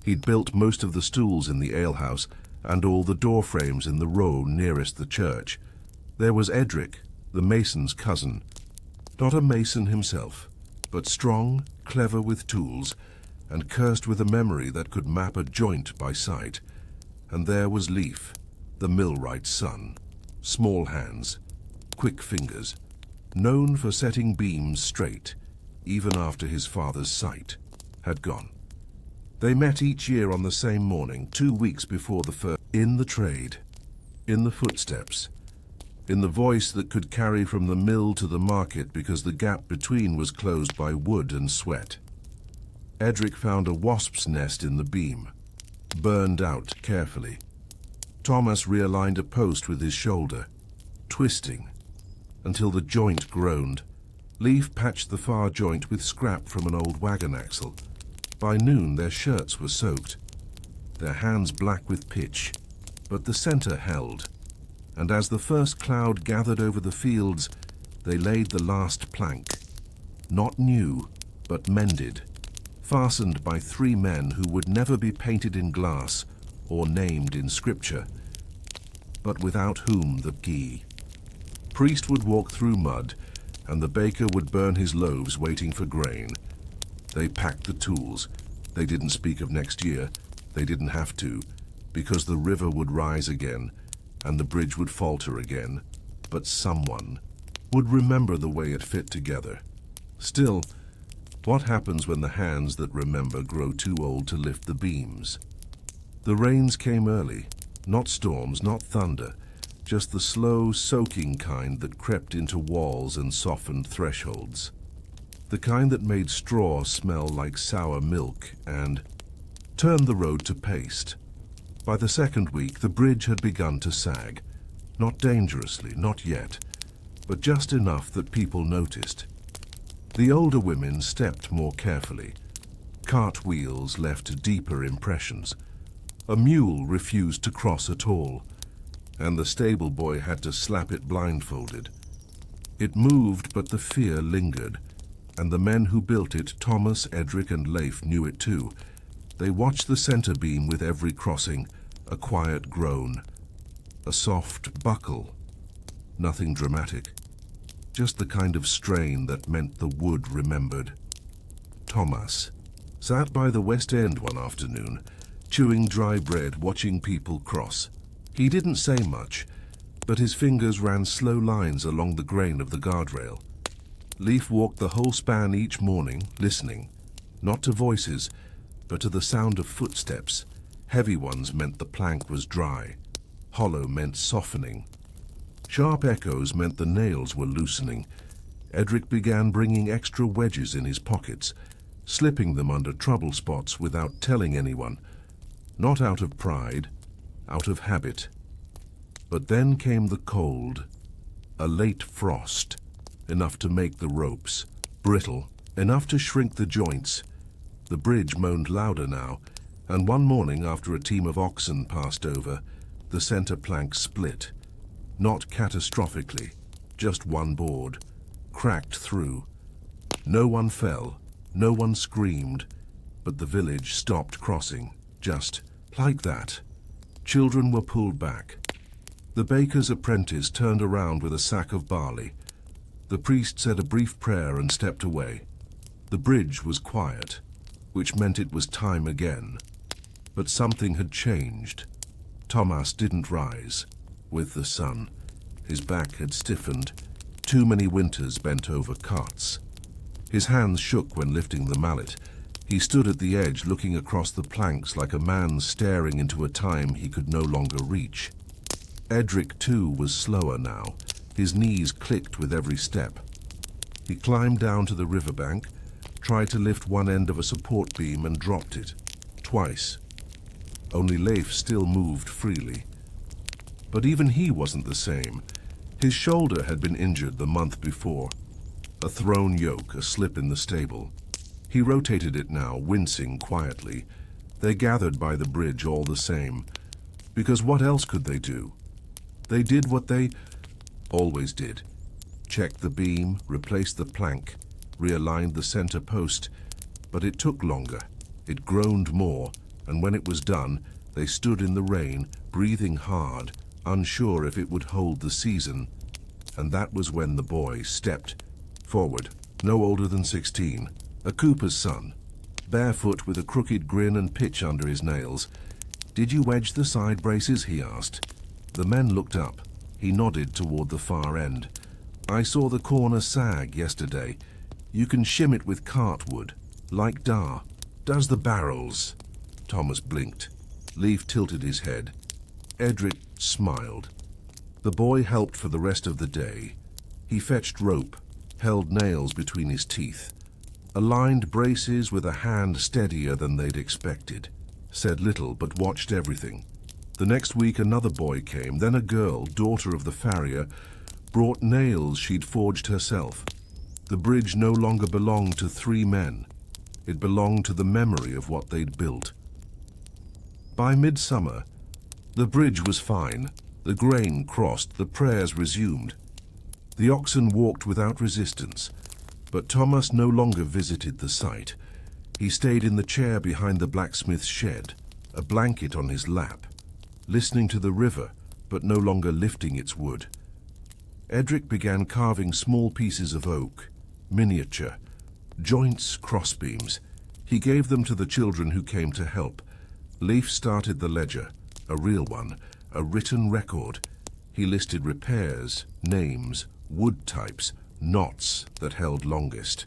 He'd built most of the stools in the alehouse and all the door frames in the row nearest the church. There was Edric, the mason's cousin. Not a mason himself, but strong, clever with tools, and cursed with a memory that could map a joint by sight. And there was Leif, the millwright's son. Small hands, quick fingers, known for setting beams straight, even after his father's sight had gone. They met each year on the same morning, 2 weeks before the first, in the trade, in the footsteps, in the voice that could carry from the mill to the market because the gap between was closed by wood and sweat. Edric found a wasp's nest in the beam, burned out carefully. Thomas realigned a post with his shoulder, twisting, until the joint groaned. Leif patched the far joint with scrap from an old wagon axle. By noon, their shirts were soaked, their hands black with pitch, but the center held. And as the first cloud gathered over the fields, they laid the last plank, not new, but mended, fastened by 3 men who would never be painted in glass or named in scripture, but without whom the priest would walk through mud, and the baker would burn his loaves waiting for grain. They packed the tools. They didn't speak of next year. They didn't have to, because the river would rise again, and the bridge would falter again, but someone would remember the way it fit together. Still, what happens when the hands that remember grow too old to lift the beams? The rains came early, not storms, not thunder, just the slow, soaking kind that crept into walls and softened thresholds. The kind that made straw smell like sour milk and turned the road to paste. By the 2nd week, the bridge had begun to sag. Not dangerously, not yet, but just enough that people noticed. The older women stepped more carefully. Cartwheels left deeper impressions. A mule refused to cross at all, and the stable boy had to slap it blindfolded. It moved, but the fear lingered, and the men who built it, Thomas, Edric, and Leif, knew it too. They watched the center beam with every crossing, a quiet groan, a soft buckle, Nothing dramatic, just the kind of strain that meant the wood remembered. Thomas sat by the West End one afternoon, chewing dry bread, watching people cross. He didn't say much, but his fingers ran slow lines along the grain of the guardrail. Leaf walked the whole span each morning, listening, not to voices, but to the sound of footsteps. Heavy ones meant the plank was dry. Hollow meant softening. Sharp echoes meant the nails were loosening. Edric began bringing extra wedges in his pockets, slipping them under trouble spots without telling anyone. Not out of pride, out of habit. But then came the cold, a late frost, enough to make the ropes brittle, enough to shrink the joints. The bridge moaned louder now, and one morning after a team of oxen passed over, the center plank split. Not catastrophically, just one board, cracked through. No one fell, no one screamed, but the village stopped crossing, just like that. Children were pulled back. The baker's apprentice turned around with a sack of barley. The priest said a brief prayer and stepped away. The bridge was quiet, which meant it was time again. But something had changed. Thomas didn't rise with the sun. His back had stiffened. Too many winters bent over carts. His hands shook when lifting the mallet. He stood at the edge, looking across the planks like a man staring into a time he could no longer reach. Edric, too, was slower now. His knees clicked with every step. He climbed down to the riverbank, tried to lift one end of a support beam and dropped it. Twice. Only Leif still moved freely. But even he wasn't the same. His shoulder had been injured the month before. A thrown yoke, a slip in the stable. He rotated it now, wincing quietly. They gathered by the bridge all the same. Because what else could they do? They did what they always did. Checked the beam, replaced the plank, realigned the center post. But it took longer. It groaned more, and when it was done, they stood in the rain, breathing hard, unsure if it would hold the season. And that was when the boy stepped forward, no older than 16, a cooper's son, barefoot with a crooked grin and pitch under his nails. "Did you wedge the side braces?" he asked. The men looked up. He nodded toward the far end. "I saw the corner sag yesterday. You can shim it with cartwood, like Dar. Does the barrels?" Thomas blinked. Leif tilted his head. Edric smiled. The boy helped for the rest of the day. He fetched rope, held nails between his teeth, aligned braces with a hand steadier than they'd expected, said little but watched everything. The next week another boy came, then a girl, daughter of the farrier, brought nails she'd forged herself. The bridge no longer belonged to 3 men. It belonged to the memory of what they'd built. By midsummer, the bridge was fine. The grain crossed, the prayers resumed. The oxen walked without resistance, but Thomas no longer visited the site. He stayed in the chair behind the blacksmith's shed, a blanket on his lap, listening to the river, but no longer lifting its wood. Edric began carving small pieces of oak, miniature, joints, crossbeams. He gave them to the children who came to help. Leif started the ledger, a real one, a written record. He listed repairs, names, wood types, knots that held longest.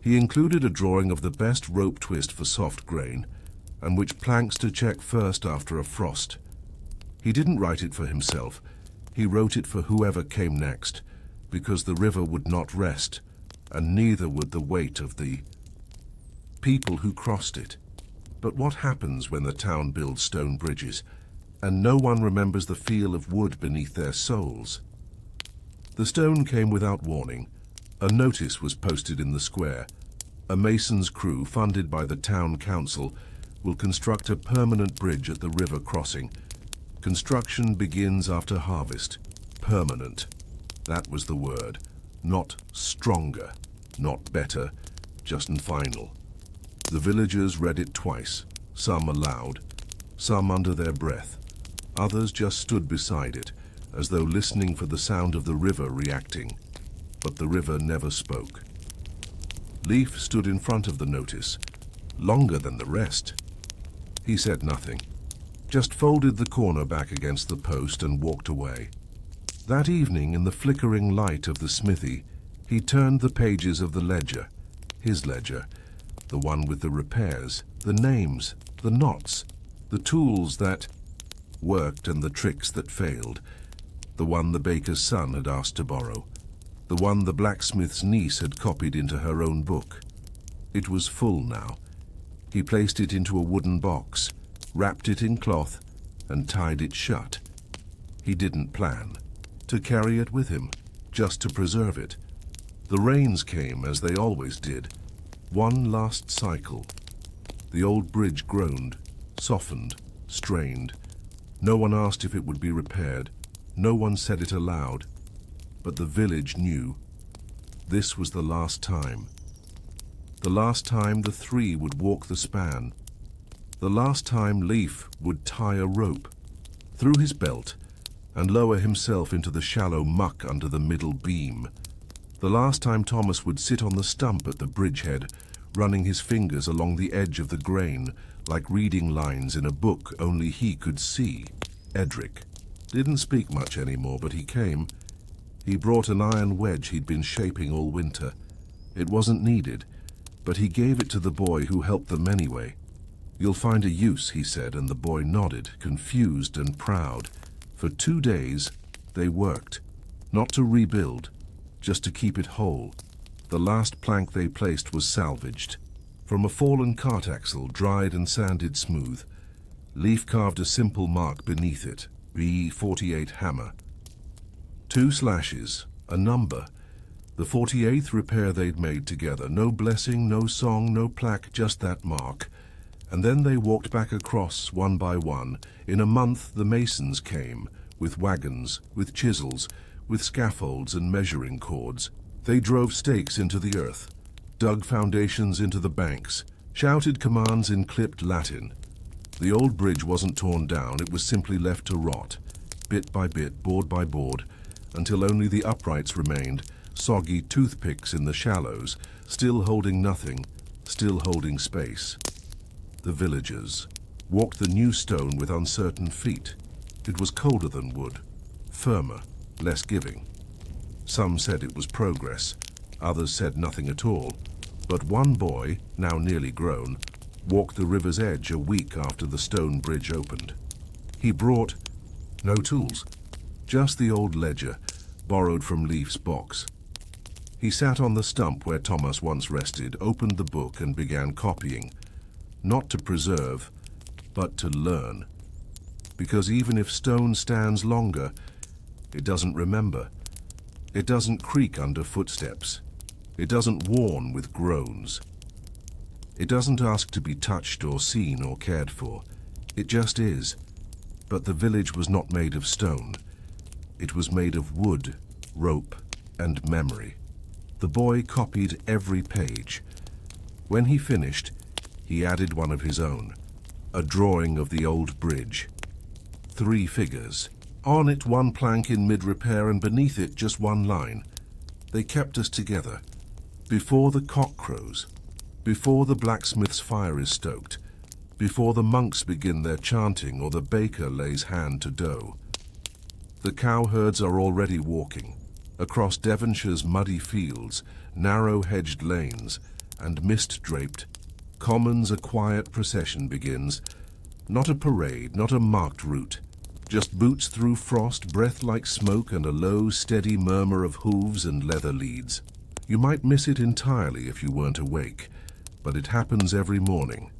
He included a drawing of the best rope twist for soft grain, and which planks to check first after a frost. He didn't write it for himself. He wrote it for whoever came next, because the river would not rest, and neither would the weight of the people who crossed it. But what happens when the town builds stone bridges, and no one remembers the feel of wood beneath their soles? The stone came without warning. A notice was posted in the square. A mason's crew, funded by the town council, will construct a permanent bridge at the river crossing. Construction begins after harvest. Permanent. That was the word. Not stronger, not better, just and final. The villagers read it twice, some aloud, some under their breath. Others just stood beside it, as though listening for the sound of the river reacting, but the river never spoke. Leif stood in front of the notice, longer than the rest. He said nothing, just folded the corner back against the post and walked away. That evening, in the flickering light of the smithy, he turned the pages of the ledger, his ledger, the one with the repairs, the names, the knots, the tools that worked and the tricks that failed, the one the baker's son had asked to borrow, the one the blacksmith's niece had copied into her own book. It was full now. He placed it into a wooden box, wrapped it in cloth, and tied it shut. He didn't plan to carry it with him, just to preserve it. The rains came, as they always did. One last cycle. The old bridge groaned, softened, strained. No one asked if it would be repaired. No one said it aloud. But the village knew. This was the last time. The last time the three would walk the span. The last time Leif would tie a rope through his belt and lower himself into the shallow muck under the middle beam. The last time Thomas would sit on the stump at the bridgehead, running his fingers along the edge of the grain, like reading lines in a book only he could see. Edric didn't speak much anymore, but he came. He brought an iron wedge he'd been shaping all winter. It wasn't needed, but he gave it to the boy who helped them anyway. "You'll find a use," he said, and the boy nodded, confused and proud. For 2 days, they worked, not to rebuild, just to keep it whole. The last plank they placed was salvaged. From a fallen cart axle, dried and sanded smooth, Leif carved a simple mark beneath it, B48 hammer. 2 slashes, a number, the 48th repair they'd made together. No blessing, no song, no plaque, just that mark. And then they walked back across, one by one. In a month the masons came, with wagons, with chisels, with scaffolds and measuring cords. They drove stakes into the earth, dug foundations into the banks, shouted commands in clipped Latin. The old bridge wasn't torn down, it was simply left to rot, bit by bit, board by board, until only the uprights remained, soggy toothpicks in the shallows, still holding nothing, still holding space. The villagers walked the new stone with uncertain feet. It was colder than wood, firmer, less giving. Some said it was progress, others said nothing at all. But one boy, now nearly grown, walked the river's edge a week after the stone bridge opened. He brought no tools, just the old ledger, borrowed from Leif's box. He sat on the stump where Thomas once rested, opened the book and began copying. Not to preserve, but to learn. Because even if stone stands longer, it doesn't remember. It doesn't creak under footsteps. It doesn't warn with groans. It doesn't ask to be touched or seen or cared for. It just is. But the village was not made of stone. It was made of wood, rope, and memory. The boy copied every page. When he finished, he added one of his own, a drawing of the old bridge. 3 figures. On it 1 plank in mid-repair and beneath it just 1 line. They kept us together. Before the cock crows, before the blacksmith's fire is stoked, before the monks begin their chanting or the baker lays hand to dough. The cowherds are already walking across Devonshire's muddy fields, narrow-hedged lanes, and mist-draped commons. A quiet procession begins. Not a parade, not a marked route. Just boots through frost, breath like smoke, and a low, steady murmur of hooves and leather leads. You might miss it entirely if you weren't awake, but it happens every morning.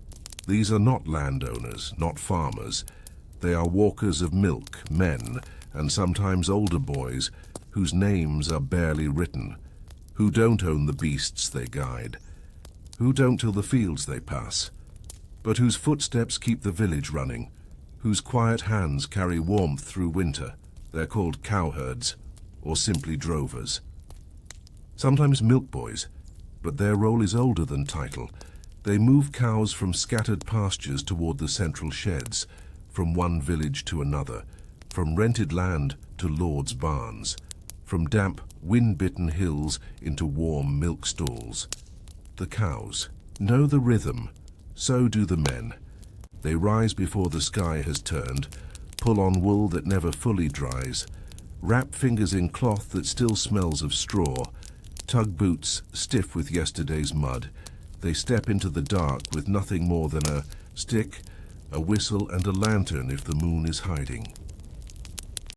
These are not landowners, not farmers. They are walkers of milk, men, and sometimes older boys, whose names are barely written, who don't own the beasts they guide, who don't till the fields they pass, but whose footsteps keep the village running, whose quiet hands carry warmth through winter. They're called cowherds, or simply drovers. Sometimes milk boys, but their role is older than title. They move cows from scattered pastures toward the central sheds, from one village to another, from rented land to lords' barns, from damp, wind-bitten hills into warm milk stalls. The cows know the rhythm, so do the men. They rise before the sky has turned, pull on wool that never fully dries, wrap fingers in cloth that still smells of straw, tug boots stiff with yesterday's mud. They step into the dark with nothing more than a stick, a whistle and a lantern if the moon is hiding.